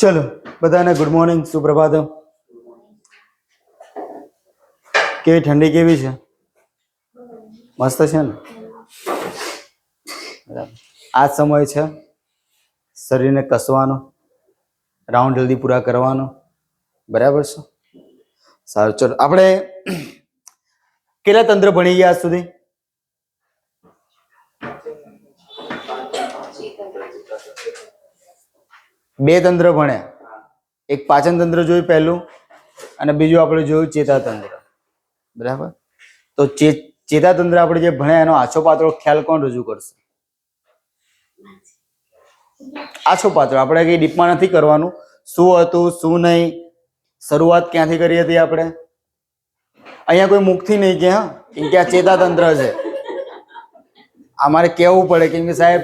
ચલો બધાને good morning, સુપ્રભાતમ. કેવી ઠંડી કેવી છે? મસ્ત છે ને? બરાબર. આ સમય છે શરીરને કસવાનો, રાઉન્ડ જલ્દી પૂરા કરવાનો. બરાબર છે? સારું, ચલો આપણે કેટલા તંત્ર ભણી ગયા આજ સુધી? બે તંત્ર ભણ્યા. એક પાચન તંત્ર જોયું પહેલું, અને બીજું આપણે જોયું ચેતાતંત્ર. બરાબર. તો ચેતાતંત્ર આપણે જે ભણ્યા એનો આછો પાતળો ખ્યાલ કોણ રજૂ કરશે? આછો પાતળો. આપણે કઈ ડીપમાં નથી કરવાનું. શું હતું શું નહીં, શરૂઆત ક્યાંથી કરી હતી આપણે? અહીંયા કોઈ મુખથી નહીં કે હા કે આ ચેતાતંત્ર છે. અમારે કહેવું પડે કેમ કે સાહેબ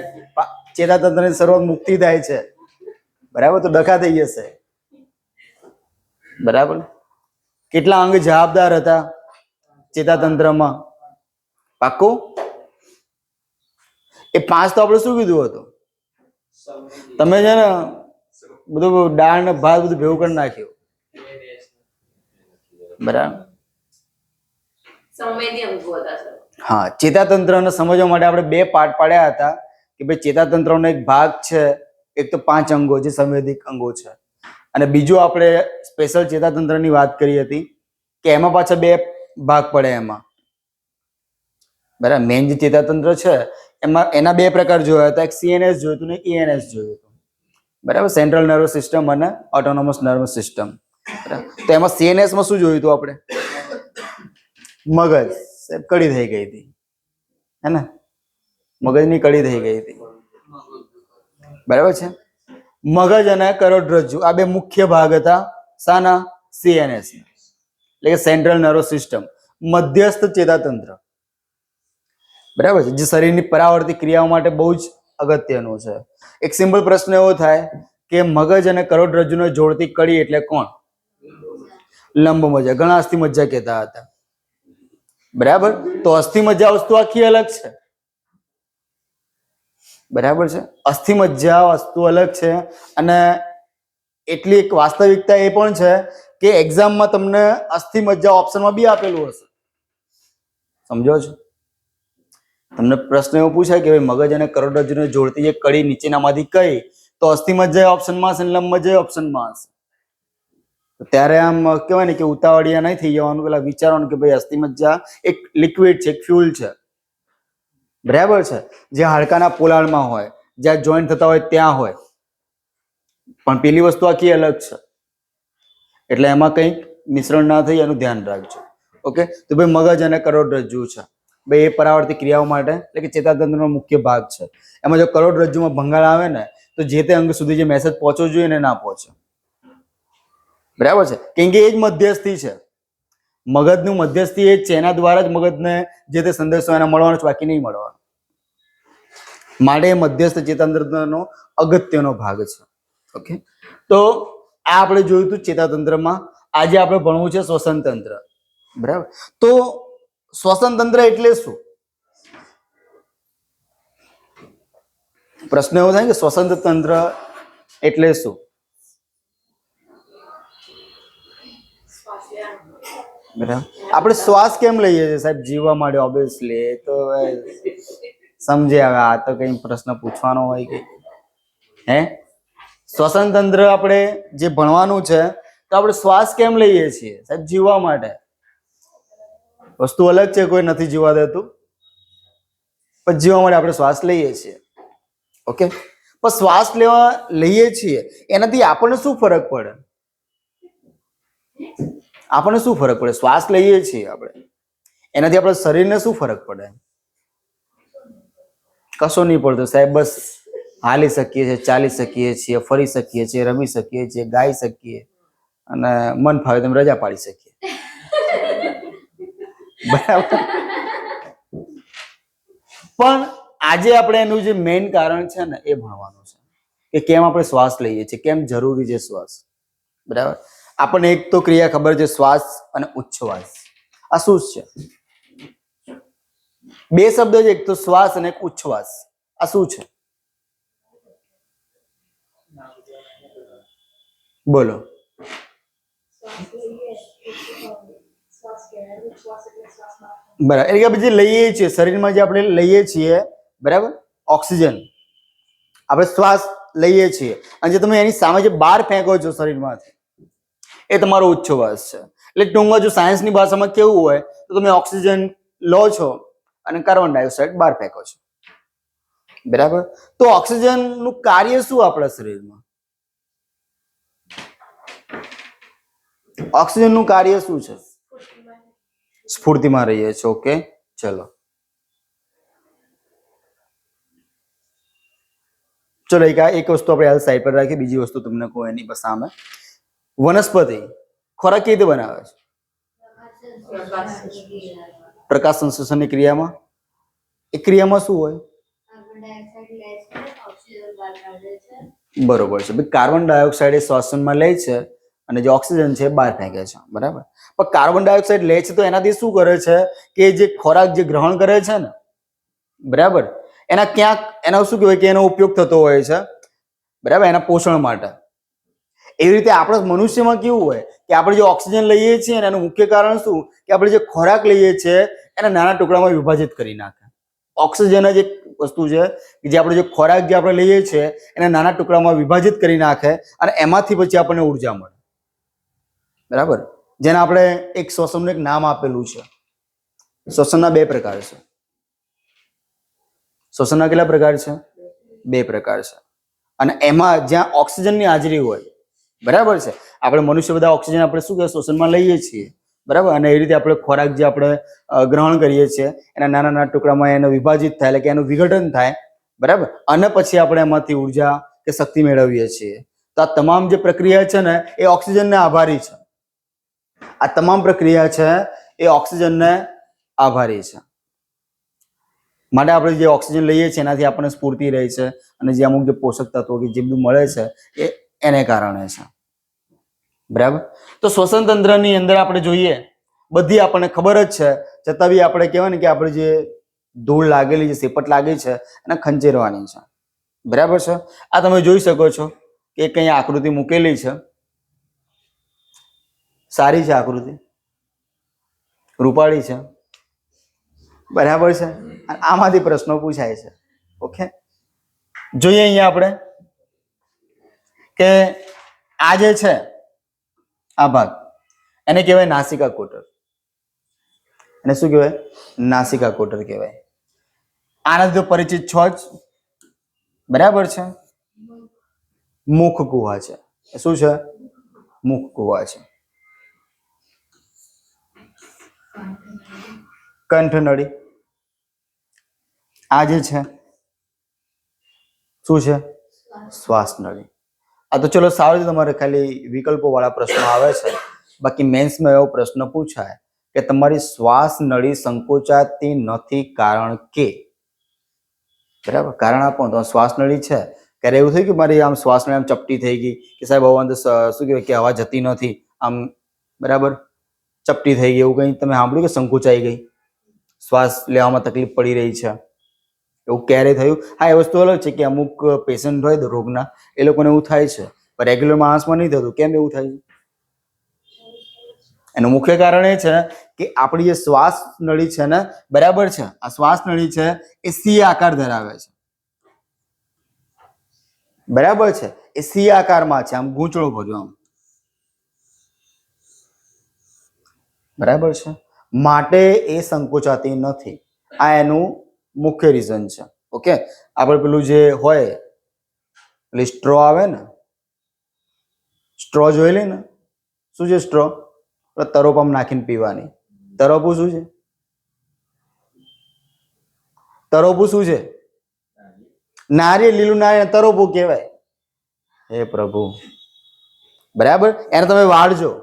ચેતાતંત્રની શરૂઆત મુખથી થાય છે. બરાબર, તો ડખા થઈ જશે. બરાબર. કેટલા અંગ જવાબદાર હતા ચેતાતંત્રમાં? પાક્કું? એ 5 તો આપણે શું કીધું હતું? તમે છે ને બધું દાળ ને ભાત બધું ભેગું કરી નાખ્યું. બરાબર. હા, ચેતાતંત્રને સમજવા માટે આપણે 2 પાર્ટ પાડ્યા હતા કે ભાઈ ચેતાતંત્રનો એક ભાગ છે, એક તો 5 અંગો જે સંવેદિક અંગો છે, અને બીજું આપણે સ્પેશિયલ ચેતાતંત્રની વાત કરી હતી કે એમાં પાછા 2 ભાગ પડે એમાં. બરાબર. મેઇન જે ચેતાતંત્ર છે એમાં એના 2 પ્રકાર જોયા હતા. એક CNS જોયું હતું ને ENS જોયું હતું. બરાબર, સેન્ટ્રલ નર્વસ સિસ્ટમ અને ઓટોનોમસ નર્વસ સિસ્ટમ. બરાબર. તો એમાં CNS માં શું જોયું હતું આપણે? મગજ. સાહેબ કડી થઈ ગઈ હતી, હે ને? મગજની કડી થઈ ગઈ હતી. બરાબર છે. મગજ અને કરોડરજ્જુ આ 2 મુખ્ય ભાગ હતા શાના? CNS. એટલે કે સેન્ટ્રલ નર્વસ સિસ્ટમ, મધ્યસ્થ ચેતાતંત્ર. બરાબર છે, જે શરીરની પરાવર્તિત ક્રિયાઓ માટે બહુ જ અગત્યનું છે. એક સિમ્પલ પ્રશ્ન એવો થાય કે મગજ અને કરોડરજ્જુને જોડતી કડી એટલે કોણ? લંબ મજ્જા. ઘણા અસ્થિ મજ્જા કહેતા હતા. બરાબર. તો અસ્થિ મજ્જા વસ્તુ આખી અલગ છે. બરાબર છે. અસ્થિ મજ્જા વસ્તુ અલગ છે, અને એટલી એક વાસ્તવિકતા એ પણ છે કે એક્ઝામમાં તમને અસ્થિ મજ્જા ઓપ્શનમાં બી આપેલું હશે. સમજો છો? તમને પ્રશ્ન એવો પૂછાય કે મગજ અને કરોડરજ્જુને જોડતી જે કડી નીચેનામાંથી કઈ? તો અસ્થિ મજ્જા ઓપ્શનમાં હશે, લંબ મજ્જા ઓપ્શનમાં હશે. ત્યારે આમ કહેવાય ને કે ઉતાવળિયા નહીં થઈ જવાનું, પેલા વિચારવાનું કે ભાઈ અસ્થિ મજ્જા એક લિક્વિડ છે, એક ફ્યુલ છે. બરાબર છે. જે હાડકાના પોલાળમાં હોય, જ્યાં જોઈન્ટ થતા હોય ત્યાં હોય, પણ પેલી વસ્તુ આખી અલગ છે. એટલે એમાં કંઈક મિશ્રણ ના થઈ એનું ધ્યાન રાખજો. ઓકે. તો ભાઈ મગજ અને કરોડરજ્જુ છે, ભાઈ એ પરાવર્તિત ક્રિયાઓ માટે એટલે કે ચેતાતંત્રનો મુખ્ય ભાગ છે. એમાં જો કરોડરજ્જુમાં ભંગાણ આવે ને તો જે તે અંગ સુધી જે મેસેજ પહોંચવો જોઈએ ને ના પહોંચે. બરાબર છે. કેમ કે એ જ મધ્યસ્થી છે. મગજનું મધ્યસ્થી એ જ છે. એના દ્વારા જ મગજને જે તે સંદેશો એને મળવાનો છે, બાકી નહીં મળવાનો. માટે મધ્યસ્થ ચેતાતંત્રનો અગત્યનો ભાગ છે. ઓકે. તો આ આપણે જોયું હતું ચેતાતંત્રમાં. આજે આપણે ભણવું છે શ્વસન તંત્ર. બરાબર. તો શ્વસન તંત્ર એટલે શું? પ્રશ્ન એવો થાય કે શ્વસન તંત્ર એટલે શું? બરાબર. આપણે શ્વાસ કેમ લઈએ છીએ સાહેબ? જીવવા માટે ઓબ્વિયસલી. તો સમજે હવે આ તો કઈ પ્રશ્ન પૂછવાનો હોય કે હે? શ્વસન તંત્ર આપણે જે ભણવાનું છે તો આપણે શ્વાસ કેમ લઈએ છીએ સાહેબ? જીવવા માટે. વસ્તુ અલગ છે, કોઈ નથી જીવવા દેતું, પણ જીવવા માટે આપણે શ્વાસ લઈએ છીએ. ઓકે. પણ શ્વાસ લઈએ છીએ એનાથી આપણને શું ફરક પડે? આપણને શું ફરક પડે? શ્વાસ લઈએ છીએ આપણે, એનાથી આપણા શરીરને શું ફરક પડે? કશો નહીં પડતો સાહેબ. બસ હાલી શકીએ છીએ, ચાલી શકીએ છીએ, ફરી શકીએ છીએ, રમી શકીએ છીએ, ગાઈ શકીએ, અને મન ફાવે તેમ રજા પાડી શકીએ. બરાબર. પણ આજે આપણે એનું જે મેઇન કારણ છે ને એ ભણવાનું છે કે કેમ આપણે શ્વાસ લઈએ છીએ, કેમ જરૂરી છે શ્વાસ. બરાબર. આપણને એક તો ક્રિયા ખબર છે, શ્વાસ અને ઉચ્છ્વાસ. આ શું છે? 2 શબ્દ છે, એક તો શ્વાસ અને એક ઉચ્છ્વાસ. આ શું છે? બોલો. બરાબર, એટલે કે આપણે જે લઈએ છીએ શરીરમાં, જે આપણે લઈએ છીએ, બરાબર, ઓક્સિજન આપણે શ્વાસ લઈએ છીએ, અને જે તમે એની સામે જે બહાર ફેંકો છો શરીરમાંથી, એ તમારો ઉચ્છવાસ છે. એટલે ટૂંકમાં જો સાયન્સની ભાષામાં કેવું હોય તો તમે ઓક્સિજન લો છો અને કાર્બન ડાયોક્સાઇડ બહાર ફેંકો છો. બરાબર. તો ઓક્સિજન નું કાર્ય શું આપણા શરીરમાં? ઓક્સિજન નું કાર્ય શું છે? સ્ફૂર્તિમાં રહીએ છીએ. ઓકે, ચલો ચલો એક વસ્તુ આપણે હાલ સાઈડ પર રાખીએ, બીજી વસ્તુ તમને કહું એની પર સામે. વનસ્પતિ ખોરાક કેવી રીતે બનાવે છે? પ્રકાશ સંશ્લેષણની ક્રિયામાં. એ ક્રિયામાં શું હોય? બરોબર છે. કાર્બન ડાયોક્સાઇડ એ શ્વસનમાં લે છે અને જે ઓક્સિજન છે એ બહાર ફેંકે છે. બરાબર. પણ કાર્બન ડાયોક્સાઇડ લે છે તો એનાથી શું કરે છે કે જે ખોરાક જે ગ્રહણ કરે છે ને, બરાબર, એના ક્યાંક એનો શું કહેવાય કે એનો ઉપયોગ થતો હોય છે, બરાબર, એના પોષણ માટે. એવી રીતે આપણે મનુષ્યમાં કેવું હોય કે આપણે જે ઓક્સિજન લઈએ છીએ એનું મુખ્ય કારણ શું કે આપણે જે ખોરાક લઈએ છીએ એને નાના ટુકડામાં વિભાજિત કરી નાખે. ઓક્સિજન જ એક વસ્તુ છે કે જે આપણે જે ખોરાક જે આપણે લઈએ છીએ એને નાના ટુકડામાં વિભાજિત કરી નાખે અને એમાંથી પછી આપણને ઉર્જા મળે. બરાબર. જેને આપણે એક શ્વસનનું એક નામ આપેલું છે. શ્વસનના 2 પ્રકાર છે. શ્વસનના કેટલા પ્રકાર છે? 2 પ્રકાર છે. અને એમાં જ્યાં ઓક્સિજનની હાજરી હોય, બરાબર છે, આપણે મનુષ્ય બધા ઓક્સિજન આપણે શું કે શ્વસનમાં લઈએ છીએ, બરાબર, અને એ રીતે આપણે ખોરાક જે આપણે ગ્રહણ કરીએ છીએ એના નાના નાના ટુકડામાં એને વિભાજિત થાય, એટલે કે એનું વિઘટન થાય, બરાબર, અને પછી આપણે એમાંથી ઉર્જા કે શક્તિ મેળવીએ છીએ. તો આ તમામ જે પ્રક્રિયા છે ને એ ઓક્સિજનને આભારી છે. આ તમામ પ્રક્રિયા છે એ ઓક્સિજનને આભારી છે. માટે આપણે જે ઓક્સિજન લઈએ છીએ એનાથી આપણને સ્ફૂર્તિ રહે છે અને જે અમુક જે પોષક તત્વો કે જે બધું મળે છે એ એને કારણે છે. બરાબર. તો શ્વસન તંત્રની અંદર આપણે જોઈએ બધી આપણને ખબર જ છે, છતાં બી આપણે કહેવાય ને કે આપણે જે ધૂળ લાગેલી છે, સેપટ લાગી છે એને ખંચેરવાની છે. બરાબર છે. આ તમે જોઈ શકો છો કે કઈ આકૃતિ મૂકેલી છે. સારી છે આકૃતિ, રૂપાળી છે, બરાબર છે. આમાંથી પ્રશ્નો પૂછાય છે. ઓકે, જોઈએ અહીંયા આપણે કે આ જે છે આ ભાગ એને કહેવાય નાસિકા કોટર. એને શું કહેવાય? નાસિકા કોટર કહેવાય. આનાથી તો પરિચિત છો જ, બરાબર છે. મુખ ગુહા છે. શું છે? મુખ ગુહા છે. કંઠનળી આ જે છે શું છે? શ્વાસ નળી. આ તો ચલો સારું છે, તમારે ખાલી વિકલ્પો વાળા પ્રશ્નો આવે છે. બાકી મેન્સમાં એવો પ્રશ્ન પૂછાય કે તમારી શ્વાસ નળી સંકોચાતી નથી કારણ કે, બરાબર, કારણ આપો. તો શ્વાસ નળી છે, ત્યારે એવું થયું કે મારી આમ શ્વાસ નળી આમ ચપટી થઈ ગઈ કે સાહેબ હવે શું કહેવાય કે હવા જતી નથી આમ, બરાબર, ચપટી થઈ ગઈ, એવું કંઈ તમે સાંભળ્યું કે સંકોચાઈ ગઈ, શ્વાસ લેવામાં તકલીફ પડી રહી છે, એવું ક્યારે થયું? હા, એ વસ્તુ અલગ છે કે અમુક પેશન્ટ હોય રોગના એ લોકોને એવું થાય છે, પણ રેગ્યુલર માણસમાં નહીં થતું. કેમ એવું થાય છે? એનું મુખ્ય કારણ એ છે કે આપણી જે શ્વાસ નળી છે ને, બરાબર છે, આ શ્વાસ નળી છે એ સી આકાર ધરાવે છે. બરાબર છે, એ સી આકારમાં છે, આમ ગૂંચળો ભર્યો આમ, બરાબર છે, માટે એ સંકોચાતી નથી. આ એનું મુખ્ય રીઝન છે. ઓકે, આપણે પેલું જે હોય પેલી સ્ટ્રો આવે ને, સ્ટ્રો જોયેલી ને, શું છે સ્ટ્રો? તરોપામાં નાખીને પીવાની. તરોપું શું છે? તરોપું શું છે? નારિયેળ, લીલું નારિયેળ તરોપું કહેવાય. હે પ્રભુ, બરાબર, એને તમે વાળજો.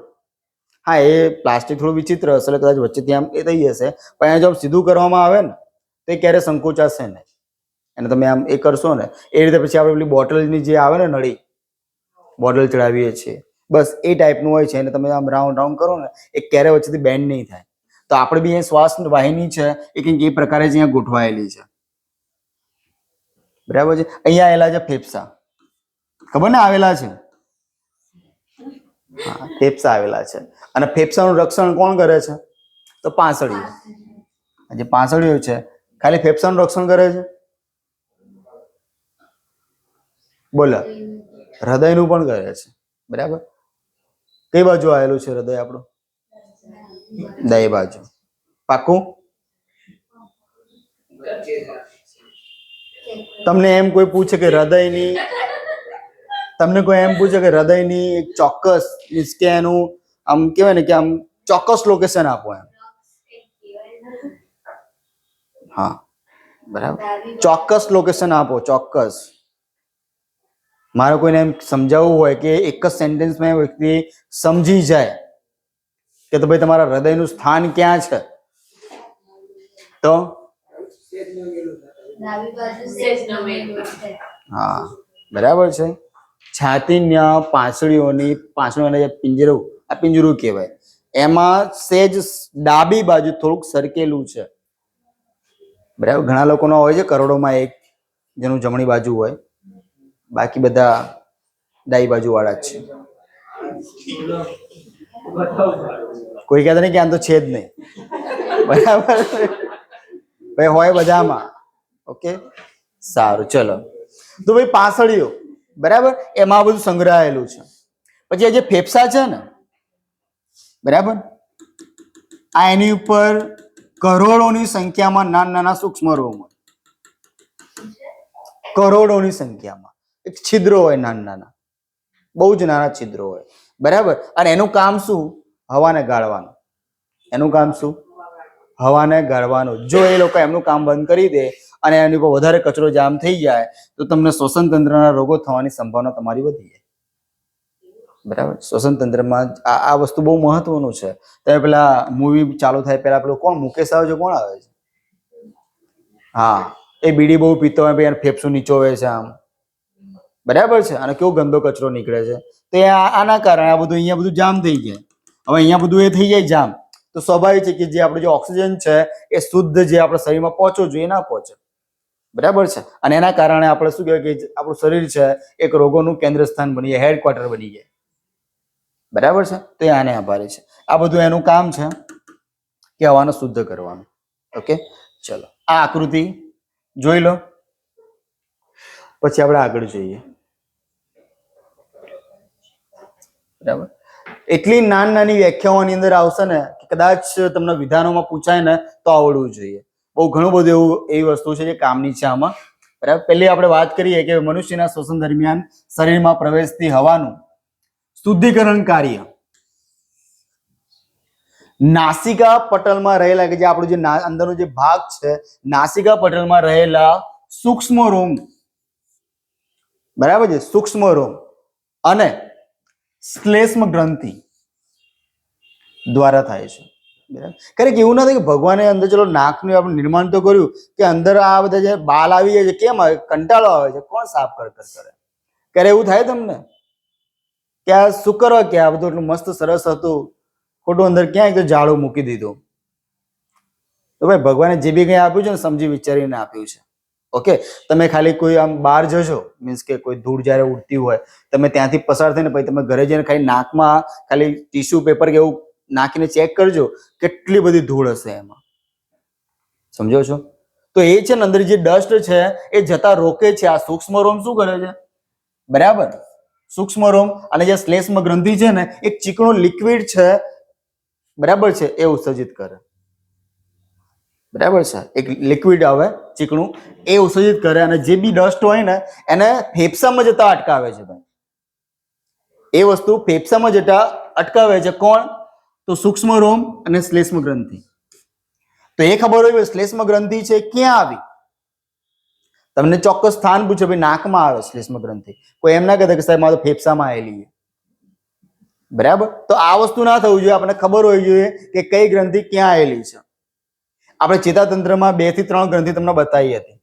હા, એ પ્લાસ્ટિક થોડું વિચિત્ર હશે એટલે કદાચ વચ્ચેથી આમ એ થઈ જશે, પણ એને જો સીધું કરવામાં આવે ને તો એ ક્યારે સંકોચાશે ને. એને તમે આમ એ કરશો ને એ રીતે પછી આપણે પેલી બોટલની જે આવે ને નળી, બોટલ ચડાવીએ છીએ, બસ એ ટાઈપનું હોય છે. એને તમે આમ રાઉન્ડ રાઉન્ડ કરો ને એ ક્યારે વચ્ચેથી બેન્ડ નહીં થાય. તો આપણે બી અહીંયા શ્વાસ વાહિની છે એ કંઈક એ પ્રકારે જ અહીંયા ગોઠવાયેલી છે. બરાબર છે. અહીંયા આવેલા છે ફેફસા, ખબર ને આવેલા છે, હા, ફેફસા આવેલા છે. અને ફેફસાનું રક્ષણ કોણ કરે છે? તો પાંસળીઓ. જે પાંસળીઓ છે ખાલી ફેફસાનું રક્ષણ કરે છે? બોલો. હૃદયનું પણ કરે છે. બરાબર. કઈ બાજુ આવેલું છે હૃદય આપણું? ડાબી બાજુ. પાકું? તમને એમ કોઈ પૂછે કે હૃદયની તમને કોઈ એમ પૂછે કે હૃદયની એક ચોક્કસ મીન્સ કે એનું આમ કહેવાય ને કે આમ ચોક્કસ લોકેશન આપો એમ. હા, બરાબર. ચોક્કસ લોકેશન આપો, ચોક્કસ. મારે કોઈને એમ સમજાવવું હોય કે એક જ સેન્ટેન્સમાં એ વ્યક્તિ સમજી જાય કે તો ભાઈ તમારા હૃદયનું સ્થાન ક્યાં છે, તો હા, બરાબર છે. છાતીના પાંસળીઓના જે પિંજરું, આ પિંજરું કહેવાય, એમાં સેજ ડાબી બાજુ થોડુંક સરકેલું છે. બરાબર. ઘણા લોકોનો હોય છે કરોડોમાં એક જેનું જમણી બાજુ હોય, બાકી બધા ડાબી બાજુ વાળા જ છે. કોઈ કહેતા નહીં કે આમ તો છે જ નહીં. બરાબર. ભાઈ હોય બધામાં. ઓકે, સારું, ચલો. તો ભાઈ પાંસળીઓ, બરાબર, એમાં બધું સંગ્રહાયેલું છે. પછી આ જે ફેફસા છે ને, બરાબર, આ એની ઉપર કરોડોની સંખ્યામાં નાના નાના સૂક્ષ્મ રોગો, કરોડોની સંખ્યામાં એક છિદ્રો હોય, નાના નાના, બહુ જ નાના છિદ્રો હોય. બરાબર. અને એનું કામ શું? હવાને ગાળવાનું. એનું કામ શું? હવાને ગાળવાનું. જો એ લોકો એમનું કામ બંધ કરી દે અને એની ઉપર વધારે કચરો જામ થઈ જાય તો તમને શ્વસન તંત્રના રોગો થવાની સંભાવના તમારી વધી જાય. બરાબર. શ્વસન તંત્રમાં આ વસ્તુ બહુ મહત્વનું છે. તમે પેલા મૂવી ચાલુ થાય પેલા પેલું કોણ મુકેશ આવે છે, કોણ આવે છે? હા, એ બીડી બહુ પીતો હોય, ભાઈ ફેફસું નીચોવે છે આમ. બરાબર છે. અને કેવો ગંદો કચરો નીકળે છે. તો આના કારણે આ બધું અહીંયા બધું જામ થઈ જાય. હવે અહીંયા બધું એ થઈ જાય જામ, તો સ્વાભાવિક છે કે જે આપણું જે ઓક્સિજન છે એ શુદ્ધ જે આપણા શરીરમાં પહોંચવો જોઈએ ના પહોંચે. બરાબર છે. અને એના કારણે આપણે શું કહેવાય કે આપણું શરીર છે એક રોગોનું કેન્દ્ર સ્થાન બની જાય, હેડક્વાર્ટર બની જાય. બરાબર છે. તો એ આને આભારી છે. આ બધું એનું કામ છે કે હવાને શુદ્ધ કરવાનું. ઓકે, ચલો. આ આકૃતિ જોઈ લો. પછી આપણે આગળ જોઈએ. બરાબર. એટલી નાની નાની વ્યાખ્યાઓની અંદર આવશે ને કે કદાચ તમને વિધાનોમાં પૂછાય ને તો આવડવું જોઈએ. બહુ ઘણું બધું એવું એવી વસ્તુ છે જે કામની છે આમાં. બરાબર. પહેલી આપણે વાત કરીએ કે મનુષ્યના શ્વસન દરમિયાન શરીરમાં પ્રવેશતી હવાનું શુદ્ધિકરણ કાર્ય નાસિકા પટલમાં રહેલા કે જે આપણું જે અંદરનો જે ભાગ છે, નાસિકા પટલમાં રહેલા સૂક્ષ્મ રોમ, બરાબર છે, સૂક્ષ્મ રોમ અને શ્લેષ્મ ગ્રંથિ દ્વારા થાય છે. બરાબર. કારણ કે એવું નથી કે ભગવાને અંદર ચલો નાકનું આપણે નિર્માણ તો કર્યું કે અંદર આ બધા જે બાલ આવી જાય છે, કેમ આવે? કંટાળો આવે છે. કોણ સાફ કરે? ક્યારે એવું થાય તમને કે આ શું કરો કે આ બધું એટલું મસ્ત સરસ હતું, ખોટું અંદર ક્યાંય તો જાળું મૂકી દીધું? તો ભાઈ ભગવાને જે બી કંઈ આપ્યું છે ને સમજી વિચારીને આપ્યું છે. ઓકે, તમે ખાલી કોઈ આમ બહાર જશો, મીન્સ કે કોઈ ધૂળ જ્યારે ઉડતી હોય તમે ત્યાંથી પસાર થઈને પછી તમે ઘરે જઈને ખાલી નાકમાં ખાલી ટીશ્યુ પેપર કે એવું નાખીને ચેક કરજો, કેટલી બધી ધૂળ હશે એમાં. સમજો છો? તો એ છે ને અંદર જે ડસ્ટ છે એ જતા રોકે છે. આ સૂક્ષ્મ રોમ શું કરે છે? બરાબર. સૂક્ષ્મ રોમ અને જે શ્લેષ્મ ગ્રંથિ છે ને એક ચીકણું લિક્વિડ છે, બરાબર છે, એ ઉત્સર્જિત કરે. બરાબર છે. એક લિક્વિડ આવે ચીકણું, એ ઉત્સર્જિત કરે અને જે બી ડસ્ટ હોય ને એને ફેફસામાં જતા અટકાવે છે. ભાઈ એ વસ્તુ ફેફસામાં જતા અટકાવે છે. કોણ? તો સૂક્ષ્મ રોમ અને શ્લેષ્મ ગ્રંથિ. તો એ ખબર હોય શ્લેષ્મ ગ્રંથિ છે ક્યાં આવી? તમને ચોક્કસ સ્થાન પૂછે, ભાઈ નાકમાં આવે શ્લેષ્મ ગ્રંથિ. કોઈ એમ ના કહેતા કે સાહેબ મારે ફેફસામાં આવેલી છે. બરાબર. તો આ વસ્તુ ના થવું જોઈએ. આપણને ખબર હોવી જોઈએ કે કઈ ગ્રંથિ ક્યાં આવેલી છે. આપણે ચેતાતંત્રમાં 2 થી 3 ગ્રંથિ તમને બતાવી હતી.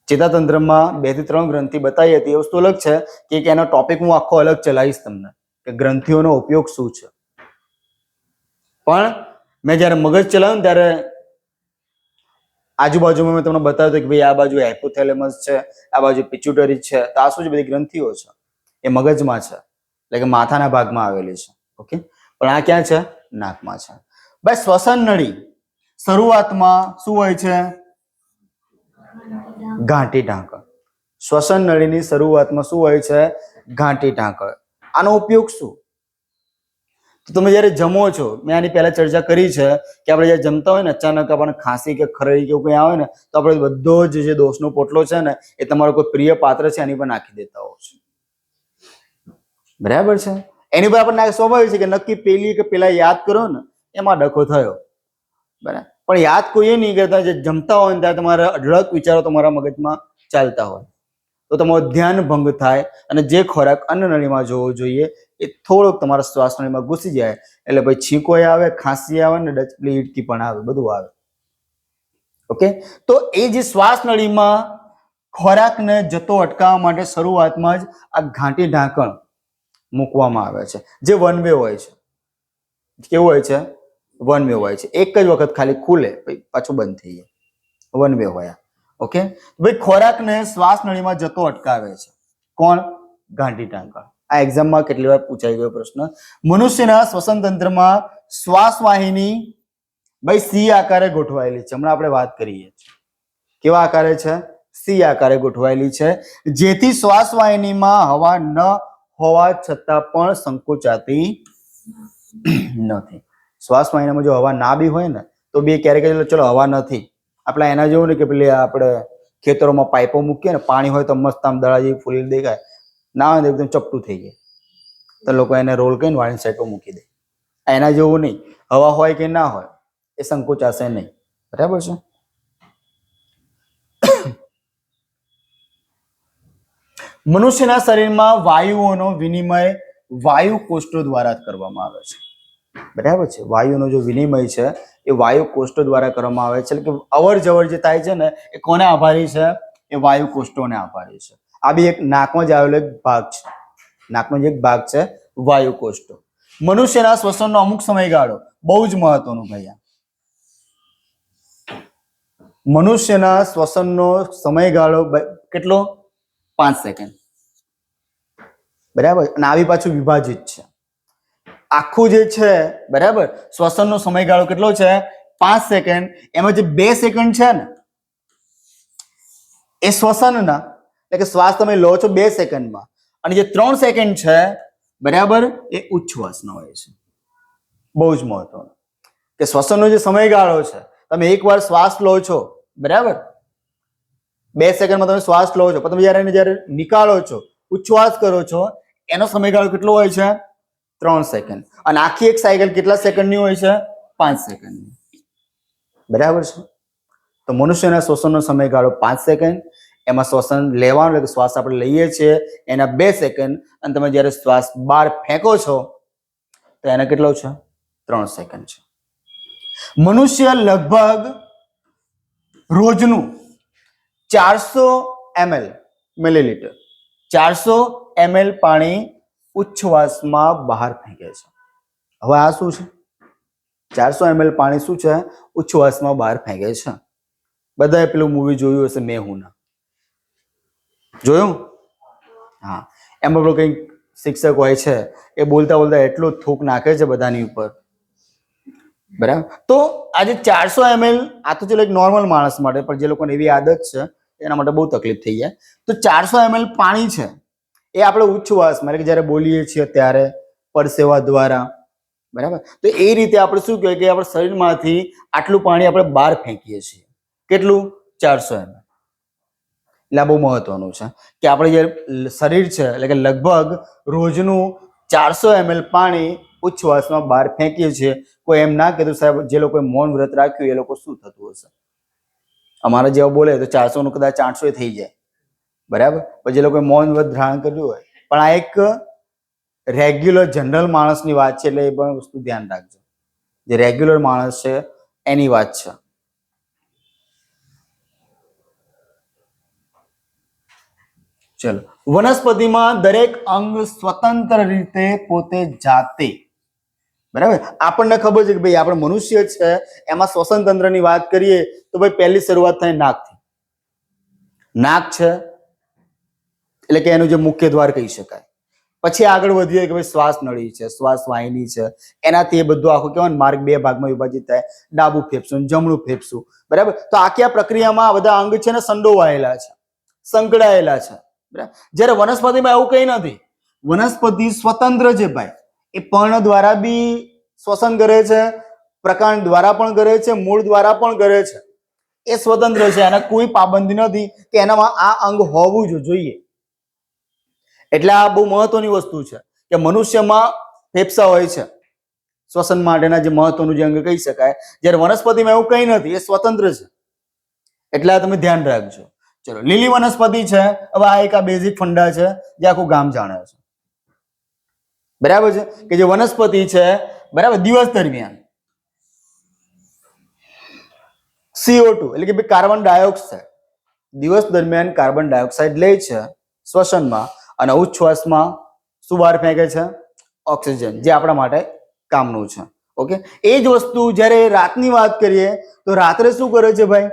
ચેતાતંત્રમાં 2 થી 3 ગ્રંથિ બતાવી હતી. એ વસ્તુ અલગ છે કે એનો ટોપિક હું આખો અલગ ચલાવીશ તમને કે ગ્રંથિઓનો ઉપયોગ શું છે. પણ મેં જયારે મગજ ચલાવ્યું ને ત્યારે આજુબાજુમાં મેં તમને બતાવ્યું કે ભાઈ આ બાજુ હાઇપોથેલેમસ છે, આ બાજુ પિચ્યુટરી છે. તો આ શું છે? બધી ગ્રંથિઓ છે, એ મગજમાં છે. એટલે કે માથાના ભાગમાં આવેલી છે. ઓકે, પણ આ ક્યાં છે? નાકમાં છે. ભાઈ શ્વસન નળી શરૂઆતમાં શું હોય છે? ઘાટી ઢાંકણ. શ્વસન નળીની શરૂઆતમાં શું હોય છે? ઘાટી ઢાંકણ. આનો ઉપયોગ શું? તો તમે જ્યારે જમો છો, મેં આની પહેલા ચર્ચા કરી છે કે આપણે જ્યારે જમતા હોય ને અચાનક આપણને ખાંસી કે ખરડી કે એવું કંઈ આવે ને તો આપણે બધો જ જે દોષનો પોટલો છે ને એ તમારો કોઈ પ્રિય પાત્ર છે એની પર નાખી દેતા હોવ છો. બરાબર છે? એની પર આપણને સ્વાભાવિક છે કે નક્કી પેલી કે પેલા યાદ કરો ને એમાં ડખો થયો. બરાબર, પણ યાદ કોઈએ નહીં કરતા. જે જમતા હોય ને ત્યારે તમારા અઢળક વિચારો તમારા મગજમાં ચાલતા હોય તો તમારું ધ્યાન ભંગ થાય અને જે ખોરાક અન્નનળીમાં જોવો જોઈએ એ થોડોક તમારા શ્વાસ નળીમાં ઘૂસી જાય એટલે પછી છીંકો આવે, ખાંસી આવે ને ડચલી ઈડકી પણ આવે, બધું આવે. ઓકે, તો એ જે શ્વાસ નળીમાં ખોરાકને જતો અટકાવવા માટે શરૂઆતમાં જ આ ઘાટી ઢાંકણ મૂકવામાં આવે છે, જે વન વે હોય છે. કેવું હોય છે? વન વે હોય છે. એક જ વખત ખાલી ખુલે પછી પાછું બંધ થઈ જાય. વન વે હોય. ઓકે, ભાઈ ખોરાકને શ્વાસ નળીમાં જતો અટકાવે છે કોણ? ઘાટી ઢાંકણ. આ એક્ઝામમાં કેટલી વાર પૂછાઈ ગયો પ્રશ્ન. મનુષ્યના શ્વસન તંત્રમાં શ્વાસ વાહિની ભાઈ સી આકારે ગોઠવાયેલી છે. હમણાં આપણે વાત કરીએ કેવા આકારે છે? સી આકારે ગોઠવાયેલી છે, જેથી શ્વાસ વાહિનીમાં હવા ન હોવા છતાં પણ સંકોચાતી નથી. શ્વાસ વાહિનીમાં જો હવા ના બી હોય ને તો બે ક્યારેક ચલો હવા નથી, આપણે એના જેવું ને કે પેલી આપણે ખેતરોમાં પાઇપો મૂકીએ ને પાણી હોય તો મસ્ત આમ દડા જેવી ફૂલી દેખાય, ના હોય એકદમ ચપટું થઈ જાય તો લોકો એને રોલ કરીને વાળીને સાઈડમાં મૂકી દે. એના જેવું નહીં, હવા હોય કે ના હોય એ સંકોચાશે નહીં. બરાબર છે? મનુષ્યના શરીરમાં વાયુઓનો વિનિમય વાયુ કોષો દ્વારા કરવામાં આવે છે. બરાબર છે? વાયુનો જો વિનિમય છે એ વાયુ કોષો દ્વારા કરવામાં આવે છે. એટલે કે અવર જવર જે થાય છે ને એ કોને આભારી છે? એ વાયુ કોષોને આભારી છે. આ બી એક નાકમાં જ આવેલો એક ભાગ છે. નાકનો જે એક ભાગ છે વાયુ કોષો. મનુષ્યના શ્વસનનો અમુક સમયગાળો બહુ જ મહત્વનો ભાઈ. મનુષ્યના શ્વસનનો સમયગાળો કેટલો? 5 સેકન્ડ. બરાબર, અને આવી પાછું વિભાજિત છે આખું જે છે. બરાબર, શ્વસનનો સમયગાળો કેટલો છે? 5 સેકન્ડ. એમાં જે 2 સેકન્ડ છે ને એ શ્વસનના, એટલે કે શ્વાસ તમે લો છો 2 સેકન્ડમાં, અને જે 3 સેકન્ડ છે બરાબર એ ઉચ્છ્વાસનો હોય છે. બહુ જ મહત્વનો કે શ્વસનનો જે સમયગાળો છે, તમે એકવાર શ્વાસ લો છો બરાબર 2 સેકન્ડમાં તમે શ્વાસ લો છો, પણ તમે જ્યારે નિકાળો છો, ઉચ્છ્વાસ કરો છો, એનો સમયગાળો કેટલો હોય છે? 3 સેકન્ડ. અને આખી એક સાયકલ કેટલા સેકન્ડની હોય છે? 5 સેકન્ડની. બરાબર છે? તો મનુષ્યના શ્વસનનો સમયગાળો 5 સેકન્ડ. એમાં શ્વસન લેવાનું એટલે શ્વાસ આપણે લઈએ છીએ એના 2 સેકન્ડ, અને તમે જ્યારે શ્વાસ બહાર ફેંકો છો તો એના કેટલો છે? 3 સેકન્ડ છે. મનુષ્ય લગભગ રોજનું 400 ml મિલીલીટર 400 ml પાણી ઉચ્છ્વાસમાં બહાર ફેંકે છે. હવે આ શું છે? 400 ml પાણી શું છે? ઉચ્છ્વાસમાં બહાર ફેંકે છે. બધાએ પેલું મૂવી જોયું હશે મેં હું ના? જોયું? હા, એમાં પેલો કંઈક શિક્ષક હોય છે એ બોલતા બોલતા એટલું થૂક નાખે છે બધાની ઉપર. બરાબર, તો આજે 400 ml આ તો ચલો એક નોર્મલ માણસ માટે, પણ જે લોકોને એવી આદત છે એના માટે બહુ તકલીફ થઈ જાય. તો 400 ml પાણી છે એ આપણે ઉચ્છ્વાસમાં એટલે કે જ્યારે બોલીએ છીએ ત્યારે પરસેવા દ્વારા, બરાબર, તો એ રીતે આપણે શું કહેવાય કે આપણા શરીરમાંથી આટલું પાણી આપણે બહાર ફેંકીએ છીએ. કેટલું? 400 ml. એટલે આ બહુ મહત્વનું છે કે આપણે જે શરીર છે એટલે કે લગભગ રોજનું 400 ml પાણી ઉચ્છ્વાસમાં બહાર ફેંકીએ છીએ. કોઈ એમ ના કીધું સાહેબ જે લોકોએ મૌન વ્રત રાખ્યું એ લોકો શું થતું હશે? અમારા જેવા બોલે તો 400 નું કદાચ 800 થઈ જાય. બરાબર, પછી જે લોકોએ મૌન વ્રત ધારણ કર્યું હોય. પણ આ એક રેગ્યુલર જનરલ માણસની વાત છે, એટલે એ પણ વસ્તુ ધ્યાન રાખજો. જે રેગ્યુલર માણસ છે એની વાત છે. ચલો, વનસ્પતિમાં દરેક અંગ સ્વતંત્ર રીતે પોતે જાતે, બરાબર, આપણને ખબર છે કે ભાઈ આપણે મનુષ્ય છે એમાં શ્વસન તંત્રની વાત કરીએ તો ભાઈ પહેલી શરૂઆત થાય નાકથી. નાક છે એટલે કે એનું જે મુખ્ય દ્વાર કહી શકાય. પછી આગળ વધીએ કે ભાઈ શ્વાસ નળી છે, શ્વાસ વાહિની છે, એનાથી એ બધું આખું કહેવાય માર્ગ 2 ભાગમાં વિભાજિત થાય, ડાબું ફેફસું જમણું ફેફસું, બરાબર. તો આખી આ પ્રક્રિયામાં આ બધા અંગ છે ને સંડોવાયેલા છે, સંકળાયેલા છે, બરાબર. જ્યારે વનસ્પતિમાં એવું કંઈ નથી. વનસ્પતિ સ્વતંત્ર છે ભાઈ. એ પર્ણ દ્વારા બી શ્વસન કરે છે, પ્રકાંડ દ્વારા પણ કરે છે, મૂળ દ્વારા પણ કરે છે. એ સ્વતંત્ર છે, એને કોઈ પાબંદી નથી કે એનામાં આ અંગ હોવું જોઈએ. એટલે આ બહુ મહત્વની વસ્તુ છે કે મનુષ્યમાં ફેફસા હોય છે શ્વસન માટેના, જે મહત્વનું જે અંગ કહી શકાય. જ્યારે વનસ્પતિમાં એવું કંઈ નથી, એ સ્વતંત્ર છે. એટલે આ તમે ધ્યાન રાખજો. ચલો, લીલી વનસ્પતિ છે. હવે આ એક આ બેઝિક ફંડા છે જે આખું ગામ જાણે છે, બરાબર છે. કે જે વનસ્પતિ છે, બરાબર, દિવસ દરમિયાન CO2 એટલે કે કાર્બન ડાયોક્સાઇડ, દિવસ દરમિયાન કાર્બન ડાયોક્સાઇડ લે છે શ્વસનમાં, અને ઉચ્છ્વાસમાં શું બહાર ફેંકે છે? ઓક્સિજન, જે આપણા માટે કામનું છે. ઓકે. એ જ વસ્તુ જ્યારે રાતની વાત કરીએ તો રાત્રે શું કરે છે ભાઈ?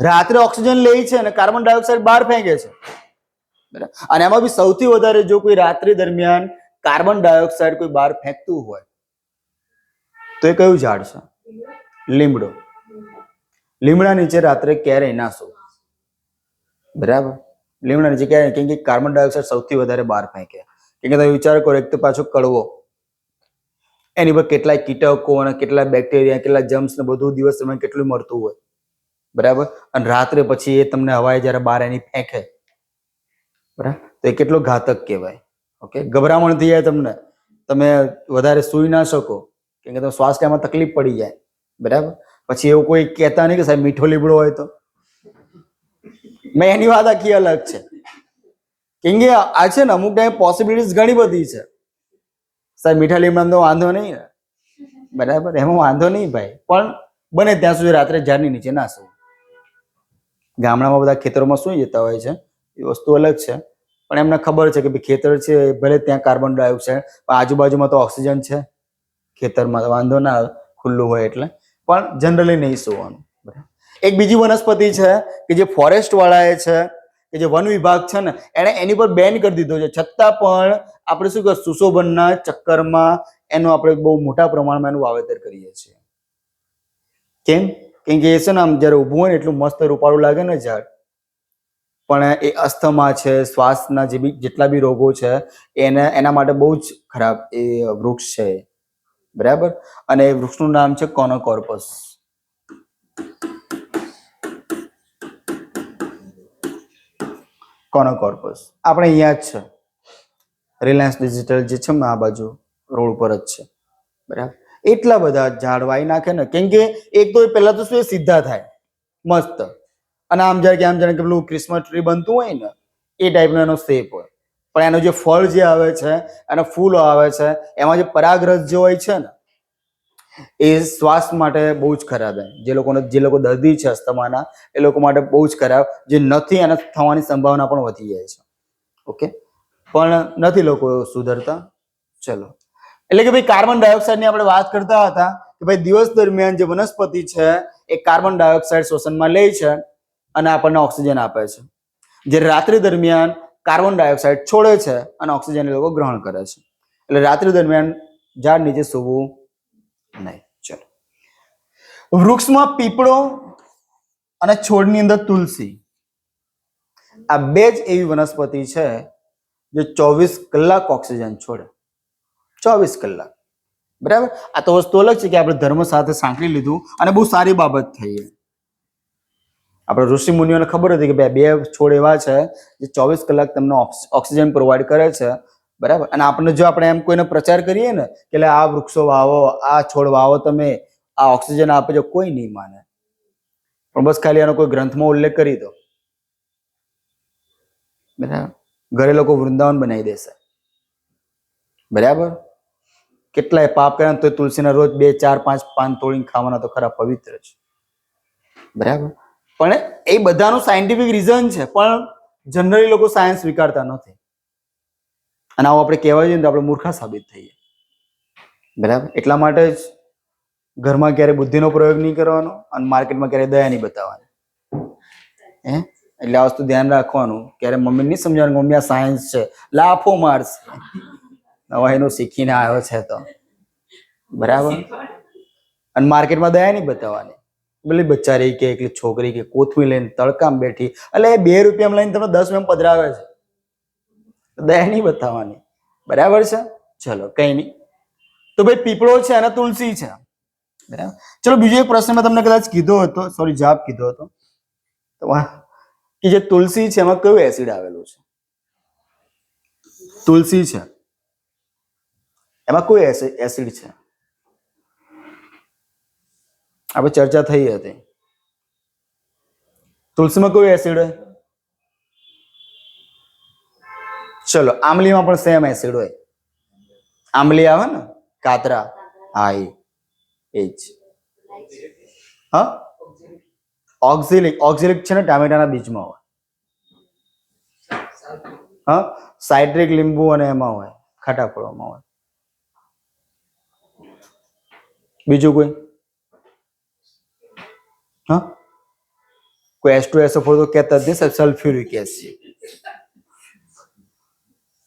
રાત્રે ઓક્સિજન લે છે અને કાર્બન ડાયોક્સાઇડ બહાર ફેંકે છે, બરાબર. અને એમાં બી સૌથી વધારે જો કોઈ રાત્રિ દરમિયાન કાર્બન ડાયોક્સાઇડ કોઈ બહાર ફેંકતું હોય તો એ કયું ઝાડ છે? લીમડો. લીમડા નીચે રાત્રે ક્યારેય ના સૂવું, બરાબર. લીમડા નીચે ક્યારેય, કેમ કે કાર્બન ડાયોક્સાઇડ સૌથી વધારે બહાર ફેંકે. કેમ કે તમે વિચાર કરો, એક તો પાછો કડવો, એની પર કેટલાય કીટકો અને કેટલાય બેક્ટેરિયા, કેટલા જમ્સ ને બધું દિવસ દરમિયાન કેટલું મળતું હોય, બરાબર. અને રાત્રે પછી એ તમને હવાએ જ્યારે બહાર એની ફેંકે, બરાબર, તો એ કેટલો ઘાતક કહેવાય. ઓકે. ગભરામણ થઈ જાય તમને, તમે વધારે સૂઈ ના શકો, કેમ કે તમે શ્વાસ લેવામાં તકલીફ પડી જાય, બરાબર. પછી એવું કોઈ કહેતા નહીં કે સાહેબ મીઠો લીમડો હોય તો. મેં એની વાત આખી અલગ છે. કેમ કે આ છે ને અમુક ટાઈમ પોસિબિલિટીઝ ઘણી બધી છે. સાહેબ મીઠા લીમડામાં તો વાંધો નહીં ને, બરાબર, એમાં વાંધો નહીં ભાઈ, પણ બને ત્યાં સુધી રાત્રે ઝાડની નીચે ના સૂવું. ગામડામાં બધા ખેતરોમાં સૂઈ જતા હોય છે, એ વસ્તુ અલગ છે. પણ એમને ખબર છે કે ભાઈ ખેતર છે, ભલે ત્યાં કાર્બન ડાયોક્સાઇડ, પણ આજુબાજુમાં તો ઓક્સિજન છે, ખેતરમાં વાંધો ના આવે, ખુલ્લું હોય એટલે. પણ જનરલી નહીં સૂવાનું, બરાબર. એક બીજી વનસ્પતિ છે કે જે ફોરેસ્ટ વાળાએ છે, કે જે વન વિભાગ છે ને, એને એની પર બેન કરી દીધો છે. છતાં પણ આપણે શું કહે, સુશોભનના ચક્કરમાં એનું આપણે બહુ મોટા પ્રમાણમાં એનું વાવેતર કરીએ છીએ. કેમ? કેમ કે એ છે ને આમ જયારે ઊભું હોય ને એટલું મસ્ત રૂપાળું લાગે ને ઝાડ, પણ એ અસ્થમા છે, શ્વાસના જેટલા બી રોગો છે, એના માટે બહુ જ ખરાબ એ વૃક્ષ છે, બરાબર. અને એ વૃક્ષનું નામ છે કોનોકોર્પસ. કોનોકોર્પસ આપણે અહીંયા જ છે, રિલાયન્સ ડિજિટલ જે છે ને આ બાજુ રોડ ઉપર જ છે, બરાબર. એટલા બધા ઝાડ વાઈ નાખે ને, કેમ કે એક તો પહેલા તો શું એ સીધા થાય મસ્ત, અને આમ જાણે કે પેલું ક્રિસમસ ટ્રી બનતું હોય ને એ ટાઈપનો એનો શેપ હોય. પણ એનો જે ફળ જે આવે છે, એનો ફૂલ આવે છે, એમાં જે પરાગરસ જે હોય છે ને, એ શ્વાસ માટે બહુ જ ખરાબ. જે લોકો દર્દી છે અસ્થમાના, એ લોકો માટે બહુ જ ખરાબ. જે નથી એને થવાની સંભાવના પણ વધી જાય છે. ઓકે. પણ નથી લોકો સુધરતા. ચલો, એટલે કે ભાઈ કાર્બન ડાયોક્સાઇડની આપણે વાત કરતા હતા કે ભાઈ દિવસ દરમિયાન જે વનસ્પતિ છે એ કાર્બન ડાયોક્સાઇડ શ્વસનમાં લે છે અને આપણને ઓક્સિજન આપે છે. જ્યારે રાત્રિ દરમિયાન કાર્બન ડાયોક્સાઇડ છોડે છે અને ઓક્સિજન એ લોકો ગ્રહણ કરે છે. એટલે રાત્રિ દરમિયાન ઝાડ નીચે સૂવું નહીં. ચલો, વૃક્ષમાં પીપળો અને છોડની અંદર તુલસી, આ બે જ એવી વનસ્પતિ છે જે 24 કલાક ઓક્સિજન છોડે. 24 કલાક, બરાબર. આ તો વસ્તુ અલગ છે કે આપણે ધર્મ સાથે સાંકળી લીધું અને બહુ સારી બાબત થઈ. આપણે ઋષિ મુનિઓને ખબર હતી કે બે છોડ એવા છે જે 24 કલાક તમને ઓક્સિજન પ્રોવાઈડ કરે છે, બરાબર. અને આપણે એમ કોઈને પ્રચાર કરીએ ને કે આ વૃક્ષો વાવો, આ છોડ વાવો, તમે આ ઓક્સિજન આપે છે, કોઈ નહીં માને. પણ બસ ખાલી એનો કોઈ ગ્રંથમાં ઉલ્લેખ કરી દો, બરાબર. ઘરે લોકો વૃંદાવન બનાવી દેશે, બરાબર. કેટલાય પાપ કર્યા તો તુલસીના રોજ 2, 4, 5 પાન તોડીને ખાવાના તો ખરા પવિત્ર છે, બરાબર. પણ એ બધાનું સાયન્ટિફિક રીઝન છે, પણ જનરલી લોકો સાયન્સ સ્વીકારતા નથી. અને આવું આપણે કહેવાય છે ને તો આપણે મૂર્ખા સાબિત થઈએ, બરાબર. એટલા માટે જ ઘરમાં ક્યારે બુદ્ધિનો પ્રયોગ નહીં કરવાનો અને માર્કેટમાં ક્યારે દયા નહીં બતાવવાની. એટલે આ વસ્તુ ધ્યાન રાખવાનું. ક્યારે મમ્મી નહીં સમજાવવાનું મમ્મી આ સાયન્સ છે, લાફો મારશે. નવા એનું શીખીને આવ્યો છે તો બરાબર. અને માર્કેટમાં દયા નહીં બતાવવાની. પેલી બચારી કે એકલી છોકરી કે કોથમી લઈને તડકામાં બેઠી, એટલે એ 2 રૂપિયામાં લઈને તમને 10 રૂપિયામાં પધરાવે છે. દયા નહીં બતાવવાની. બરાબર છે. ચલો કઈ નહીં. તો ભાઈ પીપળો છે અને તુલસી છે. બરાબર. ચલો બીજો એક પ્રશ્ન મેં તમને કદાચ કીધો હતો, સોરી જવાબ કીધો હતો કે જે તુલસી છે એમાં કયું એસિડ આવેલું છે? તુલસી છે એમાં કોઈ એસિડ છે? આપણે ચર્ચા થઈ હતી. તુલસીમાં કોઈ એસિડ હોય? ચલો આંબલીમાં પણ સેમ એસિડ હોય. આંબલી આવે ને કાતરા, હા એ જ. હા ઓક્ઝેલિક છે ને ટામેટાના બીજમાં હોય. હા સાઇટ્રિક લીંબુ અને એમાં હોય, ખાટા ફળોમાં હોય. બીજું કોઈ? હા કોઈ H2SO4 તો કહેતા જ નહીં, સલ્ફ્યુરિક એસિડ.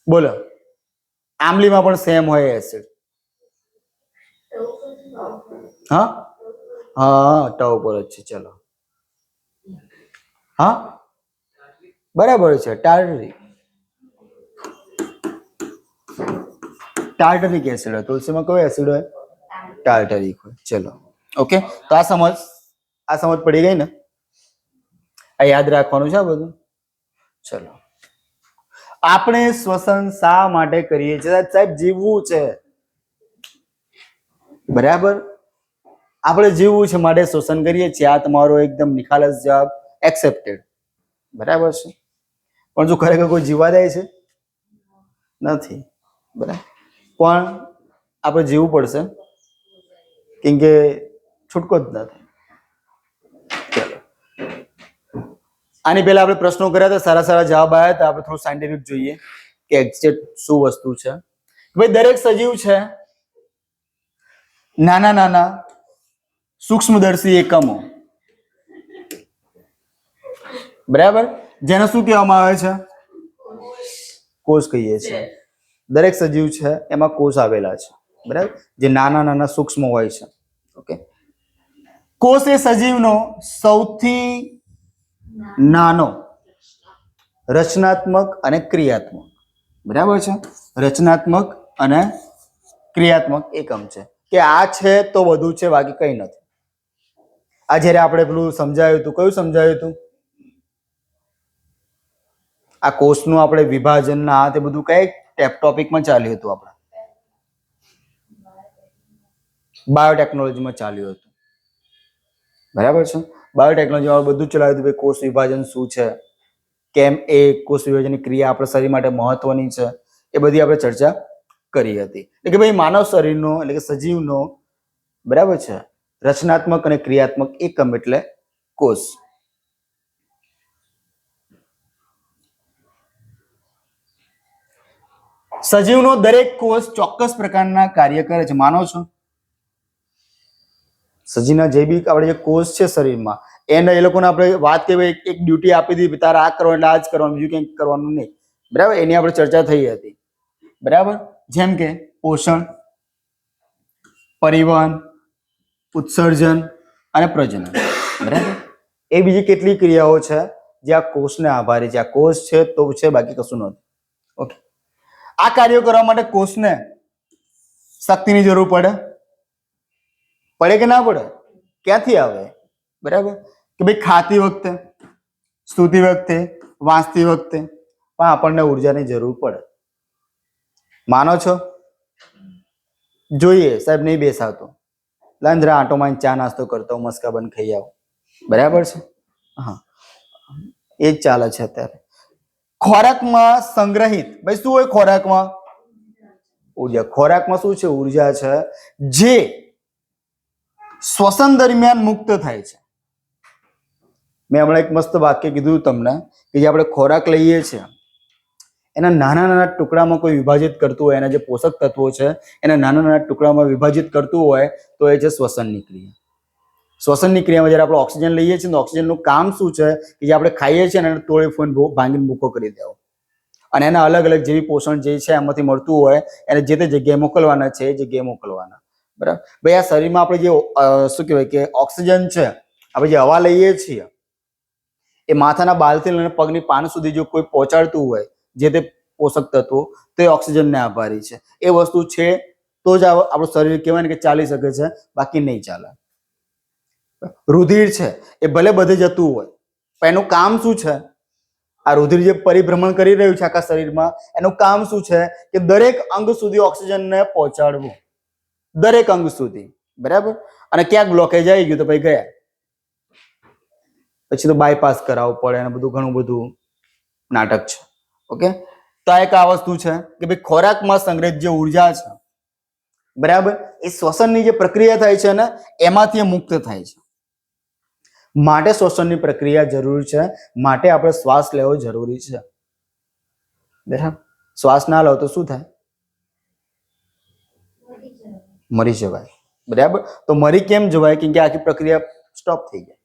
બોલો આંબલીમાં પણ સેમ હોય એસિડ. હા હા ટ ઉપર જ છે. ચલો હા બરાબર છે. ટાર્ટરિક એસિડ હોય. તુલસીમાં કયો એસિડ હોય? ટાર્ટરિક હોય. ચલો ઓકે. તો આ સમજ પડી ગઈ ને? આ યાદ રાખવાનું છે આ બધું. ચલો આપણે શ્વસન શા માટે કરીએ છીએ? સાહેબ જીવવું છે. બરાબર. આપણે જીવવું છે માટે શ્વસન કરીએ છીએ. આ તમારો એકદમ નિખાલસ જવાબ, એક્સેપ્ટેડ. બરાબર છે. પણ જો ખરેખર કોઈ જીવવા જાય છે? નથી. બરાબર. પણ આપણે જીવવું પડશે કેમ કે છૂટકો જ નથી. ચલો આની પહેલા આપણે પ્રશ્નો કર્યા હતા, સારા જવાબ આવ્યા હતા. આપણે થોડું સાયન્ટિફિક જોઈએ કે એક્ઝેક્ટ શું વસ્તુ છે. ભાઈ દરેક સજીવ છે નાના સૂક્ષ્મદર્શી એકમો, બરાબર, જેને શું કહેવામાં આવે છે? કોષ કહીએ છીએ. દરેક સજીવ છે એમાં કોષ આવેલા છે. બરાબર, જે નાના સૂક્ષ્મ હોય છે. ઓકે. કોષ એ સજીવનો સૌથી નાનો રચનાત્મક અને ક્રિયાત્મક, બરાબર છે, રચનાત્મક અને ક્રિયાત્મક એકમ છે. કે આ છે તો બધું છે, બાકી કઈ નથી. આ જયારે આપણે પેલું સમજાયું હતું, કયું સમજાયું હતું? આ કોષનું આપણે વિભાજન ના તે બધું કઈ ટોપિકમાં ચાલ્યું હતું? આપણે બાયોટેકનોલોજીમાં ચાલ્યું હતું. બરાબર છે. બાયોટેકનોલોજીમાં બધું ચલાવ્યું હતું. કોષ વિભાજન શું છે, કેમ એ કોષ વિભાજનની ક્રિયા આપણા શરીર માટે મહત્વની છે, એ બધી આપણે ચર્ચા કરી હતી. એટલે કે ભાઈ માનવ શરીરનો એટલે કે સજીવનો, બરાબર છે, રચનાત્મક અને ક્રિયાત્મક એકમ એટલે કોષ. સજીવનો દરેક કોષ ચોક્કસ પ્રકારના કાર્ય કરે છે. માનો છો? સજીવના જે બી આપણે જે કોષ છે શરીરમાં, એને એ લોકોને આપણે વાત કે ભાઈ એક ડ્યુટી આપી દીધી, તારે આ કરવાનું એટલે આ જ કરવાનું, બીજું કંઈક કરવાનું નહીં. બરાબર, એની આપણે ચર્ચા થઈ હતી. બરાબર, જેમ કે પોષણ, પરિવહન, ઉત્સર્જન અને પ્રજનન. બરાબર, એ બીજી કેટલી ક્રિયાઓ છે જે આ કોષને આભારી છે. આ કોષ છે તો છે, બાકી કશું નથી. ઓકે. આ કાર્યો કરવા માટે કોષને શક્તિની જરૂર પડે કે ના પડે? ક્યાંથી આવે? બરાબર, કે ભાઈ ખાતી વખતે, સૂતી વખતે, વાંચતી વખતે પણ આપણને ઉર્જાની જરૂર પડે. માનો છો? જોઈએ સાહેબ, નહીં બેસાતો, લાંજરા આંટો માં ચા નાસ્તો કરતો, મસ્કા બન ખાઈ આવો. બરાબર છે. હા, એ જ ચાલે છે અત્યારે. ખોરાકમાં સંગ્રહિત, ભાઈ શું હોય ખોરાકમાં? ઉર્જા. ખોરાકમાં શું છે? ઉર્જા છે, જે શ્વસન દરમિયાન મુક્ત થાય છે. મેં હમણાં એક મસ્ત વાક્ય કીધું તમને કે જે આપણે ખોરાક લઈએ છીએ એના નાના ટુકડામાં કોઈ વિભાજિત કરતું હોય, એના જે પોષક તત્વો છે એના નાના ટુકડામાં વિભાજિત કરતું હોય તો એ છે શ્વસનની ક્રિયા. શ્વસનની ક્રિયામાં જ્યારે આપણે ઓક્સિજન લઈએ છીએ તો ઓક્સિજનનું કામ શું છે કે જે આપણે ખાઈએ છીએ ને એને તોડી ફોડીને ભાંગીને ભૂકો કરી દેવો અને એના અલગ અલગ જેવી પોષણ જે છે એમાંથી મળતું હોય એને જે તે જગ્યાએ મોકલવાના છે એ જગ્યાએ મોકલવાના. બરાબર. ભાઈ આ શરીરમાં આપણે જે શું કહેવાય કે ઓક્સિજન છે, આપણે જે હવા લઈએ છીએ એ માથાના બાલથી લઈને પગની પાન સુધી જો કોઈ પહોંચાડતું હોય જે તે પોષક તત્વો તો એ ઓક્સિજનને આભારી છે. એ વસ્તુ છે તો જ આપણું શરીર કહેવાય ને કે ચાલી શકે છે, બાકી નહીં ચાલે. રુધિર છે એ ભલે બધે જતું હોય પણ એનું કામ શું છે? આ રુધિર જે પરિભ્રમણ કરી રહ્યું છે આખા શરીરમાં એનું કામ શું છે કે દરેક અંગ સુધી ઓક્સિજનને પહોંચાડવું, દરેક અંગ સુધી. બરાબર. અને ક્યાંક બ્લોકેજ આવી ગયું તો ભાઈ ગયા, પછી તો બાયપાસ કરાવવું પડે અને બધું ઘણું બધું નાટક છે. ઓકે. તો આ એક આ વસ્તુ છે કે ભાઈ ખોરાકમાં સંગ્રહિત જે ઉર્જા છે, બરાબર, એ શ્વસનની જે પ્રક્રિયા થાય છે ને એમાંથી એ મુક્ત થાય છે. માટે શ્વસનની પ્રક્રિયા જરૂરી છે, માટે આપણે શ્વાસ લેવો જરૂરી છે. બરાબર. શ્વાસ ના લો તો શું થાય? મરી જવાય. બરાબર. તો મરી કેમ જવાય? કેમ કે આખી પ્રક્રિયા સ્ટોપ થઈ જાય.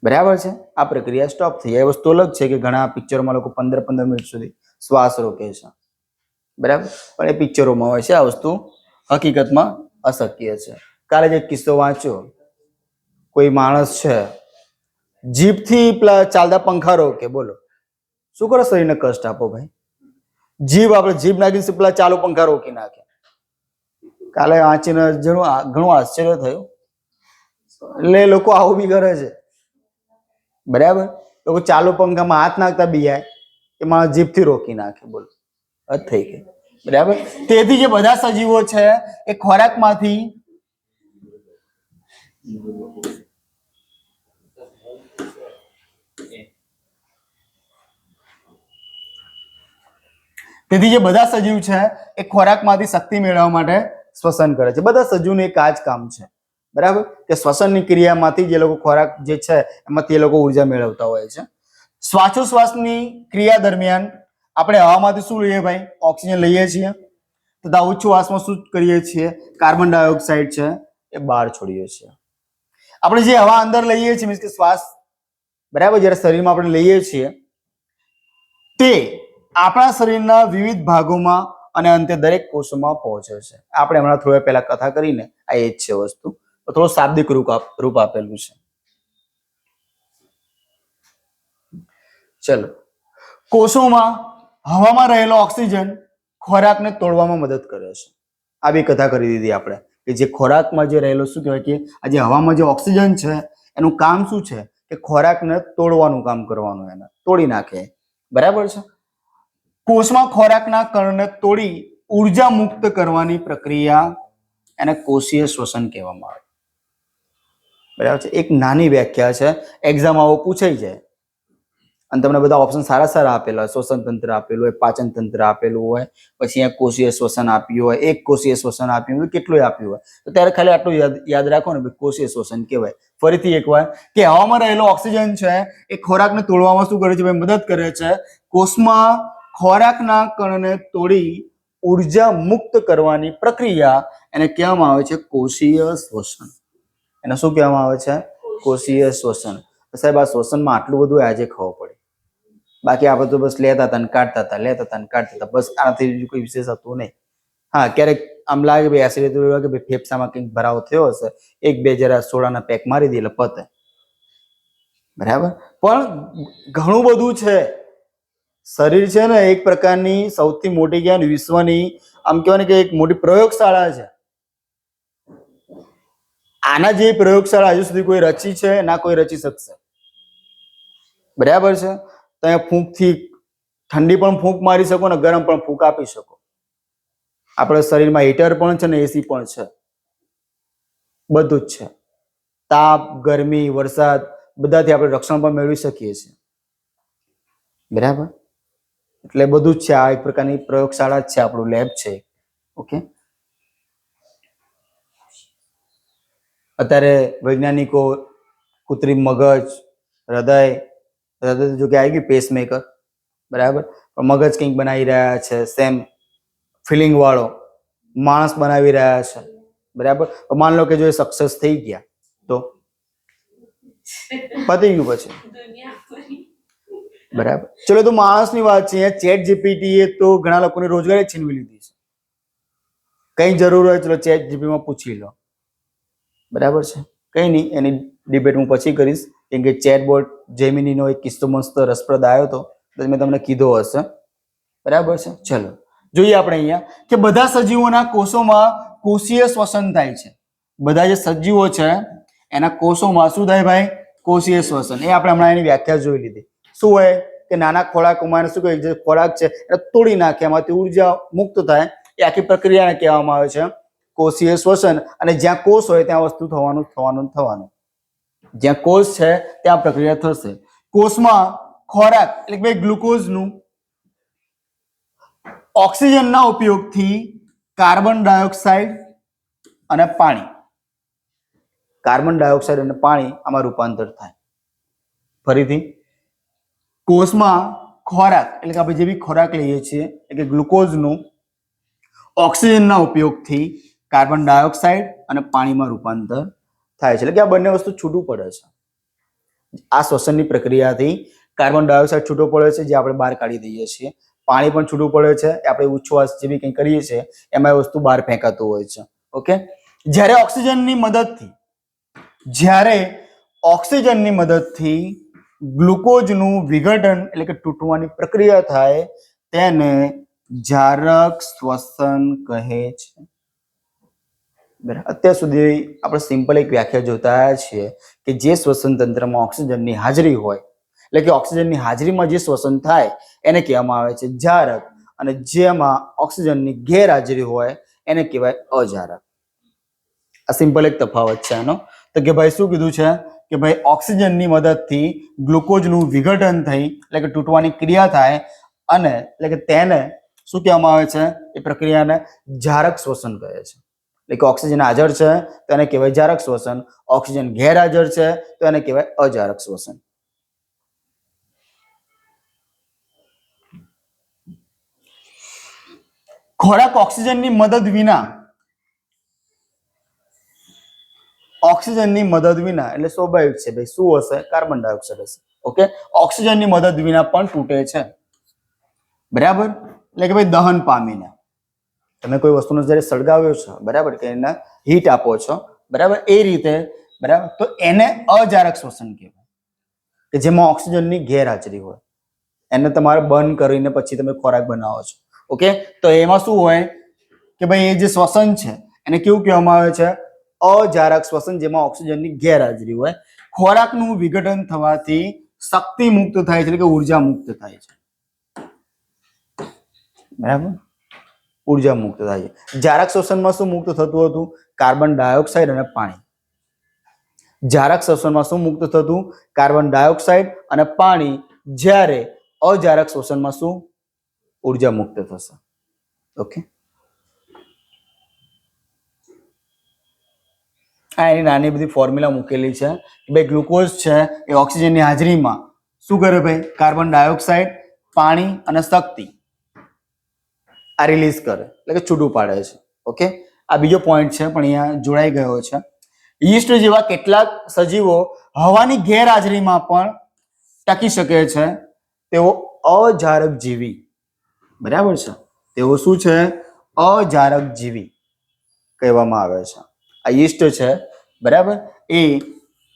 બરાબર છે. આ પ્રક્રિયા સ્ટોપ થઈ જાય. એ વસ્તુ અલગ છે કે ઘણા પિક્ચરોમાં લોકો 15-15 મિનિટ સુધી શ્વાસ રોકે છે. બરાબર. પણ એ પિક્ચરોમાં હોય છે, આ વસ્તુ હકીકતમાં અશક્ય છે. કાલે જ એક કિસ્સો વાંચ્યો, કોઈ માણસ છે જીભથી પેલા ચાલતા પંખા રોકે. બોલો શું કરો? શરીરને કષ્ટ આપો ભાઈ. જીભ આપણે જીભ નાખીને પેલા ચાલુ પંખા રોકી નાખે. કાલે વાંચીને ઘણું આશ્ચર્ય થયું. એટલે લોકો આવું બી કરે છે. બરાબર. લોકો ચાલુ પંખામાં હાથ નાખતા બી જાય, એમાં જીભથી રોકી નાખે. બોલો હદ થઈ ગઈ. બરાબર. તેથી જે બધા સજીવો છે એ ખોરાકમાંથી સજીવ છે એ ખોરાકમાંથી શક્તિ મેળવવા માટે શ્વસન કરે છે. બધા સજીવનું એક આ જ કામ છે. બરાબર. કે શ્વસનની ક્રિયામાંથી જે લોકો ખોરાક જે છે એમાંથી એ લોકો ઉર્જા મેળવતા હોય છે. શ્વાસોશ્વાસની ક્રિયા દરમિયાન આપણે હવામાંથી શું લઈએ ભાઈ? ઓક્સિજન લઈએ છીએ. તથા ઉચ્છવાસમાં શું કરીએ છીએ? કાર્બન ડાયોક્સાઇડ છે એ બહાર છોડીએ છીએ. આપણે જે હવા અંદર લઈએ છીએ મીન્સ કે શ્વાસ, બરાબર, જ્યારે શરીરમાં આપણે લઈએ છીએ તે આપણા શરીરના વિવિધ ભાગોમાં અને અંતે દરેક કોષોમાં પહોંચે છે. આપણે હમણાં થોડા પહેલા કથા કરીને આ એ જ છે વસ્તુ, થોડું શાબ્દિક રૂપ આપેલું છે. ચલો. કોષોમાં હવામાં રહેલો ઓક્સિજન ખોરાકને તોડવામાં મદદ કરે છે. આ બી કથા કરી દીધી આપણે કે જે ખોરાકમાં જે રહેલો શું કહેવાય કે આ જે હવામાં જે ઓક્સિજન છે એનું કામ શું છે કે ખોરાકને તોડવાનું કામ કરવાનું, એને તોડી નાખે. બરાબર છે. કોષમાં ખોરાકના કણને તોડી ઉર્જા મુક્ત કરવાની પ્રક્રિયા એને કોષીય શ્વસન કહેવામાં આવે. બરાબર છે. એક નાની વ્યાખ્યા છે, એક્ઝામ આવો પૂછાઈ જાય અને તમને બધા ઓપ્શન સારા સારા આપેલા હોય. શ્વસન તંત્ર આપેલું હોય, પાચન તંત્ર આપેલું હોય, પછી અહીંયા કોષીય શ્વસન આપ્યું હોય, એક કોષીય શ્વસન આપ્યું હોય, કેટલું આપ્યું હોય. તો ત્યારે ખાલી આટલું યાદ રાખો ને, કોષીય શ્વસન કહેવાય. ફરીથી એકવાર કે હવામાં રહેલો ઓક્સિજન છે એ ખોરાકને તોડવામાં શું કરે છે ભાઈ? મદદ કરે છે. કોષમાં ખોરાકના કણને તોડી ઉર્જા મુક્ત કરવાની પ્રક્રિયા એને કહેવામાં આવે છે કોષીય શ્વસન. એને શું કહેવામાં આવે છે? કોષીય શ્વસન. સાહેબ આ શ્વસનમાં આટલું બધું આજે ખબર પડે, બાકી આપણે તો બસ લેતા હતા ને કાઢતા હતા, લેતા હતા ને કાઢતા હતા, બસ આનાથી બીજું કોઈ વિશેષ હતું નહીં. હા, ક્યારેક આમ લાગે ભાઈ એસિડિટી કે ભાઈ ફેફસામાં કંઈક ભરાવો થયો હશે, 1-2 જરા સોડાના પેક મારી દે એટલે પતે. બરાબર. પણ ઘણું બધું છે. શરીર છે ને એક પ્રકારની સૌથી મોટી જ્ઞાન વિશ્વની આમ કહેવાય ને કે એક મોટી પ્રયોગશાળા છે. આના જે પ્રયોગશાળા હજુ સુધી કોઈ રચી છે ના કોઈ રચી શકશે. બરાબર છે. તમે ફૂંકથી ઠંડી પણ ફૂંક મારી શકો ને ગરમ પણ ફૂંક આપી શકો. આપણા શરીરમાં હીટર પણ છે ને એસી પણ છે, બધું જ છે. તાપ, ગરમી, વરસાદ બધાથી આપણે રક્ષણ પણ મેળવી શકીએ છીએ. બરાબર. એટલે બધું જ છે. આ એક પ્રકારની પ્રયોગશાળા જ છે, આપણું લેબ છે. ઓકે. અત્યારે વૈજ્ઞાનિકો કૃત્રિમ મગજ, હૃદય જો કે આવી ગયું પેસમેકર, બરાબર, પણ મગજ કંઈક બનાવી રહ્યા છે, સેમ ફિલિંગ વાળો માણસ બનાવી રહ્યા છે. બરાબર. માન લો કે જો એ સક્સેસ થઈ ગયા તો પતી ગયું પછી. બરાબર. ચલો તો માણસની વાત છે. ચેટ જીપીટી એ તો ઘણા લોકોની રોજગારી છીનવી લીધી છે. કઈ જરૂર હોય ચલો ચેટ જીપીટી માં પૂછી લો. બરાબર છે. કઈ નહીં, એની ડિબેટ હું પછી કરીશ, કેમ કે ચેટબોટ જેમિનીનો એક કિસ્સો મસ્ત રસપ્રદ આવ્યો હતો, તો મેં તમને કીધો હશે. બરાબર છે. ચલો જોઈએ આપણે અહીંયા કે બધા સજીવોના કોષોમાં કોષીય શ્વસન થાય છે. બધા જે સજીવો છે એના કોષોમાં શું થાય ભાઈ? કોષીય શ્વસન. એ આપણે હમણાં એની વ્યાખ્યા જોઈ લીધી. શું હોય કે નાના ખોરાકોમાં શું કહે, જે ખોરાક છે એને તોડી નાખે, એમાંથી ઉર્જા મુક્ત થાય, એ આખી પ્રક્રિયાને કહેવામાં આવે છે કોષીય શ્વસન. અને જ્યાં કોષ હોય ત્યાં વસ્તુ થવાનું. જ્યાં કોષ છે ત્યાં પ્રક્રિયા થશે. કોષમાં ખોરાક એટલે કે ભાઈ ગ્લુકોઝનું ઓક્સિજનના ઉપયોગથી કાર્બન ડાયોક્સાઇડ અને પાણી આમાં રૂપાંતર થાય. ફરીથી, કોષમાં ખોરાક એટલે કે આપણે જે બી ખોરાક લઈએ છીએ એટલે કે ગ્લુકોઝનું ઓક્સિજનના ઉપયોગથી કાર્બન ડાયોક્સાઇડ અને પાણીમાં રૂપાંતર થાય છે. એટલે કે આ બંને વસ્તુ છૂટું પડે છે. આ શ્વસનની પ્રક્રિયાથી કાર્બન ડાયોક્સાઇડ છૂટો પડે છે, જે આપણે બહાર કાઢી દઈએ છીએ. પાણી પણ છૂટું પડે છે, આપણે ઉચ્છ્વાસ જે બી કંઈ કરીએ છીએ એમાં એ વસ્તુ બહાર ફેંકાતું હોય છે. ઓકે. જ્યારે ઓક્સિજનની મદદથી ગ્લુકોઝનું વિઘટન એટલે કે તૂટવાની પ્રક્રિયા થાય તેને જારક શ્વસન કહે છે. બરાબર. અત્યાર સુધી આપણે સિમ્પલ એક વ્યાખ્યા જોતા આવ્યા છીએ કે જે શ્વસન તંત્રમાં ઓક્સિજનની હાજરી હોય એટલે કે ઓક્સિજનની હાજરીમાં જે શ્વસન થાય એને કહેવામાં આવે છે જારક, અને જેમાં ઓક્સિજનની ગેરહાજરી હોય એને કહેવાય અજારક. આ સિમ્પલ એક તફાવત છે આનો. તો કે ભાઈ શું કીધું છે કે ભાઈ ઓક્સિજનની મદદથી ગ્લુકોઝનું વિઘટન થઈ એટલે કે તૂટવાની ક્રિયા થાય, અને એટલે કે તેને શું કહેવામાં આવે છે? એ પ્રક્રિયાને જારક શ્વસન કહે છે. એટલે કે ઓક્સિજન હાજર છે તો એને કહેવાય જારક શ્વસન, ઓક્સિજન ગેરહાજર છે તો એને કહેવાય અજારક શ્વસન. ખોરાક ઓક્સિજનની મદદ વિના એટલે સ્વાભાવિક છે ભાઈ, શું હશે? કાર્બન ડાયોક્સાઇડ હશે. ઓકે. ઓક્સિજનની મદદ વિના પણ તૂટે છે. બરાબર. એટલે કે ભાઈ દહન પામીને તમે કોઈ વસ્તુને જ્યારે સળગાવ્યો છો, બરાબર, કે એને હીટ આપો છો, બરાબર, એ રીતે, બરાબર, તો એને અજારક શ્વસન કહેવાય, કે જેમાં ઓક્સિજનની ગેરહાજરી હોય. એને તમારે બંધ કરીને પછી તમે ખોરાક બનાવો છો. ઓકે. તો એમાં શું હોય કે ભાઈ એ જે શ્વસન છે એને કેવું કહેવામાં આવે છે? અજારક શ્વસન, જેમાં ઓક્સિજનની ગેરહાજરી હોય. ખોરાકનું વિઘટન થવાથી શક્તિ મુક્ત થાય છે, એટલે કે ઉર્જા મુક્ત થાય છે. બરાબર. ઉર્જા મુક્ત થાય છે. જારક શ્વસનમાં શું મુક્ત થતું હતું? કાર્બન ડાયોક્સાઇડ અને પાણી. જારક શ્વસનમાં શું મુક્ત થતું? કાર્બન ડાયોક્સાઇડ અને પાણી. જ્યારે અજારક શ્વસનમાં શું? ઉર્જા મુક્ત થશે. ઓકે. આ એની નાની બધી ફોર્મ્યુલા મૂકેલી છે કે ભાઈ ગ્લુકોઝ છે એ ઓક્સિજનની હાજરીમાં શું કરે ભાઈ? કાર્બન ડાયોક્સાઇડ, પાણી અને શક્તિ આ રિલીઝ કરે, એટલે કે છૂટું પાડે છે. ઓકે. આ બીજો પોઈન્ટ છે પણ અહીંયા જોડાઈ ગયો છે. યીસ્ટ જેવા કેટલાક સજીવો હવાની ગેરહાજરીમાં પણ ટકી શકે છે. તેઓ અજારક જીવી. બરાબર છે. તેઓ શું છે? અજારક જીવી કહેવામાં આવે છે. આ યીસ્ટ છે, બરાબર, એ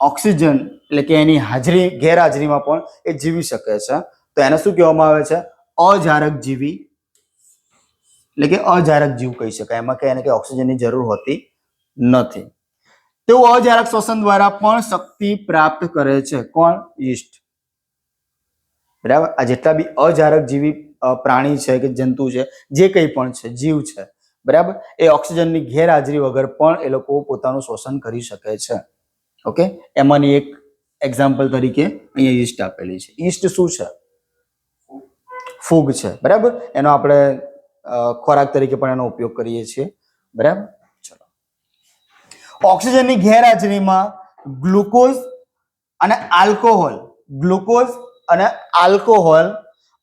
ઓક્સિજન એટલે કે એની ગેરહાજરીમાં પણ એ જીવી શકે છે. તો એને શું કહેવામાં આવે છે? અજારક જીવી, એટલે કે અજારક જીવ કહી શકાય. એમાં કે એને કે ઓક્સિજનની જરૂર હોતી નથી. તેઓ અજારક શ્વસન દ્વારા પણ શક્તિ પ્રાપ્ત કરે છે. કોણ? યીસ્ટ. બરાબર. આ જેટલા બી અજારક જીવી પ્રાણી છે કે જંતુ છે, જે કંઈ પણ છે, જીવ છે, બરાબર, એ ઓક્સિજનની ગેરહાજરી વગર પણ એ લોકો પોતાનું શ્વસન કરી શકે છે. ઓકે. એમાંની એક એક્ઝામ્પલ તરીકે અહીંયા યીસ્ટ આપેલી છે. યીસ્ટ શું છે? ફૂગ છે. બરાબર. એનો આપણે ખોરાક તરીકે પણ એનો ઉપયોગ કરીએ છીએ. બરાબર. ચલો. ઓક્સિજનની ગેરહાજરીમાં ગ્લુકોઝ અને આલ્કોહોલ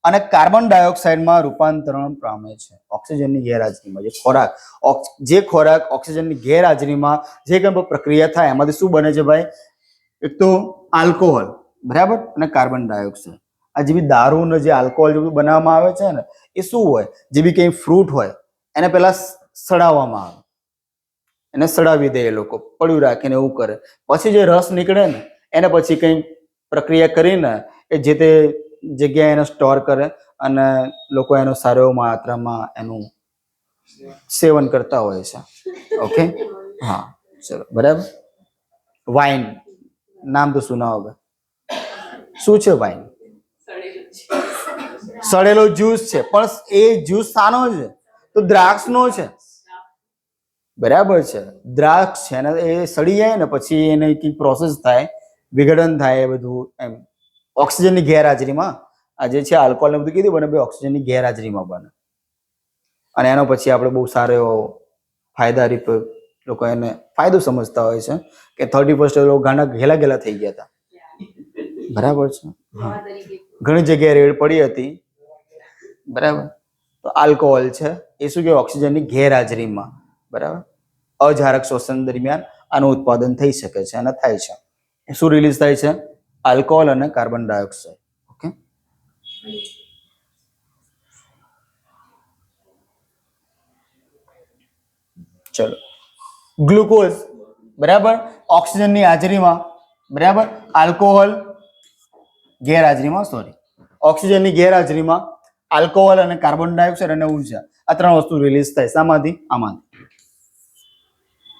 અને કાર્બન ડાયોક્સાઇડમાં રૂપાંતરણ પામે છે ઓક્સિજનની ગેરહાજરીમાં. જે ખોરાક ઓક્સિજનની ગેરહાજરીમાં જે કંઈ પણ પ્રક્રિયા થાય એમાંથી શું બને છે ભાઈ? એક તો આલ્કોહોલ, બરાબર, અને કાર્બન ડાયોક્સાઇડ. આ જે બી દારૂ ને જે આલ્કોહોલ જે બનાવવામાં આવે છે ને એ શું હોય? જે બી કંઈ ફ્રૂટ હોય એને પહેલા સડાવવામાં આવે, એને સડાવી દે એ લોકો, પડ્યું રાખીને એવું કરે. પછી જે રસ નીકળે ને એને પછી કંઈ પ્રક્રિયા કરીને એ જે તે જગ્યાએ એને સ્ટોર કરે અને લોકો એનો સારો એવો માત્રામાં એનું સેવન કરતા હોય છે. ઓકે, હા, ચલો, બરાબર. વાઇન નામ તો સુના હોગા. શું છે વાઇન? સડેલો જ્યુસ છે, પણ એ જ્યુસ શાનો છે? તો દ્રાક્ષનો છે, બરાબર છે. દ્રાક્ષ છે ને એ સડી જાય ને પછી એને કઈ પ્રોસેસ થાય, વિઘટન થાય, એ બધું એમ ઓક્સિજનની ગેરહાજરીમાં. આ જે છે આલ્કોહોલ ને બધું કીધું બને ભાઈ ઓક્સિજનની ગેરહાજરીમાં બને અને એનો પછી આપણે બહુ સારો એવો ફાયદારીપ લોકો એને ફાયદો સમજતા હોય છે કે 31st લોકો ગાના ઘેલા થઈ ગયા હતા, બરાબર છે. ઘણી જગ્યાએ રેડ પડી હતી, બરાબર. તો આલ્કોહોલ છે એ શું કે ઓક્સિજનની ગેરહાજરીમાં, બરાબર, અજારક શ્વસન દરમિયાન આનું ઉત્પાદન થઈ શકે છે અને થાય છે. શું રિલીઝ થાય છે? આલ્કોહોલ અને કાર્બન ડાયોક્સાઇડ. ઓકે, ચલો. ગ્લુકોઝ, બરાબર, ઓક્સિજનની હાજરીમાં, બરાબર, આલ્કોહોલ ગેરહાજરીમાં, ઓક્સિજનની ગેરહાજરીમાં આલ્કોહોલ અને કાર્બન ડાયોક્સાઇડ અને ઉર્જા, આ ત્રણ વસ્તુ રિલીઝ થાય. શામાંથી? આમાંથી.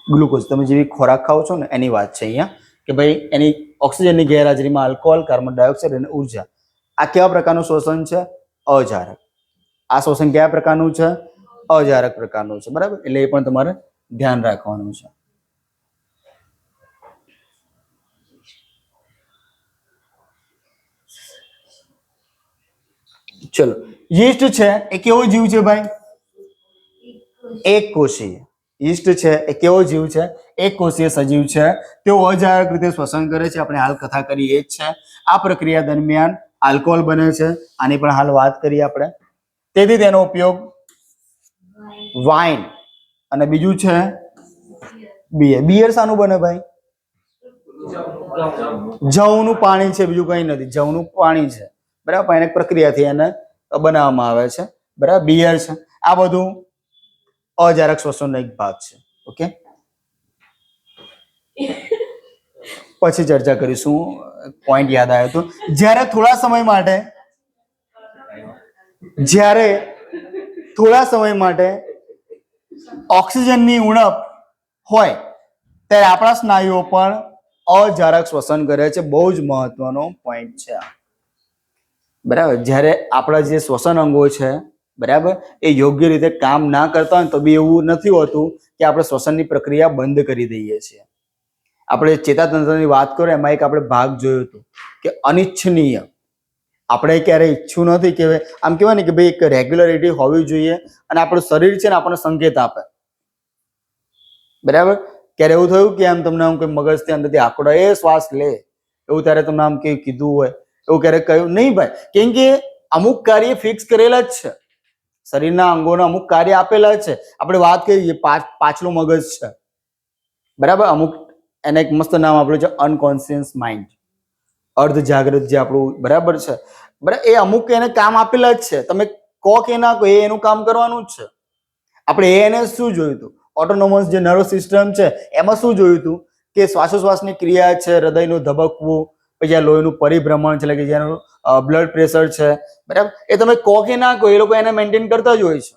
ગ્લુકોઝ તમે જેવી ખોરાક ખાઓ છો ને એની વાત છે અહીંયા કે ભાઈ એની ઓક્સિજનની ગેરહાજરીમાં આલ્કોહોલ, કાર્બન ડાયોક્સાઇડ અને ઉર્જા. આ કેવા પ્રકારનું શોષણ છે? અજારક. આ શોષણ કયા પ્રકારનું છે? અજારક પ્રકારનું છે, બરાબર. એટલે એ પણ તમારે ધ્યાન રાખવાનું છે. ચલો, યીસ્ટ છે એ કેવો જીવ છે ભાઈ? એક કોષીય. યીસ્ટ છે એ કેવો જીવ છે? એક કોષીય સજીવ છે. તેઓ અજારક રીતે શ્વસન કરે છે. આપણે હાલ કથા કરી એ જ છે. આ પ્રક્રિયા દરમિયાન આલ્કોહોલ બને છે, આની પણ હાલ વાત કરી આપણે. તેથી તેનો ઉપયોગ વાઇન અને બીજું છે બિયર. બિયર શાનું બને ભાઈ? જવનું પાણી છે, બીજું કઈ નથી. જવનું પાણી છે, બરાબર. પાણી પ્રક્રિયાથી એને બનાવવામાં આવે છે, બરાબર. બિયર છે. આ બધું અજારક શ્વસનનો એક ભાગ છે. ઓકે, પછી ચર્ચા કરીશું. પોઈન્ટ યાદ આવ્યો તો જ્યારે થોડા સમય માટે ઓક્સિજનની ઉણપ હોય ત્યારે આપણા સ્નાયુઓ પણ અજારક શ્વસન કરે છે. બહુ જ મહત્વનો પોઈન્ટ છે, બરાબર. જ્યારે આપણા જે શ્વસન અંગો છે, બરાબર, એ યોગ્ય રીતે કામ ના કરતા હોય તો બી એવું નથી હોતું કે આપણે શ્વસનની પ્રક્રિયા બંધ કરી દઈએ છીએ. આપણે ચેતાતંત્રની વાત કરીએ એમાં એક આપણે ભાગ જોયો હતો કે અનિચ્છનીય. આપણે ક્યારેય ઈચ્છવું નથી કે આમ કહેવાય ને કે ભાઈ એક રેગ્યુલરિટી હોવી જોઈએ અને આપણું શરીર છે ને આપણને સંકેત આપે, બરાબર. ક્યારે એવું થયું કે આમ તમને આમ કોઈ મગજથી અંદરથી આંકડો એ શ્વાસ લે એવું ત્યારે તમને આમ કે કીધું હોય એવું ક્યારેક કહ્યું નહીં ભાઈ? કેમ કે અમુક કાર્ય ફિક્સ કરેલા જ છે, શરીરના અંગોના અમુક કાર્ય આપેલા જ છે. આપણે વાત કરીએ પાછલું મગજ છે, બરાબર. અમુક એને એક મસ્ત નામ આપેલું છે અનકોન્શિયસ માઇન્ડ, અર્ધ જાગૃત જે આપણું, બરાબર છે, બરાબર. એ અમુક એને કામ આપેલા જ છે. તમે કહો કે ના કહો એ એનું કામ કરવાનું જ છે. આપણે એને શું જોયું હતું? ઓટોનોમસ જે નર્વસ સિસ્ટમ છે એમાં શું જોયું હતું કે શ્વાસોશ્વાસની ક્રિયા છે, હૃદયનું ધબકવું, પછી આ લોહીનું પરિભ્રમણ છે, એટલે કે જેનું બ્લડ પ્રેશર છે, બરાબર. એ તમે કહો કે ના કહો એ લોકો એને મેન્ટેન કરતા જ હોય છે,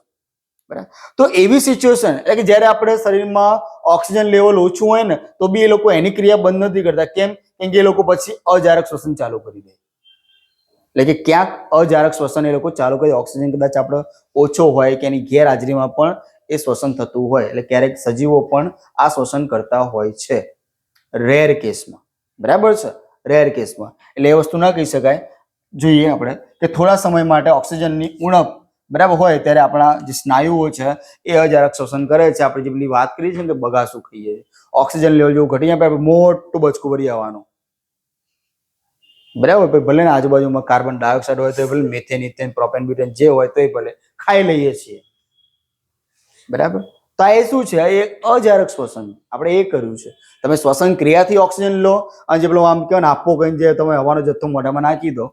બરાબર. તો એવી સિચ્યુએશન એટલે કે જ્યારે આપણે શરીરમાં ઓક્સિજન લેવલ ઓછું હોય ને તો બી એ લોકો એની ક્રિયા બંધ નથી કરતા. કેમ? કેમ કે એ લોકો પછી અજારક શ્વસન ચાલુ કરી દે. એટલે કે ક્યાંક અજારક શ્વસન એ લોકો ચાલુ કરી. ઓક્સિજન કદાચ આપણો ઓછો હોય કે એની ગેરહાજરીમાં પણ એ શ્વસન થતું હોય. એટલે ક્યારેક સજીવો પણ આ શ્વસન કરતા હોય છે, રેર કેસમાં, બરાબર છે, રેર કેસમાં. એટલે એ વસ્તુ ના કહી શકાય. જોઈએ આપણે કે થોડા સમય માટે ઓક્સિજનની ઉણપ, બરાબર, હોય ત્યારે આપણા જે સ્નાયુઓ છે એ અજારક શ્વસન કરે છે. આપણે જે પેલી વાત કરી છે ને કે બગાસું ખાઈએ, ઓક્સિજન લેવલ જેવું ઘટી જાય, આપણે મોટું બચકું ભરી આવવાનું, બરાબર. પછી ભલે ને આજુબાજુમાં કાર્બન ડાયોક્સાઇડ હોય તો ભલે, મેથેન, ઇથેન, પ્રોપેન, બ્યુટેન જે હોય તો ભલે ખાઈ લઈએ છીએ. બરાબર. તો આ એ શું છે? આ એક અજારક શ્વસન આપણે એ કર્યું છે. તમે શ્વસન ક્રિયાથી ઓક્સિજન લો અને જે પેલો આમ કહેવાય ને આપો કહીને જે તમે હવાનો જથ્થો મોઢામાં નાખી દો,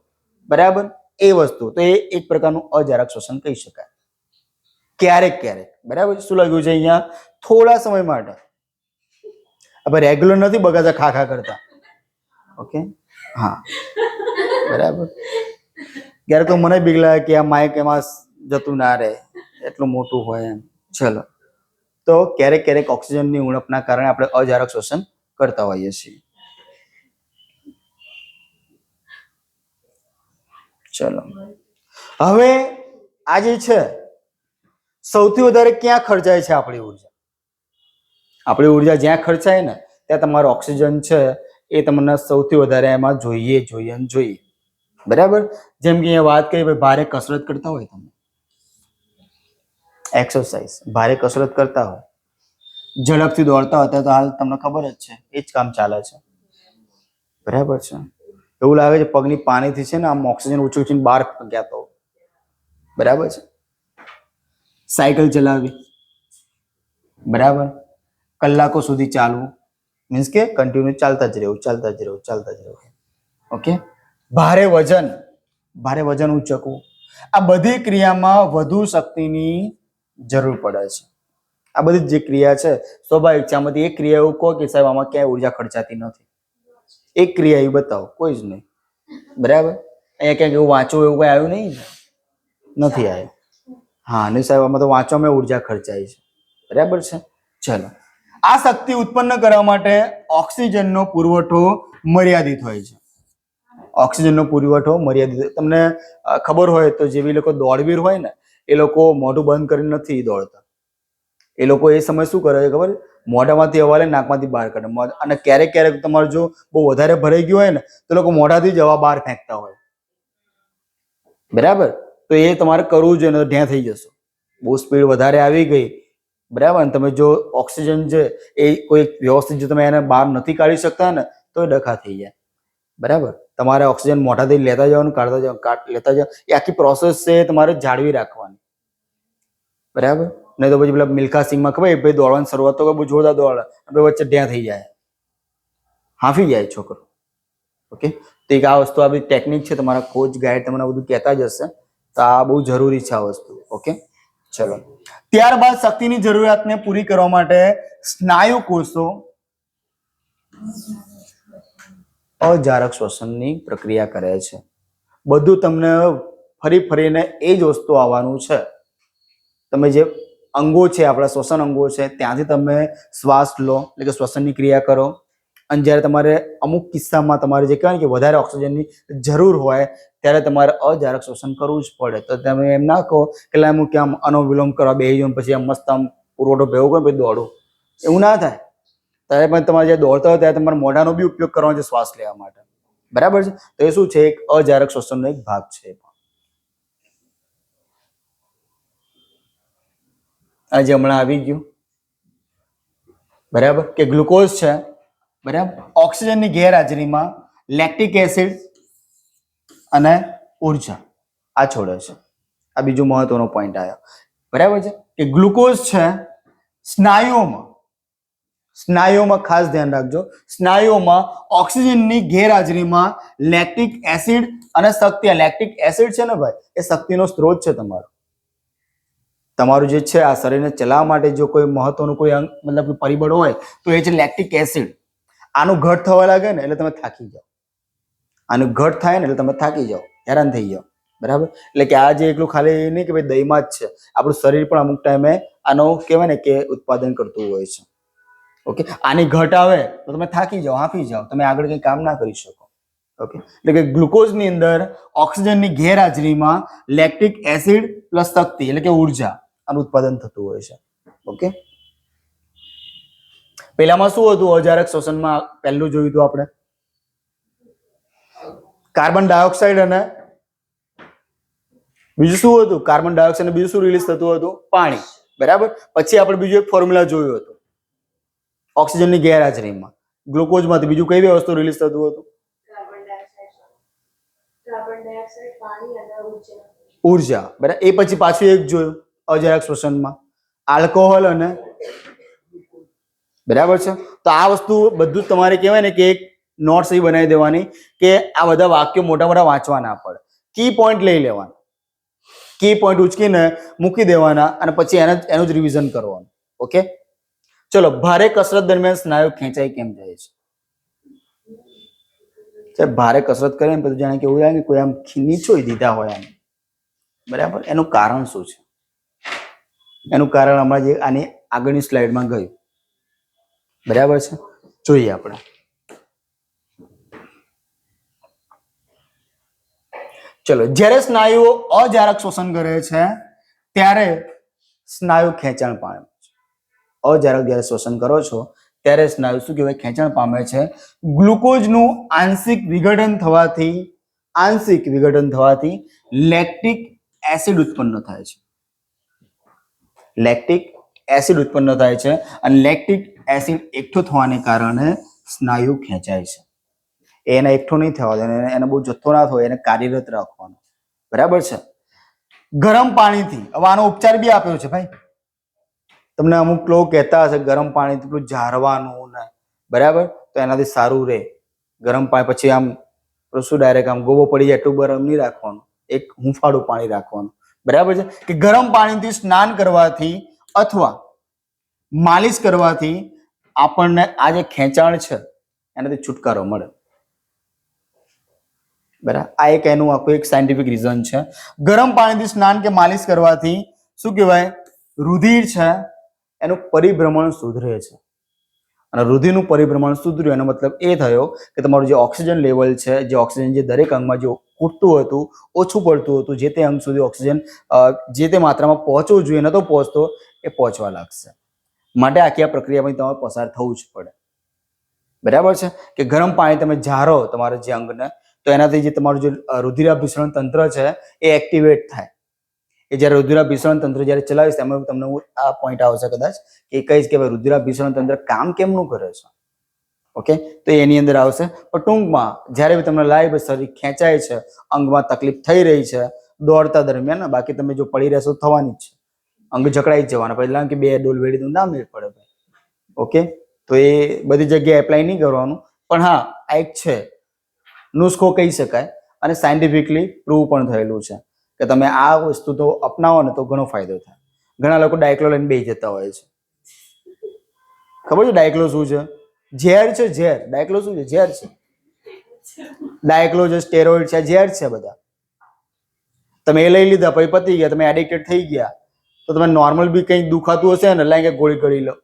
બરાબર, એ વસ્તુ તો એ એક પ્રકારનું અજારક શ્વસન કહી શકાય. ક્યારેક ક્યારેક, બરાબર. શું લાગ્યું છે અહીંયા? થોડા સમય માટે. હવે રેગ્યુલર નથી બગાતા ખા ખા કરતા. ઓકે, હા, બરાબર. ક્યારેક તો મને બીક લાગે કે આ માઇક એમાં જતું ના રહે, એટલું મોટું હોય એમ. ચલો, તો ક્યારેક ક્યારેક ઓક્સિજનની ઉણપના કારણે આપણે અજારક શ્વસન કરતા હોઈએ છીએ. ચલો, હવે આ જે છે સૌથી વધારે ક્યાં ખર્ચાય છે આપણી ઉર્જા? આપણી ઉર્જા જ્યાં ખર્ચાય ને ત્યાં તમારો ઓક્સિજન છે એ તમને સૌથી વધારે એમાં જોઈએ. બરાબર. જેમ કે અહીંયા વાત કરી, ભારે કસરત કરતા હોય, તમે એક્સરસાઇઝ ભારે કસરત કરતા હોય, ઝડપથી દોડતા હતા, તો હાલ તમને ખબર જ છે એ જ કામ ચાલે છે. બરાબર છે. એવું લાગે છે પગની પાણીથી છે ને આમ ઓક્સિજન ઉછીને બહાર ગયા તો. બરાબર છે. સાયકલ ચલાવવી, બરાબર, કલાકો સુધી ચાલવું, મીન્સ કે કન્ટિન્યુ ચાલતા જ રહેવું. ઓકે. ભારે વજન ઉચકવું, આ બધી ક્રિયામાં વધુ શક્તિની જરૂર પડે છે. આ બધી જે ક્રિયા છે સ્વાભાવિક છે. આમાંથી એક ક્રિયા એવું કહો કે સાહેબ આમાં ક્યાંય ઉર્જા ખર્ચાતી નથી, એક ક્રિયા એ બતાવો. કોઈ જ નહીં. બરાબર. અહીંયા ક્યાંક એવું વાંચવું એવું કઈ આવ્યું નહીં, નથી આવ્યું. હા, નહીં સાહેબ આમાં તો વાંચવામાં ઉર્જા ખર્ચાય છે. બરાબર છે. ચલો, આ શક્તિ ઉત્પન્ન કરવા માટે ઓક્સિજનનો પુરવઠો મર્યાદિત હોય છે. ઓક્સિજનનો પુરવઠો મર્યાદિત. તમને ખબર હોય તો જેવી લોકો દોડવીર હોય ને એ લોકો મોઢું બંધ કરીને નથી દોડતા. એ લોકો એ સમય શું કરે છે ખબર? મોઢામાંથી હવા લે, નાકમાંથી બહાર કાઢે. અને ક્યારેક ક્યારેક તમારે જો બહુ વધારે ભરાઈ ગયું હોય ને તો લોકો મોઢાથી જ હવા બહાર ફેંકતા હોય. બરાબર. તો એ તમારે કરવું જોઈએ, ઢ્યાં થઈ જશો. બહુ સ્પીડ વધારે આવી ગઈ, બરાબર, તમે જો ઓક્સિજન છે એ કોઈ વ્યવસ્થિત જો તમે એને બહાર નથી કાઢી શકતા ને તો એ ડખા થઈ જાય. બરાબર. તમારે ઓક્સિજન મોઢાથી લેતા જવાનું, લેતા જવાનું. એ આખી પ્રોસેસ છે તમારે જાળવી રાખવાની. બરાબર. નહીં તો પછી પેલા મિલ્ખા સિંહમાં ખબર ભાઈ દોડવાની શરૂઆત તો બહુ જોરદાર દોડે, વચ્ચે ઢ્યાં થઈ જાય, હાંફી જાય છોકરો. ઓકે. તો એક આ વસ્તુ, આ બધી ટેકનિક છે, તમારા કોચ ગાઈડ તમને બધું કહેતા જ હશે. તો આ બહુ જરૂરી છે આ વસ્તુ. ઓકે. ચલો, ત્યારબાદ શક્તિની જરૂરિયાતને પૂરી કરવા માટે સ્નાયુ કોષો અજારક શ્વસનની પ્રક્રિયા કરે છે. બધું તમને ફરીને એ જ વસ્તુ આવવાનું છે. તમે જે અંગો છે, આપણા શ્વસન અંગો છે, ત્યાંથી તમે શ્વાસ લો, એટલે કે શ્વસનની ક્રિયા કરો. અને જ્યારે તમારે અમુક કિસ્સામાં તમારે જે કહેવાય ને કે વધારે ઓક્સિજનની જરૂર હોય ત્યારે તમારે અજારક શ્વસન કરવું જ પડે. તો તમે એમ ના કહો કે હું ક્યાં અનુવિલોમ કરવા બેસી જાઉં પછી આમ મસ્ત આમ પુરવઠો ભેગો કરો પછી દોડું. એવું ના થાય. ત્યારે પણ તમારે જ્યારે દોડતા હોય ત્યારે તમારે મોઢાનો બી ઉપયોગ કરવાનો છે શ્વાસ લેવા માટે. બરાબર છે. તો એ શું છે? એક અજારક શ્વસનનો એક ભાગ છે. આજે હમણાં આવી ગયું, બરાબર, કે ગ્લુકોઝ છે, બરાબર, ઓક્સિજનની ગેરહાજરીમાં લેક્ટિક એસિડ અને ઉર્જા આ છોડે છે. આ બીજો મહત્વનો પોઈન્ટ આવ્યો. બરાબર છે કે ગ્લુકોઝ છે સ્નાયુઓમાં ખાસ ધ્યાન રાખજો, સ્નાયુઓમાં ઓક્સિજનની ગેરહાજરીમાં લેક્ટિક એસિડ અને શક્તિ. લેક્ટિક એસિડ છે ને ભાઈ, એ શક્તિનો સ્ત્રોત છે તમારું જે છે આ શરીરને ચલાવવા માટે જો કોઈ મહત્વનું કોઈ અંગ મતલબ પરિબળ હોય તો એ છે લેક્ટિક એસિડ. આનું ઘટ થવા લાગે ને એટલે તમે થાકી જાઓ. હેરાન થઈ જાઓ. બરાબર. એટલે કે આ જે એકલું ખાલી નહીં કે ભાઈ દહીંમાં જ છે, આપણું શરીર પણ અમુક ટાઈમે આનો કહેવાય ને કે ઉત્પાદન કરતું હોય છે. ઓકે. આની ઘટ આવે તો તમે થાકી જાઓ, હાંફી જાઓ, તમે આગળ કંઈ કામ ના કરી શકો. ઓકે. એટલે કે ગ્લુકોઝની અંદર ઓક્સિજનની ગેરહાજરીમાં લેક્ટિક એસિડ પ્લસ શક્તિ એટલે કે ઉર્જા આનું ઉત્પાદન થતું હોય છે. ઓકે. પહેલામાં શું હતું? અજારક શ્વસનમાં પહેલું જોયું હતું આપણે કાર્બન ડાયોક્સાઇડ અને બીજું શું હતું? કાર્બન ડાયોક્સાઇડ અને બીજું શું રિલીઝ થતું હતું? પાણી. બરાબર. પછી આપણે બીજું એક ફોર્મ્યુલા જોયું હતું ઓક્સિજનની ગેરહાજરીમાં ગ્લુકોઝમાંથી બીજું કઈ વસ્તુ રિલીઝ થતું હતું? ઉર્જા, બરાબર. એ પછી પાછું એક જોયું અજરાક શ્વસનમાં આલ્કોહોલ અને, બરાબર છે. તો આ વસ્તુ બધું તમારે કહેવાય ને કે એક નોટ્સ એ બનાવી દેવાની કે આ બધા વાક્યો મોટા મોટા વાંચવા ના પડે. કી પોઈન્ટ લઈ લેવાના, કી પોઈન્ટ ઉચકીને મૂકી દેવાના અને પછી એનું જ રિવિઝન કરવાનું. ઓકે, ચલો. ભારે કસરત દરમિયાન સ્નાયુ ખેંચાઈ કેમ જાય છે? ભારે કસરત કરે ને પછી જાણે કે એવું લાગે કે કોઈ આમ નીચોઈ દીધા હોય આમ, બરાબર. એનું કારણ શું છે? એનું કારણ હમણાં જે આની આગળની સ્લાઇડમાં ગયું, બરાબર છે. જોઈએ આપણે. ચલો, જ્યારે સ્નાયુઓ અજારક શોષણ કરે છે ત્યારે સ્નાયુ ખેંચાણ પામે છે. અજારક જ્યારે શોષણ કરો છો ત્યારે સ્નાયુ શું કહેવાય? ખેંચાણ પામે છે. ગ્લુકોઝનું આંશિક વિઘટન થવાથી લેક્ટિક એસિડ ઉત્પન્ન થાય છે. લેક્ટિક એસિડ ઉત્પન્ન થાય છે અને લેક્ટિક એસિડ એકઠો થવાને કારણે સ્નાયુ ખેંચાય છે. એને એકઠો નહીં થવા દે, એને બહુ જથ્થો ના થયો, એને કાર્યરત રાખવાનો, બરાબર છે. ગરમ પાણીથી, હવે આનો ઉપચાર બી આપ્યો છે ભાઈ. તમને અમુક લોકો કહેતા હશે ગરમ પાણીથી પેલું ઝારવાનું ને, બરાબર. તો એનાથી સારું રહે ગરમ પાણી. પછી આમ શું ડાયરેક્ટ આમ ગોબો પડી જાય એટલું ગરમ નહીં રાખવાનું, એક હુંફાળું પાણી રાખવાનું, બરાબર છે. કે ગરમ પાણીથી સ્નાન કરવાથી અથવા માલિશ કરવાથી આપણને આ જે ખેંચાણ છે એનાથી છુટકારો મળે, બરાબર. આ એક એનું આખું એક સાયન્ટિફિક રીઝન છે. ગરમ પાણીથી સ્નાન કે માલિશ કરવાથી શું કહેવાય? રુધિર છે એનું પરિભ્રમણ સુધરે છે. અને રુધિરનું પરિભ્રમણ સુધર્યું એનો મતલબ એ થયો કે તમારું જે ઓક્સિજન લેવલ છે, જે ઓક્સિજન જે દરેક અંગમાં જે ખૂટતું હતું, ઓછું પડતું હતું, જે તે અંગ સુધી ઓક્સિજન જે તે માત્રામાં પહોંચવું જોઈએ નતો પહોંચતો, એ પહોંચવા લાગશે. માટે આખી આ પ્રક્રિયામાં તમારે પસાર થવું જ પડે, બરાબર છે. કે ગરમ પાણી તમે ઝારો તમારા જે અંગને, તો એનાથી જે તમારું જે રુધિરાભિસરણ તંત્ર છે એ એક્ટિવેટ થાય. એ જ્યારે રુધિરાભિસરણ તંત્ર જ્યારે ચલાવીશ એમાં તમને આ પોઈન્ટ આવશે કદાચ કે કહીશ કે ભાઈ રુધિરાભિસરણ તંત્ર કામ કેમનું કરે છે. ઓકે, તો એની અંદર આવશે. પણ ટૂંકમાં જ્યારે બી તમને લાગે શરીર ખેંચાય છે, અંગમાં તકલીફ થઈ રહી છે દોડતા દરમિયાન, બાકી તમે જો પડી રહેશો થવાની જ છે, અંગ જકડાઈ જ જવાના. પહેલા કે 2 ડોલ વેડી દઉં ના મેળ પડે ભાઈ. ઓકે, તો એ બધી જગ્યાએ એપ્લાય નહીં કરવાનું. પણ હા, આ એક છે નુસ્ખો કહી શકાય અને સાયન્ટિફિકલી પ્રૂવ પણ થયેલું છે કે તમે આ વસ્તુ તો અપનાવો ને તો ઘણો ફાયદો થાય. ઘણા લોકો ડાયક્લો લઈને બેસી જતા હોય છે. ખબર છે ડાયક્લો શું છે? ઝેર છે, ઝેર. ડાયક્લો શું છે? ઝેર છે. ડાયક્લો છે, સ્ટેરોઇડ છે, ઝેર છે બધા. તમે એ લઈ લીધા પછી પતી ગયા, તમે એડિક્ટેડ થઈ ગયા. તો તમે નોર્મલ બી કંઈક દુખાતું હશે ને, લાગે ગોળી ગળી લો.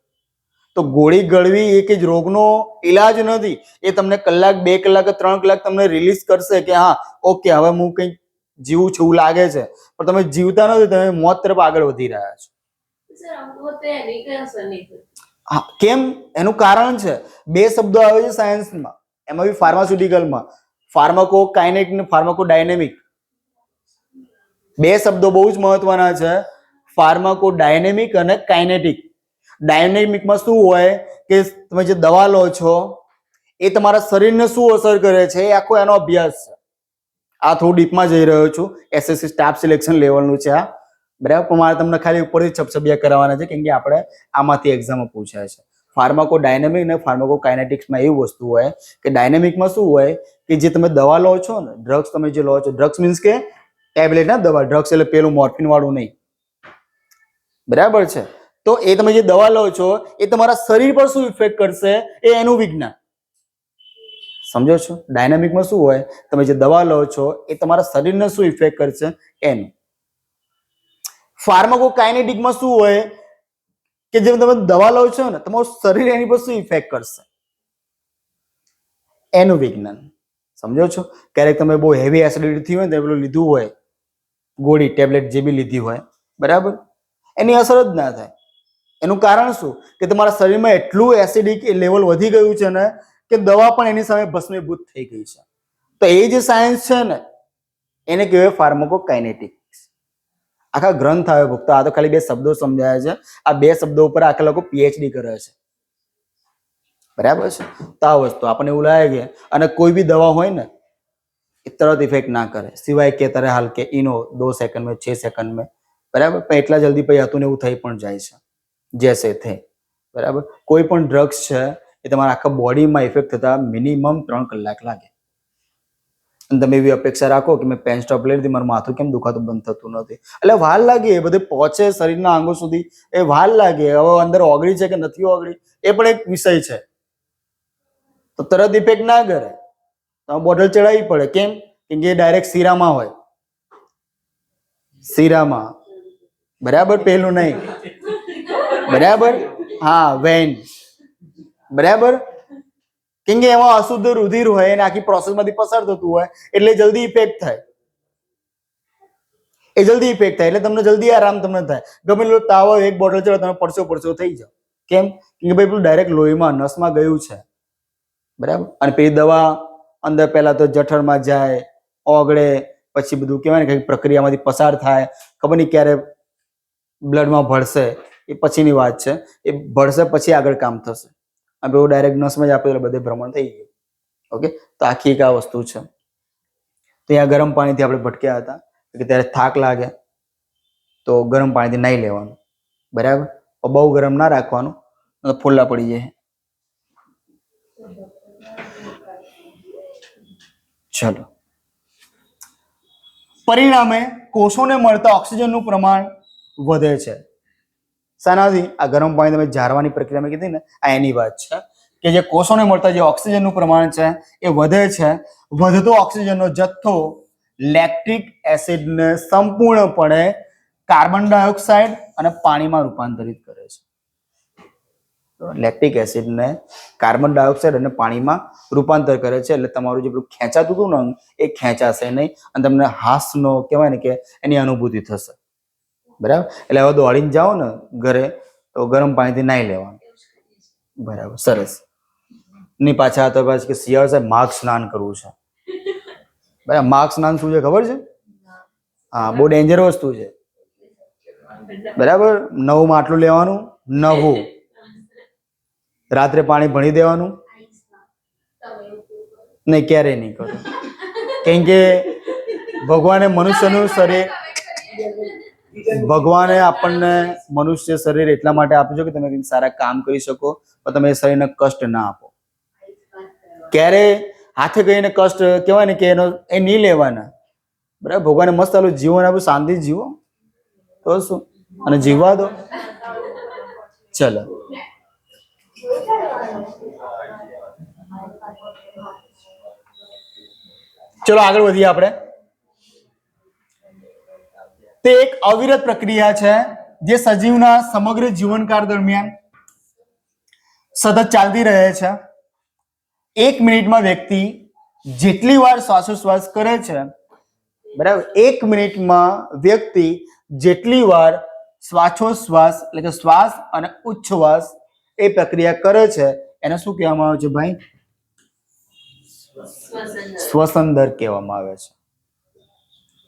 તો ગોળી ગળવી એ કે જ રોગનો ઈલાજ નથી. એ તમને કલાક, 2 કલાક, 3 કલાક તમને રિલીઝ કરશે કે હા ઓકે હવે હું કંઈક જીવું છું એવું લાગે છે, પણ તમે જીવતા નથી, તમે મોત તરફ આગળ વધી રહ્યા છો. હા, કેમ? એનું કારણ છે. 2 શબ્દો આવે છે સાયન્સમાં, એમાં બી ફાર્માસ્યુટિકલમાં, ફાર્માકોકાઇનેટિક ને ફાર્માકોડાયનેમિક. 2 શબ્દો બહુ જ મહત્વના છે, ફાર્માકોડાયનેમિક અને કાઇનેટિક. ડાયનેમિકમાં શું હોય કે તમે જે દવા લો છો એ તમારા શરીરને શું અસર કરે છે, એ આખો એનો અભ્યાસ છે. આ થોડું ડીપમાં જઈ રહ્યો છું, એસએસસી સ્ટાફ સિલેક્શન લેવલનું છે આ, બરાબર. પણ મારે તમને ખાલી ઉપરથી છપછબિયા કરાવવાના છે કેમ કે આપણે આમાંથી એક્ઝામમાં પૂછાય છે. ફાર્માકોડાયનેમિક અને ફાર્માકોકાઇનેટિક્સમાં એવી વસ્તુ હોય કે ડાયનેમિકમાં શું હોય કે જે તમે દવા લો છો ને, ડ્રગ્સ તમે જે લો છો, ડ્રગ્સ મીન્સ કે ટેબ્લેટ ના દવા, ડ્રગ્સ એટલે પેલું મોર્ફિન વાળું નહીં, બરાબર છે. તો એ તમે જે દવા લો છો એ તમારા શરીર પર શું ઇફેક્ટ કરશે એ એનું વિજ્ઞાન. સમજો છો? ડાયનામિકમાં શું હોય, તમે જે દવા લો છો એ તમારા શરીરને શું ઇફેક્ટ કરશે એનું. ફાર્માકોકાઇનેટિકમાં શું હોય કે જેમ તમે દવા લો છો ને તમારું શરીર એની પર શું ઇફેક્ટ કરશે એનું વિજ્ઞાન. સમજો છો? ક્યારેક તમે બહુ હેવી એસિડિટી થઈ હોય ને પેલું લીધું હોય ગોળી, ટેબ્લેટ જે બી લીધી હોય, બરાબર, એની અસર જ ના થાય. એનું કારણ શું કે તમારા શરીરમાં એટલું એસિડિક લેવલ વધી ગયું છે ને કે દવા પણ એની સામે ભસ્મીભૂત થઈ ગઈ છે. તો એ જે સાયન્સ છે ને એને કહેવાય ફાર્માકોકાઇનેટિક્સ. આખા ગ્રંથ આવે ભક્તો, આ તો ખાલી 2 શબ્દો સમજાય છે. આ 2 શબ્દો ઉપર આખા લોકો પીએચડી કરે છે, બરાબર છે. તો આ વસ્તુ આપણને એવું લાગે અને કોઈ બી દવા હોય ને એ તરત ઇફેક્ટ ના કરે, સિવાય કે તારે હાલ કે ઇનો 2 સેકન્ડ में 6 सेकंड में, બરાબર, પણ એટલા જલ્દી પછી હતું ને એવું થઈ પણ જાય છે જેસે થે, બરાબર. કોઈ પણ ડ્રગ્સ છે એ તમારા આખા બોડીમાં ઇફેક્ટ થતા મિનિમમ 3 કલાક લાગે. અને તમે એવી અપેક્ષા રાખો કે મેં પેન સ્ટોપ લઈ લીધી, મારું માથું કેમ દુખાતું બંધ થતું નથી, એટલે વાર લાગે, એ બધે પહોંચે શરીરના અંગો સુધી, એ વાર લાગે. હવે અંદર ઓગળી છે કે નથી ઓગળી એ પણ એક વિષય છે. તો તરત ઇફેક્ટ ના કરે, તો બોટલ ચડાવવી પડે. કેમ? કેમ કે ડાયરેક્ટ શીરામાં હોય, શીરામાં, બરાબર, પેલું નહીં, બરાબર, હા, વેન, બરાબર. કેમ કે એમાં અશુદ્ધ રુધિર હોય અને આખી પ્રોસેસમાંથી પસાર થતું હોય એટલે જલ્દી ઇફેક્ટ થાય, એટલે તમને જલ્દી આરામ તમને થાય. ગમે એટલો તાવ હોય, એક બોટલ ચડો તમે પડસો થઈ જાવ. કેમ? કે ભાઈ પેલું ડાયરેક્ટ લોહીમાં નસમાં ગયું છે, બરાબર. અને પેલી દવા અંદર પહેલા તો જઠરમાં જાય, ઓગળે, પછી બધું કહેવાય ને કઈ પ્રક્રિયામાંથી પસાર થાય, ખબર નહીં ક્યારે બ્લડમાં ભળશે, એ પછીની વાત છે. એ ભળશે પછી આગળ કામ થશે. આ પેલું ડાયરેક્ટ નસમાં જ આપે એટલે બધે ભ્રમણ થઈ ગયું. ઓકે, તો આખી એક આ વસ્તુ છે. તો અહીંયા ગરમ પાણીથી આપણે ભટક્યા હતા કે ત્યારે થાક લાગે તો ગરમ પાણીથી નાહી લેવાનું, બરાબર. બહુ ગરમ ના રાખવાનું, ફોલ્લા પડી જાય. ચલો, પરિણામે કોષોને મળતા ઓક્સિજનનું પ્રમાણ વધે છે. શાનાથી? આ ગરમ પાણી તમે ઝારવાની પ્રક્રિયા મેં કીધી ને, આ એની વાત છે કે જે કોષોને મળતા જે ઓક્સિજનનું પ્રમાણ છે એ વધે છે. વધતો ઓક્સિજનનો જથ્થો લેક્ટિક એસિડને સંપૂર્ણપણે કાર્બન ડાયોક્સાઇડ અને પાણીમાં રૂપાંતરિત કરે છે. લેક્ટિક એસિડને કાર્બન ડાયોક્સાઇડ અને પાણીમાં રૂપાંતર કરે છે. એટલે તમારું જે પેલું ખેંચાતું હતું ને એ ખેંચાશે નહીં અને તમને હાસનો કહેવાય ને કે એની અનુભૂતિ થશે, બરાબર. એટલે હવે દોડીને જાઓ ને ઘરે તો ગરમ પાણીથી નાહી લેવાનું, બરાબર, સરસ. ની પાછા તો પાછું કે શિયાળ છે માઘ સ્નાન કરવું છે, બરાબર. માઘ સ્નાન શું છે ખબર છે? હા, બહુ ડેન્જર વસ્તુ છે, બરાબર. નવું માટલું લેવાનું, નવું, રાત્રે પાણી ભણી દેવાનું નહીં, ક્યારેય નહીં કરું. કેમ કે ભગવાને મનુષ્યનું શરીર, ભગવાને આપણને મનુષ્ય શરીર એટલા માટે આપ્યું છે કે તમે કંઈક સારા કામ કરી શકો, પણ તમે એ શરીરને કષ્ટ ના આપો. ક્યારે હાથે કહીને કષ્ટ કહેવાય ને કે એનો એ નહીં લેવાના, બરાબર. ભગવાને મસ્ત આલું જીવન આપ્યું, શાંતિ જીવો તો શું, અને જીવવા દો. ચલો, ચલો આગળ વધીએ આપણે. તે એક અવિરત પ્રક્રિયા છે જે સજીવના સમગ્ર જીવનકાળ દરમિયાન સતત ચાલતી રહે છે. 1 મિનિટમાં વ્યક્તિ જેટલી વાર શ્વાસોશ્વાસ કરે છે, બરાબર, 1 મિનિટમાં વ્યક્તિ જેટલી વાર શ્વાસોશ્વાસ એટલે કે શ્વાસ અને ઉચ્છ્વાસ એ પ્રક્રિયા કરે છે એને શું કહેવામાં આવે છે ભાઈ? શ્વસન દર કહેવામાં આવે છે.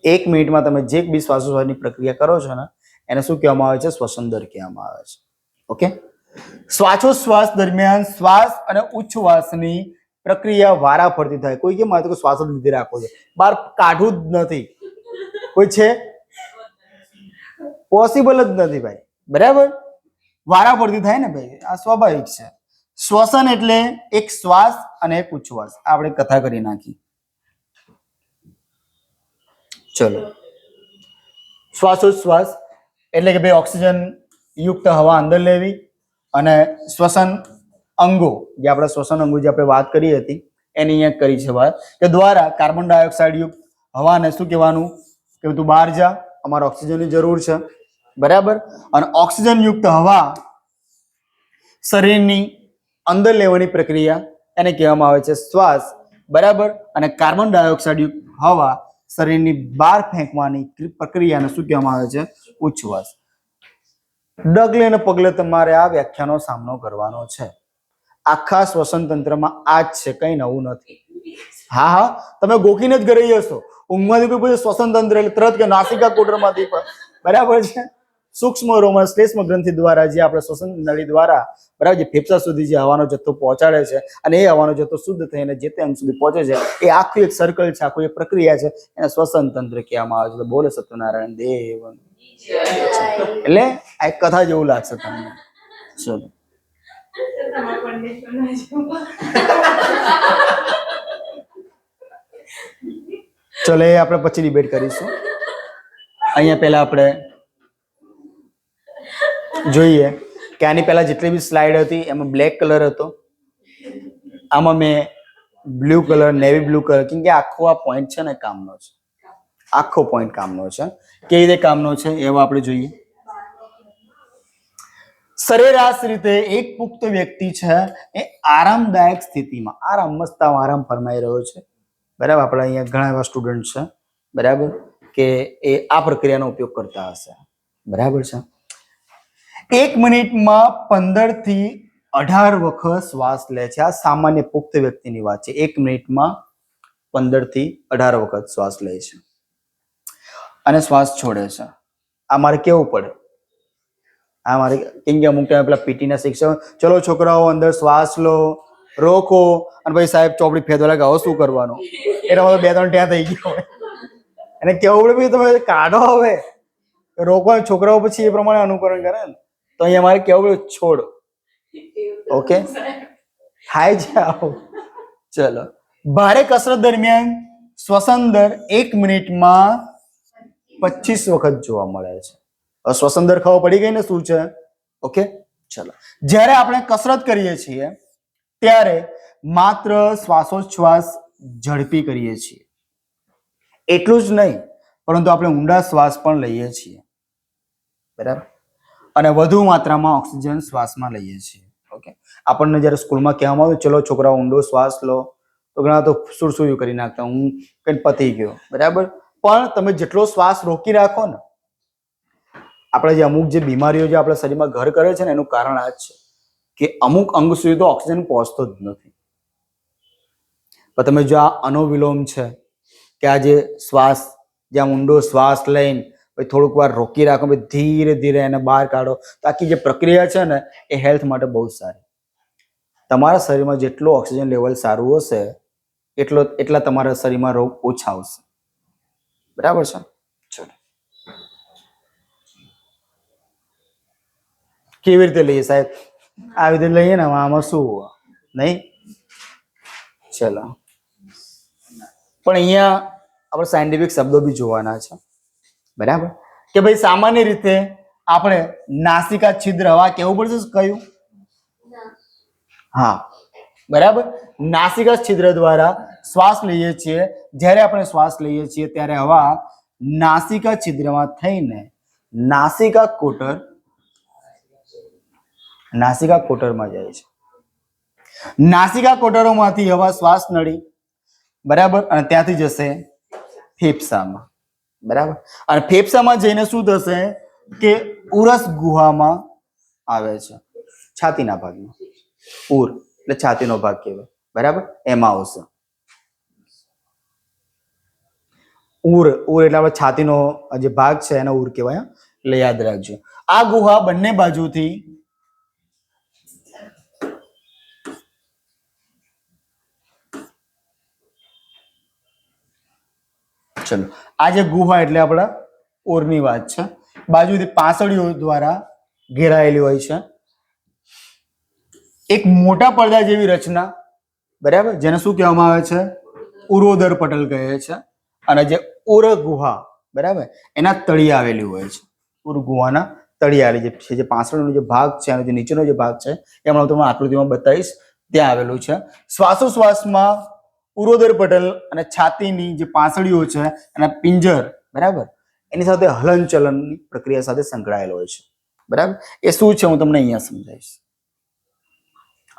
1 મિનિટમાં તમે જે બી શ્વાસોશ્વાસની પ્રક્રિયા કરો છો ને એને શું કહેવામાં આવે છે? શ્વસન દર કહેવામાં આવે છે. ઓકે, શ્વાસોશ્વાસ દરમિયાન શ્વાસ અને ઉચ્છ્વાસની પ્રક્રિયા વારા ફરતી થાય. કોઈ કેમ આવે તો શ્વાસ જ લીધે રાખો છે, બહાર કાઢવું જ નથી, કોઈ છે? પોસિબલ જ નથી ભાઈ, બરાબર. વારા ફરતી થાય ને ભાઈ, આ સ્વાભાવિક છે. શ્વસન એટલે એક શ્વાસ અને એક ઉચ્છ્વાસ. આપણે કથા કરી નાખી. ચલો, શ્વાસોશ્વાસ એટલે કે ભાઈ ઓક્સિજન યુક્ત હવા અંદર લેવી અને શ્વસન અંગો, જે આપણા શ્વસન અંગો જે આપણે વાત કરી હતી એની અહીંયા કરી છે વાત, કે દ્વારા કાર્બન ડાયોક્સાઇડ યુક્ત હવાને શું કહેવાનું કે તું બહાર જા, અમારે ઓક્સિજનની જરૂર છે, બરાબર. અને ઓક્સિજન યુક્ત હવા શરીરની અંદર લેવાની પ્રક્રિયા એને કહેવામાં આવે છે શ્વાસ, બરાબર. અને કાર્બન ડાયોક્સાઇડ યુક્ત હવા શરીરની બહાર ફેંકવાની પ્રક્રિયાને શું કહેવામાં આવે છે? ઉચ્છ્વાસ. ડગલે ને પગલે તમારે આ વ્યાખ્યાનો સામનો કરવાનો છે. આખા શ્વસન તંત્રમાં આ જ છે, કઈ નવું નથી. હા હા, તમે ગોખીને જ ઘરે જશો, ઊંઘમાંથી કોઈ પૂછે શ્વસન તંત્ર એટલે તરત કે નાસિકા કોટરમાંથી, બરાબર છે. સૂક્ષ્મ રોમન શ્લેષ્મ ગ્રંથિ દ્વારા જે આપણે શ્વસન નળી દ્વારા બરાબર જે ફેફસા સુધી જે હવાનો જથ્થો પહોંચાડે છે અને એ હવાનો જથ્થો શુદ્ધ થઈને જે તે અંગ સુધી પહોંચે છે એ આખું એક સર્કલ છે, આખું એક પ્રક્રિયા છે, એને શ્વસન તંત્ર કહેવામાં આવે છે. તો બોલે સત્યનારાયણ દેવ. એટલે આ એક કથા જેવું લાગશે તમને. ચલો ચલો એ આપણે પછી ડિબેટ કરીશું. અહીંયા પહેલા આપણે જોઈએ કે આની પહેલા જેટલી બી સ્લાઇડ હતી એમાં બ્લેક કલર હતો, આમાં મેં blue colour, navy blue colour, કેમ કે આખો આ પોઈન્ટ છે ને કામનો છે, આખો પોઈન્ટ કામનો છે. કેવી રીતે કામનો છે એવા આપણે જોઈએ. સરેરાશ રીતે એક પુખ્ત વ્યક્તિ છે એ આરામદાયક સ્થિતિમાં આરામ ફરમાઈ રહ્યો છે. બરાબર, આપણે અહીંયા ઘણા એવા સ્ટુડન્ટ છે બરાબર કે એ આ પ્રક્રિયાનો ઉપયોગ કરતા હશે. બરાબર છે. 1 મિનિટમાં 15 થી 18 વખત શ્વાસ લે છે. આ સામાન્ય પુખ્ત વ્યક્તિની વાત છે. 1 મિનિટમાં 15 થી 18 વખત શ્વાસ લે છે અને શ્વાસ છોડે છે. આ મારે કેવું પડે? આ મારે કેમ કે અમુક ટાઈમ પેલા પીટી ના શિક્ષક ચલો છોકરાઓ અંદર શ્વાસ લો, રોકો, અને પછી સાહેબ ચોપડી ફેદવા લાગે, હવે શું કરવાનું? એટલે 2-3 ત્યાં થઈ ગયો અને કેવું પડે તમે કાઢો, હવે રોકો. છોકરાઓ પછી એ પ્રમાણે અનુકરણ કરે ને. તો અહીંયા મારે કેવું પડે છોડ. ઓકે, હાય જાઓ. ચલો, ભારે કસરત દરમિયાન શ્વસન દર 1 મિનિટમાં 25 વખત જોવા મળે છે. શ્વસન દર ખબર પડી ગઈ ને શું છે? ઓકે, ચલો. જ્યારે આપણે કસરત કરીએ છીએ ત્યારે માત્ર શ્વાસોચ્છ્વાસ ઝડપી કરીએ છીએ. એટલું જ નહીં, પરંતુ આપણે ઊંડા શ્વાસ પણ લઈએ છીએ. બરાબર, અને વધુ માત્રામાં ઓક્સિજન શ્વાસમાં લઈએ છીએ. ઓકે, આપણને જ્યારે સ્કૂલમાં કહેવામાં આવ્યું ચલો છોકરાઓ ઊંડો શ્વાસ લો, તો ઘણા તો સુરસુર્યું કરી નાખતા, હું કઈ પતી ગયો. બરાબર, પણ તમે જેટલો શ્વાસ રોકી રાખો ને, આપણે જે અમુક જે બીમારીઓ જે આપણા શરીરમાં ઘર કરે છે ને એનું કારણ આ જ છે કે અમુક અંગ સુધી તો ઓક્સિજન પહોંચતો જ નથી. પણ તમે જો આ અનુવિલોમ છે કે આ જે શ્વાસ, જે ઊંડો શ્વાસ લઈને પછી થોડુંક વાર રોકી રાખો, પછી ધીરે ધીરે એને બહાર કાઢો, તો આખી જે પ્રક્રિયા છે ને એ હેલ્થ માટે બહુ સારી. તમારા શરીરમાં જેટલું ઓક્સિજન લેવલ સારું હશે એટલા તમારા શરીરમાં રોગ ઓછા આવશે. બરાબર છે. ચલો, કેવી રીતે લઈએ સાહેબ? આવી રીતે લઈએ ને, આમાં શું નહીં. ચલો, પણ અહીંયા આપણે સાયન્ટિફિક શબ્દો બી જોવાના છે. બરાબર, કે ભાઈ સામાન્ય રીતે આપણે નાસિકા છિદ્ર, હવા કેવું પડશે કયું? હા, બરાબર. નાસિકા છિદ્ર દ્વારા શ્વાસ લઈએ છીએ. જ્યારે આપણે શ્વાસ લઈએ છીએ ત્યારે હવા નાસિકા છિદ્રમાં થઈને નાસિકા કોટરમાં જાય છે. નાસિકા કોટરોમાંથી હવા શ્વાસ નળી, બરાબર, અને ત્યાંથી જશે ફેફસામાં. બરાબર, અને ફેફસામાં જઈને શું થશે કે ઉરસ ગુહામાં આવે છે, છાતીના ભાગમાં. ઉર એટલે છાતીનો ભાગ કહેવાય. બરાબર, એમાં આવશે. ઉર એટલે આપણે છાતીનો જે ભાગ છે એનો ઉર કહેવાય, એટલે યાદ રાખજો. આ ગુહા બંને બાજુથી ચલો, આ જે ગુહા એટલે આપણા ઉરની વાત છે, બાજુથી પાંસળીઓ દ્વારા ઘેરાયેલી હોય છે. એક મોટા પડદા જેવી રચના, બરાબર, જેને શું કહેવામાં આવે છે? ઉરોદર પટલ કહે છે. અને જે ઉર ગુહા, બરાબર, એના તળિયે આવેલી હોય છે. ઉર ગુહાના તળિયે આવેલી જે પાંસળીનો જે ભાગ છે અને જે નીચેનો જે ભાગ છે એ હું તમને આકૃતિમાં બતાવીશ, ત્યાં આવેલું છે. શ્વાસોશ્વાસમાં ઉરોદર પટલ અને છાતીની જે પાંસળીઓ છે એના પિંજર, બરાબર, એની સાથે હલનચલનની પ્રક્રિયા સાથે સંકળાયેલો હોય છે. બરાબર, એ શું છે હું તમને અહીંયા સમજાવીશ.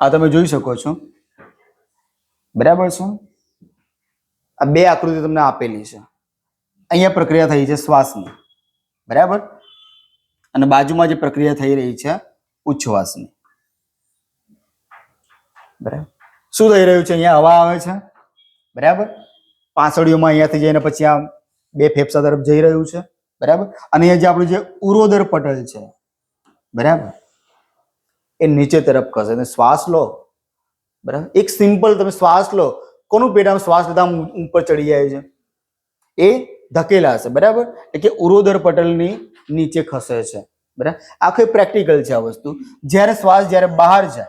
આ તમે જોઈ શકો છો. બરાબર છે, આ બે આકૃતિ તમને આપેલી છે. અહીંયા પ્રક્રિયા થઈ છે શ્વાસની, બરાબર, અને બાજુમાં જે પ્રક્રિયા થઈ રહી છે ઉચ્છ્વાસની. બરાબર, શું થઈ રહ્યું છે? અહીંયા હવા આવે છે, બરાબર, પાંસળીઓમાં અહીંયાથી જઈને પછી આ બે ફેફસા તરફ જઈ રહ્યું છે. બરાબર. અને અહીંયા જે આપણું જે ઉરોદર પટલ છે, બરાબર, એ નીચે તરફ ખસે અને શ્વાસ લો, બરાબર. એક સિમ્પલ તમે શ્વાસ લો, કોનું પેટ આમ શ્વાસ લેતા આમ ઉપર ચડી જાય છે? એ ધકેલા હશે, બરાબર. એટલે કે ઉરોદર પટલની નીચે ખસે છે, બરાબર. આખું પ્રેક્ટિકલ છે આ વસ્તુ. જ્યારે શ્વાસ જ્યારે બહાર જાય,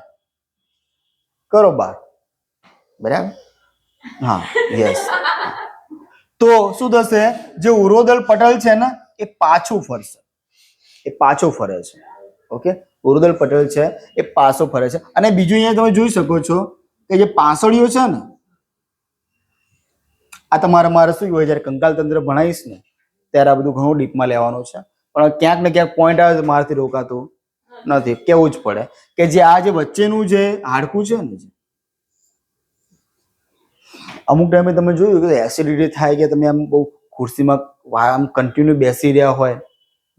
કરો બહાર, બરાબર. હા, યસ. તો શું થશે? જે ઉરોદર પટલ છે ને એ પાછું ફરશે, એ પાછો ફરે છે. ઓકે, ઉરોદર પટલ છે એ પાછો ફરે છે. અને બીજું અહીંયા તમે જોઈ શકો છો કે જે પાંસળીઓ છે ને, આ મારે શું હોય, જયારે કંકાલ તંત્ર ભણાવીશ ને ત્યારે આ બધું ઘણું ડીપમાં લેવાનું છે, પણ ક્યાંક ને ક્યાંક પોઈન્ટ આવે તો મારાથી રોકાતું નથી. કેવું જ પડે કે જે આ જે વચ્ચેનું જે હાડકું છે ને, અમુક ટાઈમે તમે જોયું કે એસિડિટી થાય કે તમે આમ બહુ ખુરશીમાં આમ કન્ટિન્યુ બેસી રહ્યા હોય,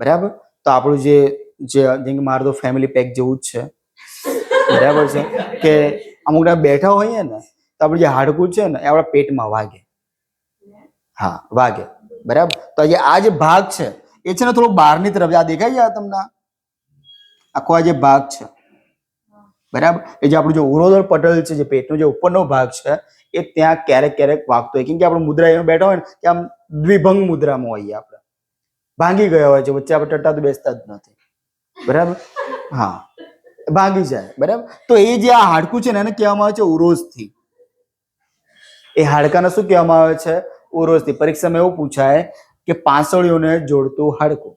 બરાબર, તો આપણું જે જેમ કે મારું તો ફેમિલી પેક જેવું જ છે, બરાબર છે, કે અમુક ટાઈમ બેઠા હોઈએ ને તો આપણું જે હાડકું છે ને એ આપણા પેટમાં વાગે. હા, વાગે, બરાબર. તો આ જે ભાગ છે એ છે ને થોડો બહારની તરફ, આ દેખાય છે તમને, આખો આ જે ભાગ છે, બરાબર, એ જે આપણું જે ઉરોદર પટલ છે, જે પેટનો જે ઉપરનો ભાગ છે, એ ત્યાં ક્યારેક ક્યારેક વાગતો હોય. કેમ કે આપણે મુદ્રા એમાં બેઠા હોય ને કે આમ દ્વિભંગ મુદ્રામાં હોઈએ, આપણે ભાંગી ગયા હોય છે, વચ્ચે આપણે ટટ્ટા તો બેસતા જ નથી, બરાબર. હા, ભાંગી જાય, બરાબર. તો એ જે આ હાડકું છે ને એને કહેવામાં આવે છે ઉરોસ્થિ. એ હાડકાને શું કહેવામાં આવે છે? ઉરોસ્થિ. પરીક્ષામાં એવું પૂછાય કે પાંસળીઓને જોડતું હાડકું,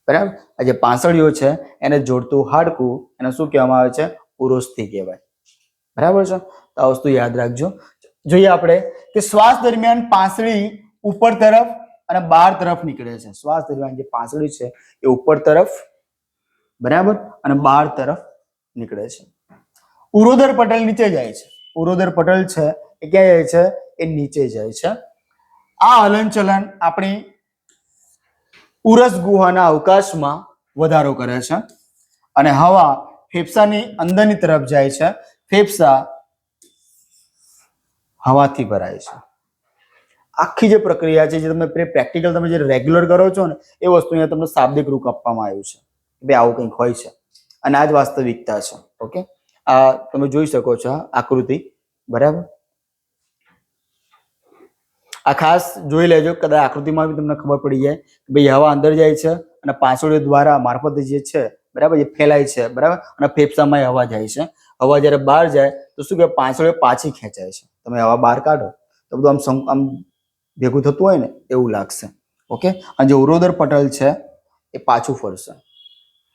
બરાબર. આ જે પાંસળીઓ છે એને જોડતું હાડકું એને શું કહેવામાં આવે છે? ઉરોસ્થિ કહેવાય, બરાબર છે. તો આ વસ્તુ યાદ રાખજો. જોઈએ આપણે કે શ્વાસ દરમિયાન પાંસળી ઉપર તરફ અને બહાર તરફ નીકળે છે. શ્વાસ દરમિયાન જે પાંસળી છે એ ઉપર તરફ, બરાબર, અને બહાર તરફ નીકળે છે. ઉરોદર પટલ નીચે જાય છે. ઉરોદર પટલ છે એ ક્યાં જાય છે? એ નીચે જાય છે. આ હલનચલન આપણી ઉરસ ગુહાના અવકાશમાં વધારો કરે છે અને હવા ફેફસાની અંદરની તરફ જાય છે. ફેફસા હવાથી ભરાય છે. આખી જે પ્રક્રિયા છે, જે તમે પ્રેક્ટિકલ તમે જે રેગ્યુલર કરો છો ને એ વસ્તુ અહીંયા તમને શાબ્દિક રૂપ આપવામાં આવ્યું છે કે આવું કંઈક હોય છે અને આ જ વાસ્તવિકતા છે. ઓકે, આ તમે જોઈ શકો છો આકૃતિ, બરાબર. આ ખાસ જોઈ લેજો, કદાચ આકૃતિમાં બી તમને ખબર પડી જાય કે ભાઈ હવા અંદર જાય છે અને પાંસળીઓ દ્વારા મારફતે જે છે, બરાબર, એ ફેલાય છે, બરાબર, અને ફેફસામાં હવા જાય છે. હવા જ્યારે બહાર જાય તો શું કે પાંસળીઓ પાછી ખેંચાય છે. તમે હવા બહાર કાઢો તો બધું આમ ભેગું થતું હોય ને એવું લાગશે. ઓકે, અને જે ઉરોદર પટલ છે એ પાછું ફરશે,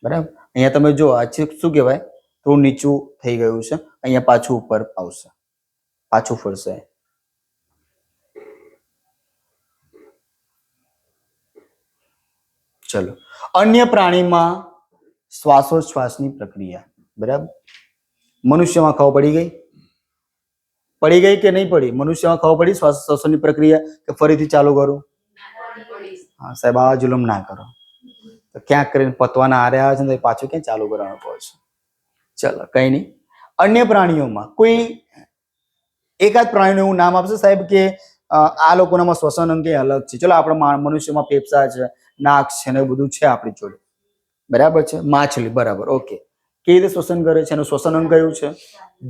બરાબર. અહીંયા તમે જો આ શું કહેવાય, થોડું નીચું થઈ ગયું છે, અહીંયા પાછું ઉપર આવશે, પાછું ફરશે. ચલો, અન્ય પ્રાણીમાં શ્વાસોચ્છ્વાસની પ્રક્રિયા, બરાબર. મનુષ્યમાં ખબર પડી ગઈ? પડી ગઈ કે નહીં પડી? મનુષ્યમાં ખબર પડી શ્વાસોચ્છ્વાસની પ્રક્રિયા કે ફરીથી ચાલુ કરું? હા સાહેબ, આ જુલમ ના કરો. તો ક્યાંક કરીને પતવાના આરે આવે છે ને પાછું ક્યાં ચાલુ કરવાનું કહો છો? ચલો, કઈ નહીં. અન્ય પ્રાણીઓમાં કોઈ એકાદ પ્રાણીનું એવું નામ આપશે સાહેબ કે આ લોકોનામાં શ્વસન અંગ અલગ છે. ચલો, આપણે મનુષ્યમાં ફેફસા છે, નાક છે ને બધું છે આપણી જોડે, બરાબર છે. માછલી, બરાબર, ઓકે. કેવી રીતે શ્વસન કરે છે? એનું શ્વસન અંગ કયું છે?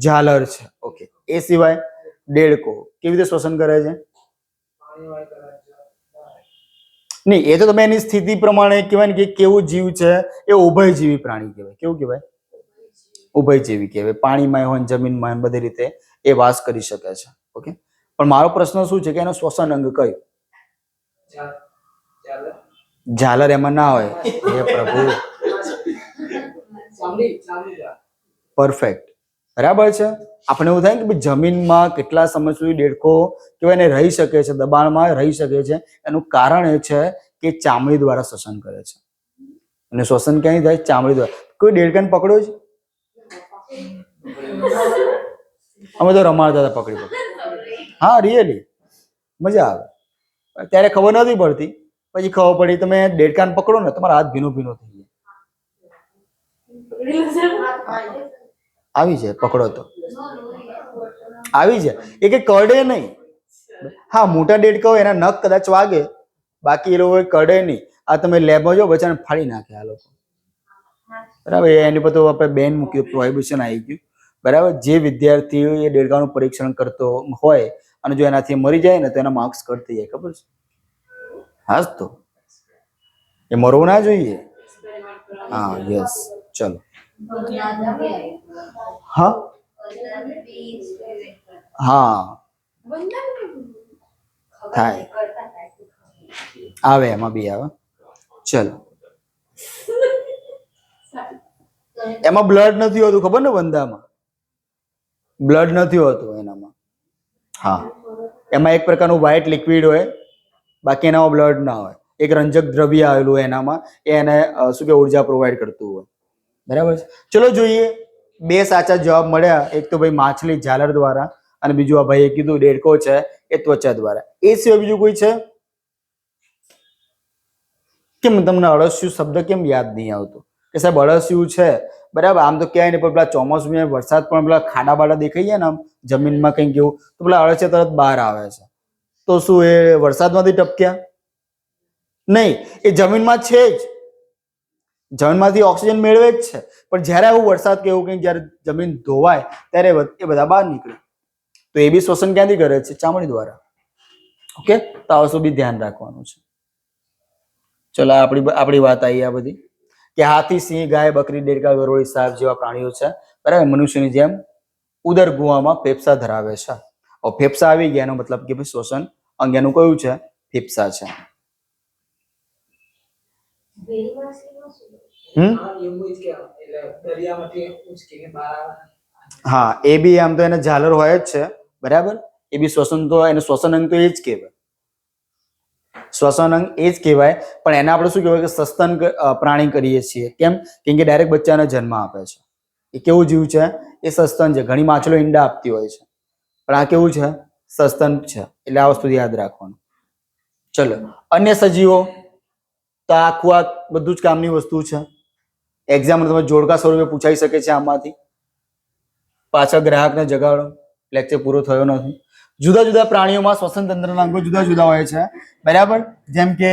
ઝાલર છે. ઓકે. એ સિવાય દેડકો કેવી રીતે શ્વસન કરે છે? નહીં, એ તો તમે એની સ્થિતિ પ્રમાણે કહેવાય ને કે કેવું જીવ છે, એ ઉભયજીવી પ્રાણી કહેવાય. કેવું કહેવાય? ઉભયજીવી કહેવાય. પાણીમાં હોય, જમીનમાં, બધી રીતે એ વાસ કરી શકે છે. ઓકે, પણ મારો પ્રશ્ન શું છે કે એનો શ્વસન અંગ કયું? ઝાલર એમાં ના હોય. હે પ્રભુ, પરફેક્ટ, બરાબર છે. આપણે એવું થાય કે ભાઈ જમીનમાં કેટલા સમય સુધી દેડકો કેવાય ને રહી શકે છે, દબાણમાં રહી શકે છે. એનું કારણ એ છે કે ચામડી દ્વારા શ્વસન કરે છે. અને શ્વસન ક્યાંય થાય? ચામડી દ્વારા. કોઈ દેડકાને પકડ્યો છે? અમે તો રમાડતા હતા પકડી. હા, રિયલી મજા આવે. ત્યારે ખબર નથી પડતી, પછી ખબર પડી. તમે દેડકાને પકડો ને તમારા હાથ ભીનો ભીનો થઈ જાય. આવી જાય, પકડો તો આવી જાય. એ કે કરડે નહીં. હા, મોટા દેડકા હોય એના નખ કદાચ વાગે બાકી એ લોકો કડે નહીં. આ તમે લેબમાં જો બચ્ચાને ફાડી નાખે આ લોકો. બરાબર, એની પર તો આપણે બેન મૂક્યું, પ્રોહિબિશન આવી ગયું. બરાબર, જે વિદ્યાર્થી એ દેડકાનું પરીક્ષણ કરતો હોય અને જો એનાથી મરી જાય ને તો એના માર્ક્સ કટ થઈ જાય, ખબર છે? હા જ તો, એ મરવું ના જોઈએ. હા, યસ, ચલો. હા હા થાય, આવે એમાં બી આવે. ચલો, એમાં બ્લડ નથી હોતું, ખબર ને? વંદામાં બ્લડ નથી હોતું એનામાં. હા, એમાં એક પ્રકારનું વ્હાઇટ લિક્વિડ હોય, બાકી એનામાં બ્લડ ના હોય. એક રંજક દ્રવ્ય આવેલું હોય એનામાં, એ એને શું કે ઉર્જા પ્રોવાઈડ કરતું હોય. બરાબર છે. ચલો જોઈએ, 2 સાચા જવાબ મળ્યા. એક તો ભાઈ માછલી ઝાલર દ્વારા, અને બીજું આ ભાઈએ કીધું દેડકો છે એ ત્વચા દ્વારા. એ સિવાય બીજું કોઈ છે? કેમ તમને અળસિયું શબ્દ કેમ યાદ નહીં આવતો? કે સાહેબ અળસિયું છે, બરાબર, આમ તો ક્યાંય નહીં, પણ પેલા ચોમાસું વરસાદ પણ પેલા ખાડા બાડા દેખાઈ જાય ને આમ જમીનમાં કંઈક એવું, તો પેલા અળસિયા તરત બહાર આવે છે. તો શું એ વરસાદમાંથી ટપક્યા? નહીં, એ જમીનમાં છે જ, જમીનમાંથી ઓક્સિજન મેળવે જ છે. પણ જ્યારે આવું વરસાદ કે એવું કંઈક જ્યારે જમીન ધોવાય ત્યારે એ બધા બહાર નીકળે. તો એ બી શ્વસન ક્યાંથી કરે છે? ચામડી દ્વારા. ઓકે, તો આ વસ્તુ બી ધ્યાન રાખવાનું છે. ચલો, આપણી વાત આવી આ બધી કે હાથી, સિંહ, ગાય, બકરી, દેડકા, ગરોળી, સાપ જેવા પ્રાણીઓ છે, બરાબર, મનુષ્યની જેમ ઉદર ગુહામાં ફેફસા ધરાવે છે. હવે ફેફસા આવી ગયા એનો મતલબ કે ભાઈ શ્વસન અંગ એનું કયું છે? ફેફસા છે. હા, એ બી આમ તો એને ઝાલર હોય જ છે, બરાબર. એ બી શ્વસન તો એને શ્વસન અંગ તો એ જ કહેવાય, શ્વસન અંગ એ જ કહેવાય. પણ એને આપણે શું કહેવાય કે સસ્તન પ્રાણી કરીએ છીએ. કેમ? કેમ કે ડાયરેક્ટ બચ્ચાને જન્મ આપે છે. એ કેવું જીવ છે? એ સસ્તન છે. ઘણી માછલીઓ ઈંડા આપતી હોય છે, પણ આ કેવું છે? સસ્તન છે. એટલે આ વસ્તુ યાદ રાખવાનું. ચલો, અન્ય સજીવો તો આખું આ બધું જ કામની વસ્તુ છે. એક્ઝામ તમે જોડકા સ્વરૂપે પૂછાઈ શકે છે આમાંથી. પાછળ ગ્રાહકને જગાડો, લેક્ચર પૂરો થયો નથી. જુદા જુદા પ્રાણીઓમાં શ્વસન તંત્રના અંગો જુદા જુદા હોય છે, બરાબર. જેમ કે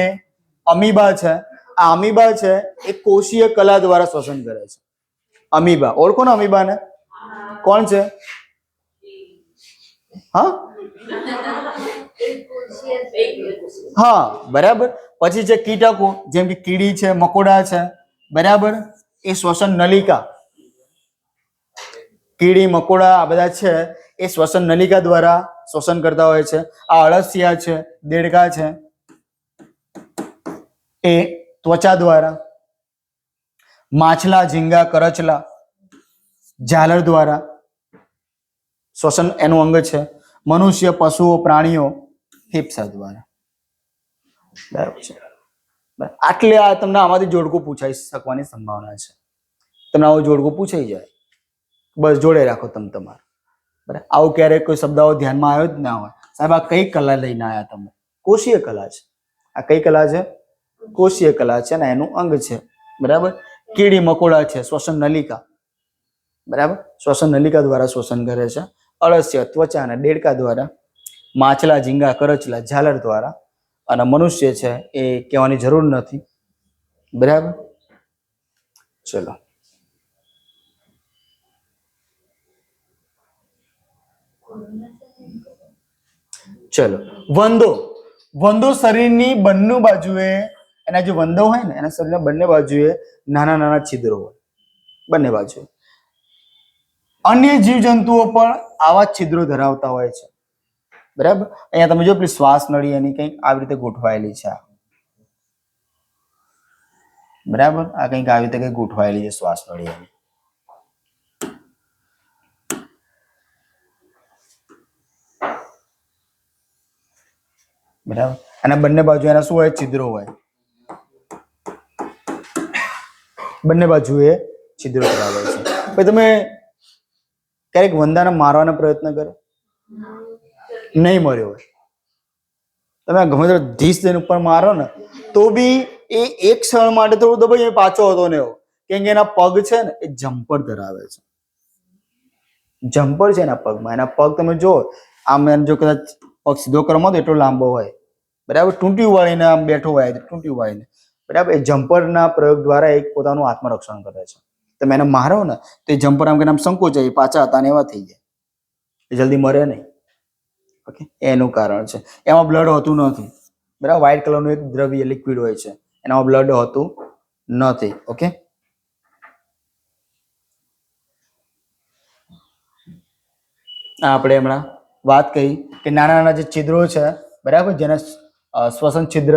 અમીબા છે. આ અમીબા છે એ કોષીય કલા દ્વારા શ્વસન કરે છે. અમીબા ઓળખો ને અમીબાને? કોણ છે? હા હા, બરાબર. પછી છે કીટકો, જેમ કે કીડી છે, મકોડા છે, બરાબર. એ શ્વસન નલિકા, કીડી, મકોડા આ બધા છે એ શ્વસન નલિકા દ્વારા શ્વસન કરતા હોય છે. આ અળસિયા છે, દેડકા છે, એ ત્વચા દ્વારા. માછલા, ઝીંગા, કરચલા ઝાલર દ્વારા શ્વસન એનું અંગ છે. મનુષ્ય, પશુઓ, પ્રાણીઓ ફેફસા દ્વારા. બરાબર છે. આટલે આ તમને આમાંથી જોડકું પૂછાઈ શકવાની સંભાવના છે. તમને આવું જોડકું પૂછાઈ જાય, બસ જોડે રાખો તમે તમારું. બરાબર, આવું ક્યારેક કોઈ શબ્દ ધ્યાનમાં આવ્યો જ ના હોય. સાહેબ આ કઈ કલા લઈને આવ્યા તમે? કોષીય કલા છે. આ કઈ કલા છે? કોષીય કલા છે ને એનું અંગ છે, બરાબર. કીડી મકોડા છે, શ્વસન નલિકા, બરાબર. શ્વસન નલિકા દ્વારા શ્વસન કરે છે. અળસિયા, ત્વચા અને દેડકા દ્વારા. માછલા, ઝીંગા, કરચલા ઝાલર દ્વારા. અને મનુષ્ય છે એ કહેવાની જરૂર નથી, બરાબર. ચલો, ચલો. વંદો, વંદો શરીરની બંને બાજુએ, એના જે વંદો હોય ને એના શરીરના બંને બાજુએ નાના નાના છિદ્રો હોય, બંને બાજુએ. અન્ય જીવજંતુઓ પણ આવા છિદ્રો ધરાવતા હોય છે, બરાબર. અહીંયા તમે જો પેલી શ્વાસ નળી એની કંઈક આવી રીતે ગોઠવાયેલી છે, બરાબર. આ કંઈક આવી રીતે કંઈક ગોઠવાયેલી છે શ્વાસ નળી એની, બરાબર. અને બંને બાજુ એના શું હોય? છિદ્રો હોય, બંને બાજુએ છિદ્રો ધરાવે છે. પછી તમે ક્યારેક વંદાને મારવાનો પ્રયત્ન કર્યો? નહીં મર્યો હોય. તમે ગમે તે ધીસ દઈને ઉપર મારો ને તો બી એ એક ક્ષણ માટે થોડું દબાઈ પાછો હતો ને એવો, કેમ કે એના પગ છે ને એ જમ્પર ધરાવે છે. જમ્પર છે એના પગમાં. એના પગ તમે જો આમ જો કદાચ પગ સીધો કરવામાં તો એટલો લાંબો હોય, બરાબર, ટૂંટી વાળીને આમ બેઠો હોય ટૂંટી વાળીને, બરાબર. એ જમ્પરના પ્રયોગ દ્વારા એક પોતાનું આત્મરક્ષણ કરે છે. તમે એને મારો ને તો એ જમ્પર આમ કે આમ સંકોચાય, પાછા હતા ને એવા થઈ જાય, એ જલ્દી મરે નહીં. ઓકે, એનું કારણ છે. એમાં બ્લડ હોતું નથી, બરાબર. વ્હાઇટ કલરનું એક દ્રવ્ય લિક્વિડ હોય છે, એનામાં બ્લડ હોતું નથી. ઓકે, આપણે હમણાં વાત કરી કે નાના નાના જે છિદ્રો છે, બરાબર, જેને શ્વસન છિદ્ર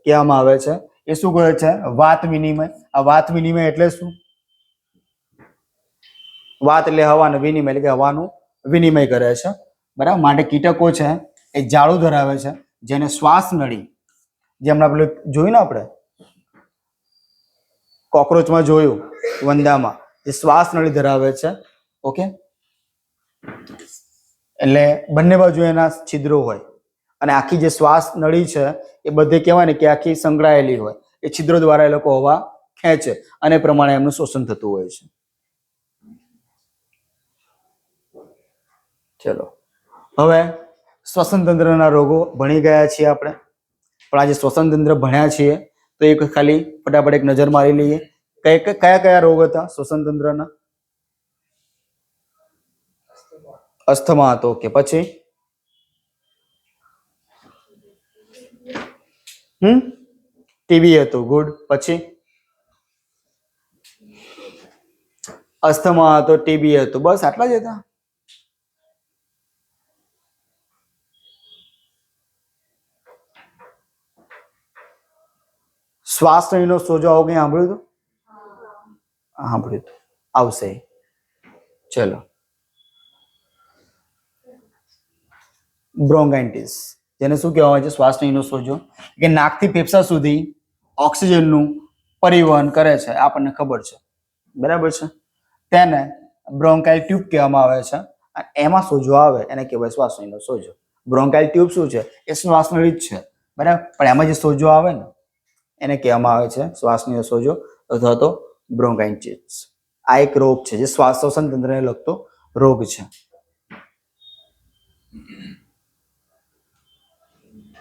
કહેવામાં આવે છે, એ શું કરે છે? વાત વિનિમય. આ વાત વિનિમય એટલે શું? વાત એટલે હવાનું વિનિમય, એટલે કે હવાનું વિનિમય કરે છે, બરાબર. માટે કીટકો છે એ જાળું ધરાવે છે, જેને શ્વાસ નળી, જે હમણાં પેલું જોયું ને આપણે કોક્રોચમાં જોયું, વંદામાં, એ શ્વાસ નળી ધરાવે છે. ઓકે, એટલે બંને બાજુ એના છિદ્રો હોય અને આખી જે શ્વાસ નળી છે એ બધે કહેવાય ને કે આખી સંકળાયેલી હોય. એ છિદ્રો દ્વારા એ લોકો હવા ખેંચે અને પ્રમાણે એમનું શોષણ થતું હોય છે. ચલો, હવે શ્વસન તંત્રના રોગો ભણી ગયા છીએ આપણે, પણ આજે શ્વસન તંત્ર ભણ્યા છીએ તો એક ખાલી ફટાફટ એક નજર મારી લઈએ. કયા કયા રોગ હતા શ્વસન તંત્રના? અસ્થમા હતો. ઓકે, પછી ટીબી હતું. ગુડ. પછી અસ્થમા હતો, ટીબી હતું, બસ આટલા જ હતા. શ્વાસ નળીનો સોજો આવું કઈ સાંભળ્યું હતું? સાંભળ્યું હતું, આવશે. ચલો, બ્રોન્કાઇટિસ, જેને શું કહેવાય છે? શ્વાસ નળીનો સોજો, કે નાકથી ફેફસા સુધી ઓક્સિજનનું પરિવહન કરે છે, આપણને ખબર છે, બરાબર છે. તેને બ્રોન્કાઇલ ટ્યુબ કહેવામાં આવે છે. એમાં સોજો આવે એને કહેવાય શ્વાસ નળીનો સોજો. બ્રોન્કાઇલ ટ્યુબ શું છે? એ શ્વાસ નળી જ છે, બરાબર. પણ એમાં જે સોજો આવે ને એને કહેવામાં આવે છે શ્વાસનીય સોજો અથવા તો બ્રોન્કાઇટિસ. આ એક રોગ છે જે શ્વસન તંત્રને લગતો રોગ છે.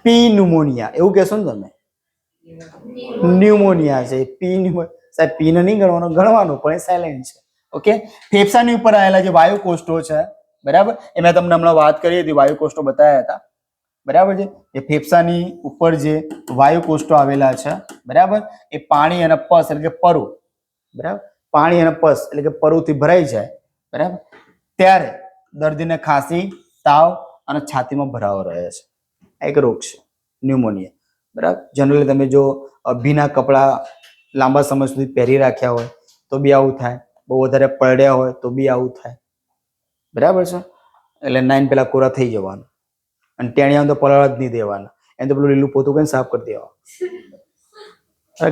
પી એવું કહેશો ને તમે? ન્યુમોનિયા છે. સાહેબ પીને નહીં ગણવાનું પણ એ સાયલેન્ટ છે. ઓકે, ફેફસાની ઉપર આવેલા જે વાયુ કોષો છે, બરાબર, એ મેં તમને હમણાં વાત કરી હતી, વાયુ કોષો બતાવ્યા હતા, બરાબર છે. એ ફેફસાની ઉપર જે વાયુ કોષો આવેલા છે, બરાબર, એ પાણી અને પસ એટલે કે પરુ, બરાબર, પાણી અને પસ એટલે કે પરુથી ભરાઈ જાય, બરાબર, ત્યારે દર્દીને ખાંસી, તાવ અને છાતીમાં ભરાવો રહે છે. આ એક રોગ છે ન્યુમોનિયા, બરાબર. જનરલી તમે જો ભીના કપડાં લાંબા સમય સુધી પહેરી રાખ્યા હોય તો બી આવું થાય, બહુ વધારે પલળ્યા હોય તો બી આવું થાય, બરાબર છે. એટલે 9 પેલા કોરા થઈ જવાનું અને ટેણિયા તો પલળવા જ નહીં દેવાના, એને તો પેલું લીલું પોતું કઈ સાફ કરી દેવા.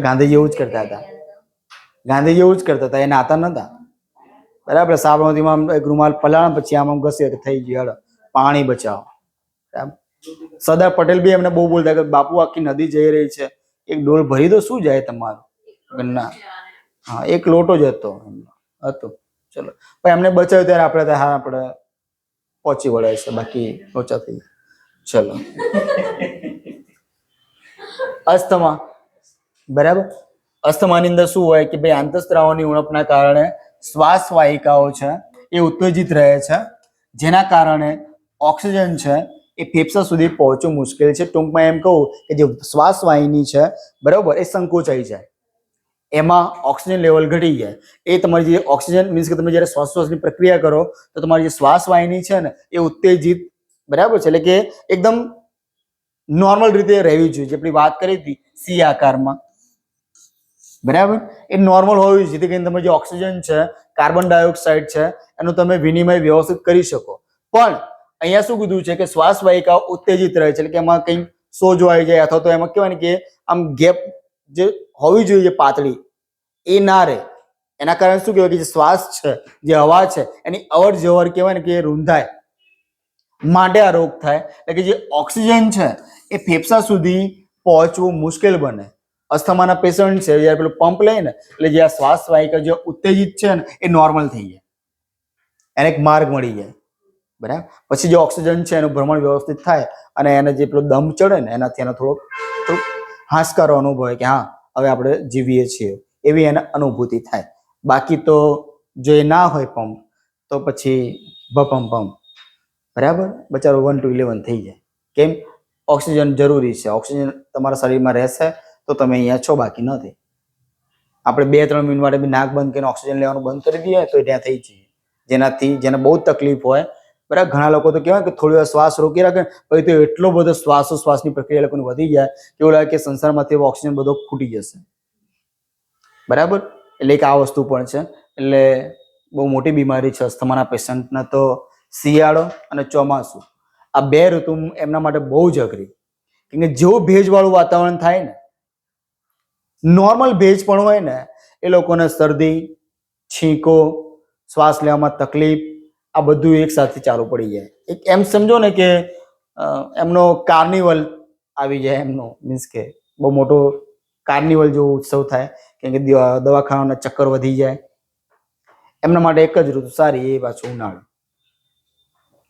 ગાંધીજી એવું જ કરતા હતા, ગાંધીજી એવું જ કરતા હતા, એ નાતા નતા, બરાબર. સાબરમતીમાં એક રૂમાલ પલાળ પછી આમ ઘસે તો થઈ ગયું, પાણી બચાવો, બરાબર. સરદાર પટેલ બી એમને બહુ બોલતા કે બાપુ આખી નદી જઈ રહી છે, એક ડોલ ભરી દો, શું જાય તમારું? ના, હા, એક લોટો જ હતો. ચલો, પણ એમને બચાવ્યું ત્યારે આપણે હા આપણે પહોંચી વળાય છે, બાકી ઓછા થઈ ગયા. ચલો, અસ્થમા, બરાબર. અસ્થમાની અંદર શું હોય કે ભાઈ આંતરસ્ત્રાવની ઉણપના કારણે શ્વાસ વાહિકાઓ છે એ ઉત્તેજિત રહે છે, જેના કારણે ઓક્સિજન છે એ ફેફસા સુધી પહોંચવું મુશ્કેલ છે. ટૂંકમાં એમ કહું કે જે શ્વાસ વાહિની છે, બરાબર, એ સંકોચાઈ જાય, એમાં ઓક્સિજન લેવલ ઘટી જાય. એ તમારી જે ઓક્સિજન મીન્સ કે તમે જ્યારે શ્વાસની પ્રક્રિયા કરો તો તમારી જે શ્વાસ વાહિની છે ને એ ઉત્તેજિત, બરાબર છે, એટલે કે એકદમ નોર્મલ રીતે રહેવી જોઈએ. જે આપણી વાત કરી હતી સી આકારમાં, બરાબર, એ નોર્મલ હોવી જોઈએ, જેથી કરીને તમે જે ઓક્સિજન છે, કાર્બન ડાયોક્સાઇડ છે, એનું તમે વિનિમય વ્યવસ્થિત કરી શકો. પણ અહીંયા શું કીધું છે કે શ્વાસ વાહિકાઓ ઉત્તેજિત રહે છે, એટલે કે એમાં કંઈ સોજો આવી જાય અથવા તો એમાં કહેવાય ને કે આમ ગેપ જે હોવી જોઈએ પાતળી એ ના રહે. એના કારણે શું કહેવાય કે જે શ્વાસ છે, જે હવા છે, એની અવર જવર કહેવાય ને કે રૂંધાય, માટે આ રોગ થાય. એટલે કે જે ઓક્સિજન છે એ ફેફસા સુધી પહોંચવું મુશ્કેલ બને. અસ્થમાના પેશન્ટ છે જ્યારે પેલું પંપ લે ને એટલે જે આ શ્વાસ વાહિકા જે ઉત્તેજિત છે ને એ નોર્મલ થઈ જાય, એને એક માર્ગ મળી જાય, બરાબર. પછી જે ઓક્સિજન છે એનું ભ્રમણ વ્યવસ્થિત થાય અને એને જે પેલો દમ ચડે ને એનાથી એને થોડોક હાશકારો અનુભવ કે હા હવે આપણે જીવીએ છીએ એવી એને અનુભૂતિ થાય. બાકી તો જો એ ના હોય પંપ તો પછી ભપમ પંપ, બરાબર, બચારો 1 to 11 થઈ જાય. કેમ? ઓક્સિજન જરૂરી છે. ઓક્સિજન તમારા શરીરમાં રહેશે તો તમે અહીંયા છો, બાકી નથી. આપણે 2-3 મિનિટ માટે બી નાક બંધ કરીને ઓક્સિજન લેવાનું બંધ કરી દઈએ તો ત્યાં થઈ જઈએ. જેને બહુ તકલીફ હોય, બરાબર, ઘણા લોકો તો કહેવાય કે થોડી વાર શ્વાસ રોકી રાખે પછી તો એટલો બધો શ્વાસોશ્વાસની પ્રક્રિયા લોકોને વધી જાય કે એવું લાગે કે સંસારમાંથી ઓક્સિજન બધો ખૂટી જશે. બરાબર. એટલે એક આ વસ્તુ પણ છે. એટલે બહુ મોટી બીમારી છે અસ્થમાના પેશન્ટને તો શિયાળો અને ચોમાસું આ 2 ઋતુ એમના માટે બહુ જ અઘરી. કેમ કે જેવું ભેજવાળું વાતાવરણ થાય ને, નોર્મલ ભેજ પણ હોય ને, એ લોકોને શરદી, છીંકો, શ્વાસ લેવામાં તકલીફ આ બધું એક સાથે ચાલુ પડી જાય. એક એમ સમજો ને કે એમનો કાર્નિવલ આવી જાય. એમનો મીન્સ કે બહુ મોટો કાર્નિવલ જેવો ઉત્સવ થાય. કેમ કે દવાખાનાના ચક્કર વધી જાય. એમના માટે એક જ ઋતુ સારી, એ પાછું ઉનાળો.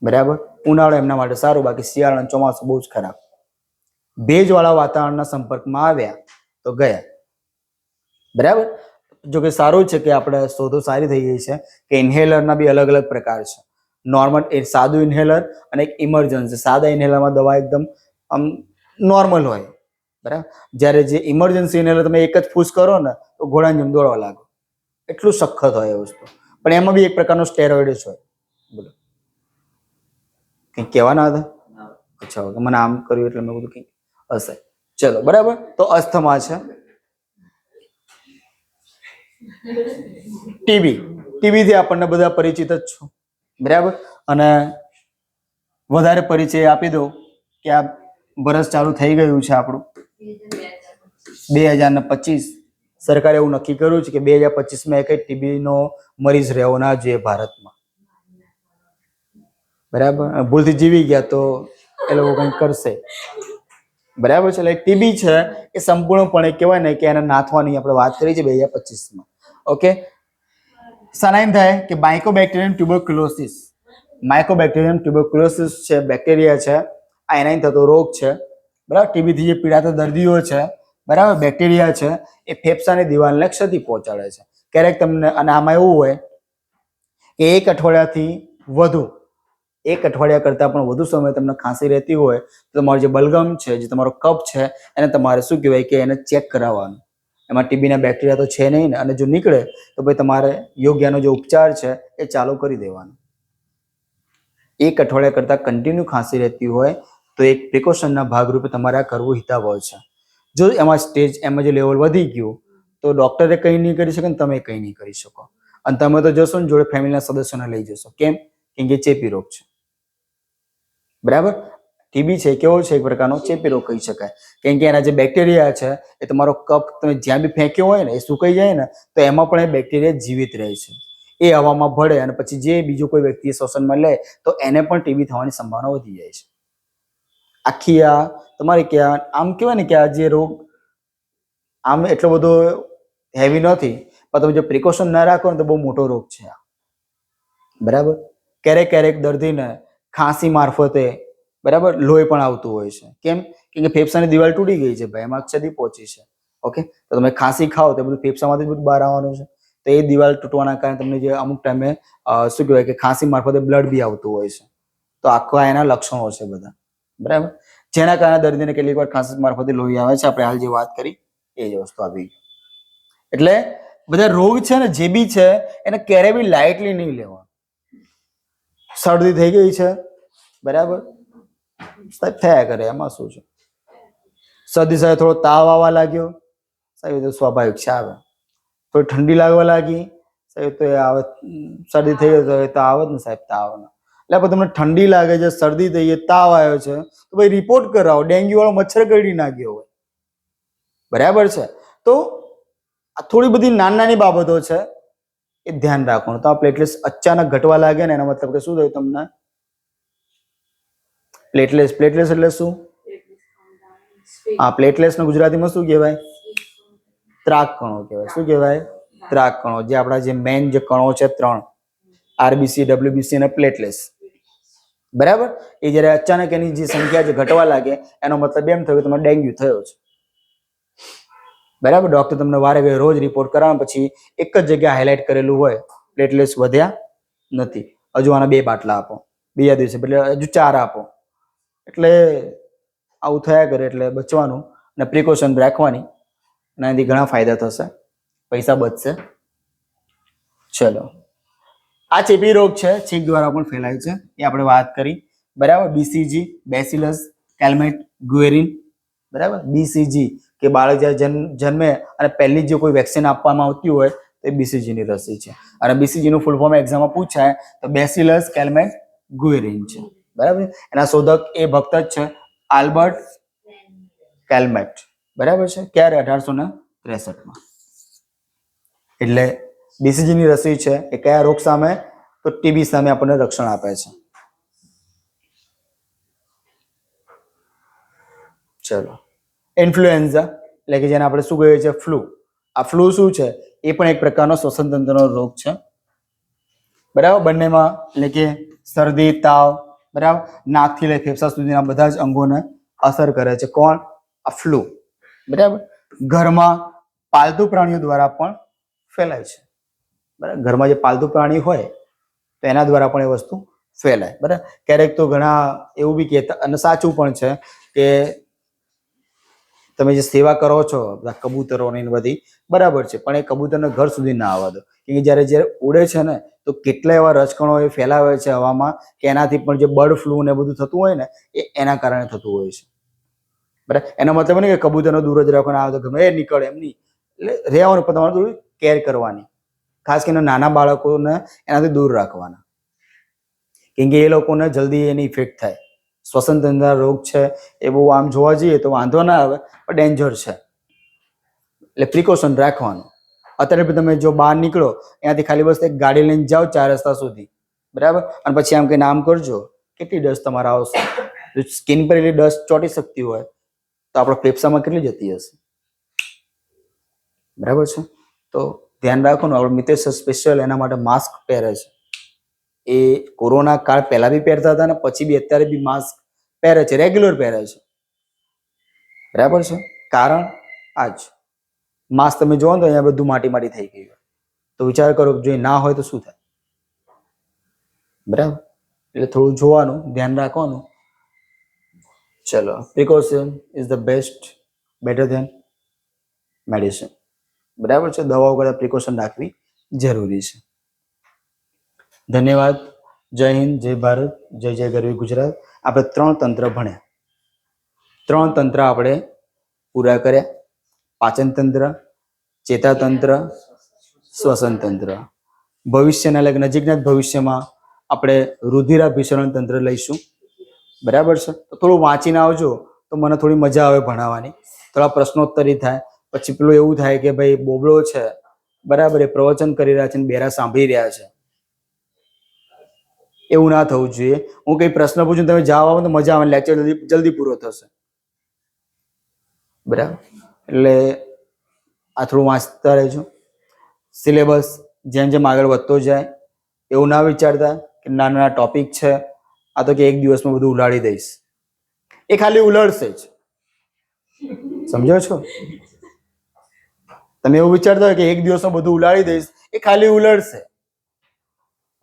બરાબર. ઉનાળો એમના માટે સારું, બાકી શિયાળો અને ચોમાસું બહુ જ ખરાબ. ભેજવાળા વાતાવરણના સંપર્કમાં આવ્યા તો ગયા. બરાબર. જો કે સારું છે કે આપણે શોધો સારી થઈ ગઈ છે કે ઇન્હેલરના બી અલગ અલગ પ્રકાર છે. નોર્મલ એ સાદું ઇન્હેલર અને એક ઇમરજન્સી. સાદા ઇન્હેલરમાં દવા એકદમ આમ નોર્મલ હોય, બરાબર. જ્યારે જે ઇમરજન્સી ઇન્હેલર તમે એક જ ફૂસ કરો ને તો ઘોડાની જેમ દોડવા લાગો, એટલું સખત હોય એ વસ્તુ. પણ એમાં બી એક પ્રકારનો સ્ટેરોઇડ જ હોય. બોલો, કંઈક કહેવાના હતા? અચ્છા, મને આમ કર્યું એટલે મેં બધું કંઈક હશે. ચલો, બરાબર. તો અસ્થમા છે. ટીબી થી આપણને બધા પરિચિત જ છો, બરાબર. અને વધારે પરિચય આપી દો કે આ વર્ષ ચાલુ થઈ ગયું છે આપણું 2025. સરકારે એવું નક્કી કર્યું છે કે 2025માં એક ટીબી નો મરીઝ રહેવો ના જોઈએ ભારતમાં, બરાબર. ભૂલથી જીવી ગયા તો એ લોકો કંઈક કરશે, બરાબર છે. એટલે ટીબી છે એ સંપૂર્ણપણે કહેવાય ને કે એને નાથવાની આપણે વાત કરી છે 2025માં. ઓકે. સનાઈન થાય કે માઇકોબેક્ટેરિયમ ટ્યુબરક્યુલોસિસ. માઇકોબેક્ટેરિયમ ટ્યુબરક્યુલોસિસ છે, બેક્ટેરિયા છે. આ એનાથી થતો રોગ છે, બરાબર. ટીબીથી જે પીડાતા દર્દીઓ છે, બરાબર, બેક્ટેરિયા છે એ ફેફસાની દિવાલને ક્ષતિ પહોંચાડે છે ક્યારેક તમને. અને આમાં એવું હોય કે એક અઠવાડિયા કરતાં પણ વધુ સમય તમને ખાંસી રહેતી હોય તો તમારો જે બલગમ છે, જે તમારો કફ છે, એને તમારે શું કહેવાય કે એને ચેક કરાવવાનું. એમાં ટીબીના બેક્ટેરિયા તો છે નહીં ને, અને જો નીકળે તો ભાઈ તમારે યોગ્યનો જે ઉપચાર છે એ ચાલુ કરી દેવાનો. એક અઠવાડિયા કરતાં કન્ટિન્યુ ખાંસી રહેતી હોય તો એક પ્રિકોશનના ભાગરૂપે તમારે આ કરવું હિતાવહ છે. જો એમાં જે લેવલ વધી ગયું તો ડોક્ટરે કંઈ નહીં કરી શકે ને તમે કંઈ નહીં કરી શકો. અને તમે તો જશો ને જોડે ફેમિલીના સદસ્યોને લઈ જશો. કેમ? કેમ કે ચેપી રોગ છે, બરાબર. ટીબી છે કેવો છે? એક પ્રકારનો ચેપી રોગ કહી શકાય. કેમ કે એના જે બેક્ટેરિયા છે એ તમારો કફ તમે જ્યાં બી ફેંક્યો હોય ને એ સુકાઈ જાય ને તો એમાં પણ એ બેક્ટેરિયા જીવિત રહે છે. એ હવામાં ભળે અને પછી જે બીજું કોઈ વ્યક્તિ શ્વસનમાં લે તો એને પણ ટીબી થવાની સંભાવના વધી જાય છે. આખી આ તમારે ક્યાં આમ કહેવાય ને કે આ જે રોગ આમ એટલો બધો હેવી નથી, પણ તમે જો પ્રિકોશન ના રાખો ને તો બહુ મોટો રોગ છે આ, બરાબર. ક્યારેક દર્દીને ખાંસી મારફતે, બરાબર, લોહી પણ આવતું હોય છે. કેમ? કે ફેફસાની દિવાલ તૂટી ગઈ છે ભાઈ, એમાં ક્ષતિ પહોંચી છે. ઓકે. તો તમે ખાંસી ખાઓ તો બધું ફેફસામાંથી બધું બહાર આવવાનું છે. તો એ દિવાલ તૂટવાના કારણે તમને જે અમુક ટાઈમે શું કહેવાય કે ખાંસી મારફતે બ્લડ બી આવતું હોય છે. તો આખા એના લક્ષણો છે બધા, બરાબર. જેના કારણે દર્દીને કેટલીક વાર ખાંસી મારફતે લોહી આવે છે. આપણે હાલ જે વાત કરી એ જ વસ્તુ આવી. એટલે બધા રોગ છે ને જે બી છે એને ક્યારેય બી લાઇટલી નહીં લેવા. શરદી થઈ ગઈ છે, બરાબર, સાહેબ થયા કરે, એમાં શું છે. શરદી સાથે થોડો તાવ આવવા લાગ્યો, સાહેબ તો સ્વાભાવિક છે, આવે. થોડી ઠંડી લાગવા લાગી, સાહેબ તો એ આવે. શરદી થઈ ગઈ તો આવે જ ને સાહેબ, તાવ. એટલે તમને ઠંડી લાગે છે, શરદી થઈ ગઈ, તાવ આવ્યો છે તો ભાઈ રિપોર્ટ કરાવો. ડેન્ગ્યુ વાળો મચ્છર કરડી નાખ્યો હોય, બરાબર છે. તો આ થોડી બધી નાની બાબતો છે, એ ધ્યાન રાખવાનું. તો આ પ્લેટલેટ્સ અચાનક ઘટવા લાગે ને એનો મતલબ કે શું થયું તમને? પ્લેટલેટ્સ એટલે શું? હા, પ્લેટલેટ્સને ગુજરાતીમાં શું કહેવાય? ત્રાક કણો કહેવાય. શું કહેવાય? ત્રાક કણો. જે આપણા જે મેઇન જે કણો છે 3, આરબીસી, ડબ્લ્યુબીસી અને પ્લેટલેટ્સ, બરાબર. એ જ્યારે અચાનક એની જે સંખ્યા જે ઘટવા લાગે એનો મતલબ એમ થયો કે તમારે ડેન્ગ્યુ થયો છે. બરાબર. ડોક્ટર તમને વારે ઘરે રોજ રિપોર્ટ કરાવે પછી એક જ જગ્યાએ હાઇલાઇટ કરેલું હોય પ્લેટલેટ્સ વધ્યા નથી, હજુ આના 2 બાટલા આપો, બીજા દિવસે એટલે હજુ 4 આપો. એટલે આવું થયા કરે. એટલે બચવાનું અને પ્રિકોશન રાખવાની, એનાથી ઘણા ફાયદા થશે, પૈસા બચશે. ચલો, આ ચેપી રોગ છે, છીંક દ્વારા પણ ફેલાય છે, એ આપણે વાત કરી. બરાબર. BCG, bacillus Calmette Guerin. બરાબર. BCG કે બાળક જ્યારે જન્મે અને પહેલી જે કોઈ વેક્સિન આપવામાં આવતી હોય તો એ BCG ની રસી છે. અને BCG નું ફૂલ ફોર્મ એક્ઝામમાં પૂછાય તો બેસિલસ કેલ્મેટ ગુએરિન છે. બરાબર. એના શોધક એ ભક્ત જ છે, આલ્બર્ટ કેલ્મેટ. બરાબર છે. ક્યારે? 1863માં. એટલે BCG ની રસી છે એ કયા રોગ સામે? તો TB સામે આપણને રક્ષણ આપે છે. ચલો, ઇન્ફ્લુએન્ઝા એટલે કે જેને આપણે શું કહીએ છીએ? ફ્લૂ. આ ફ્લૂ શું છે? એ પણ એક પ્રકારનો શ્વસન તંત્રનો રોગ છે. બરાબર. બંનેમાં એટલે કે શરદી, તાવ, બરાબર, નાકથી લઈ ફેફસા સુધીના બધા જ અંગોને અસર કરે છે. કોણ? આ ફ્લૂ. બરાબર. ઘરમાં પાલતુ પ્રાણીઓ દ્વારા પણ ફેલાય છે. બરાબર. ઘરમાં જે પાલતુ પ્રાણી હોય તો એના દ્વારા પણ એ વસ્તુ ફેલાય. બરાબર. ક્યારેક તો ઘણા એવું બી કહેતા, અને સાચું પણ છે, કે તમે જે સેવા કરો છો બધા કબૂતરોની બધી, બરાબર છે, પણ એ કબૂતરને ઘર સુધી ના આવવા દો. કેમ કે જ્યારે ઉડે છે ને તો કેટલા એવા રજકણો એ ફેલાવે છે હવામાં કે એનાથી પણ જે બર્ડ ફ્લૂ ને બધું થતું હોય ને એ એના કારણે થતું હોય છે. બરાબર. એનો મતલબ નહીં કે કબૂતરનો દૂર જ રાખવાનો, આવે તો ગમે એ નીકળે, એમ નહીં. એટલે રહેવાનું, પણ તમારે થોડી કેર કરવાની. ખાસ કરીને નાના બાળકોને એનાથી દૂર રાખવાના, કેમ કે એ લોકોને જલ્દી એની ઇફેક્ટ થાય. શ્વસન તંત્ર રોગ છે એ બહુ આમ જોવા જઈએ તો વાંધો ના આવે, પણ ડેન્જર છે. એટલે પ્રિકોશન રાખવાનું. અત્યારે તમે જો બહાર નીકળો એનાથી ખાલી બસ એક ગાડી લઈને જાઓ 4 રસ્તા સુધી, બરાબર, અને પછી આમ કઈ નામ કરજો, કેટલી ડસ્ટ તમારે આવશે. સ્કિન પર એટલી ડસ્ટ ચોંટી શકતી હોય તો આપણા ફેફસામાં કેટલી જતી હશે. બરાબર છે. તો ધ્યાન રાખો ને. આપણે મિતેશ સ્પેશિયલ એના માટે માસ્ક પહેરે છે. એ કોરોના કાળ પહેલા બી પહેરતા હતા ને પછી બી અત્યારે બી માસ્ક પહેરે છે, રેગ્યુલર પહેરે છે. બરાબર છે. કારણ આજ માસ્ક તમે જોવો તો અહીંયા બધું માટી માટી થઈ ગયું, તો વિચાર કરો જો ના હોય તો શું થાય. બરાબર. એટલે થોડું જોવાનું, ધ્યાન રાખવાનું. ચલો, precaution is the better than medicine. બરાબર છે. દવાઓ કરતા પ્રિકોશન રાખવી જરૂરી છે. ધન્યવાદ. જય હિન્દ, જય ભારત, જય જય ગરવી ગુજરાત. આપણે 3 તંત્ર ભણ્યા. 3 તંત્ર આપણે પૂરા કર્યા: પાચન તંત્ર, ચેતાતંત્ર, શ્વસન તંત્ર. ભવિષ્યના એટલે નજીકના જ ભવિષ્યમાં આપણે રુધિરાભિસરણ તંત્ર લઈશું. બરાબર છે. તો થોડું વાંચીને આવજો તો મને થોડી મજા આવે ભણાવવાની. થોડા પ્રશ્નોત્તરી થાય. પછી પેલું એવું થાય કે ભાઈ બોબડો છે, બરાબર, એ પ્રવચન કરી રહ્યા છે ને બેરા સાંભળી રહ્યા છે. એવું ના થવું જોઈએ. હું કઈ પ્રશ્ન પૂછું તમે જવાબ આપો તો મજા આવે, લેક્ચર જલ્દી પૂરો થશે. બરાબર. એટલે આ થોડું વાંચતા રહેજો. સિલેબસ જેમ જેમ આગળ વધતો જાય એવું ના વિચારતા કે નાના નાના ટોપિક છે, આ તો કે એક દિવસમાં બધું ઉલાડી દઈશ. એ ખાલી ઉલડશે જ. સમજો છો? તમે એવું વિચારતા હોય કે એક દિવસમાં બધું ઉલાડી દઈશ, એ ખાલી ઉલડશે.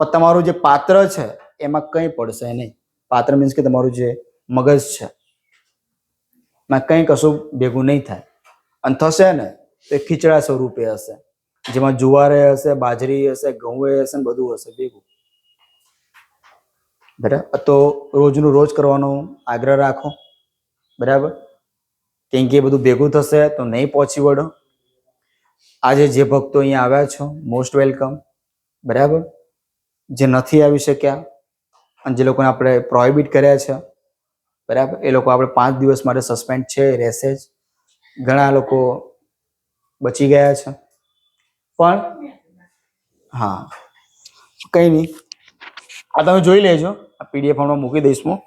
પણ તમારું જે પાત્ર છે એમાં કંઈ પડશે નહીં. પાત્ર મીન્સ કે તમારું જે મગજ છે એમાં કંઈ કશું ભેગું નહીં થાય. અને થશે ને તો એ ખીચડા સ્વરૂપે હશે, જેમાં જુવારે હશે, બાજરી હશે, ઘઉં હશે ને બધું હશે ભેગું. બરાબર. તો રોજનું રોજ કરવાનો આગ્રહ રાખો. બરાબર. કેમ કે એ બધું ભેગું થશે તો નહીં પહોંચી વળો. આજે જે ભક્તો અહીંયા આવ્યા છો, મોસ્ટ વેલકમ. બરાબર. જે નથી આવી શક્યા અને જે લોકોને આપણે પ્રોહિબિટ કર્યા છે, બરાબર, એ લોકો આપણે 5 દિવસ માટે સસ્પેન્ડ છે, રહેશે જ. ઘણા લોકો બચી ગયા છે, પણ હા, કંઈ નહીં. આ તમે જોઈ લેજો. આ PDF હમણાં મૂકી દઈશ હું.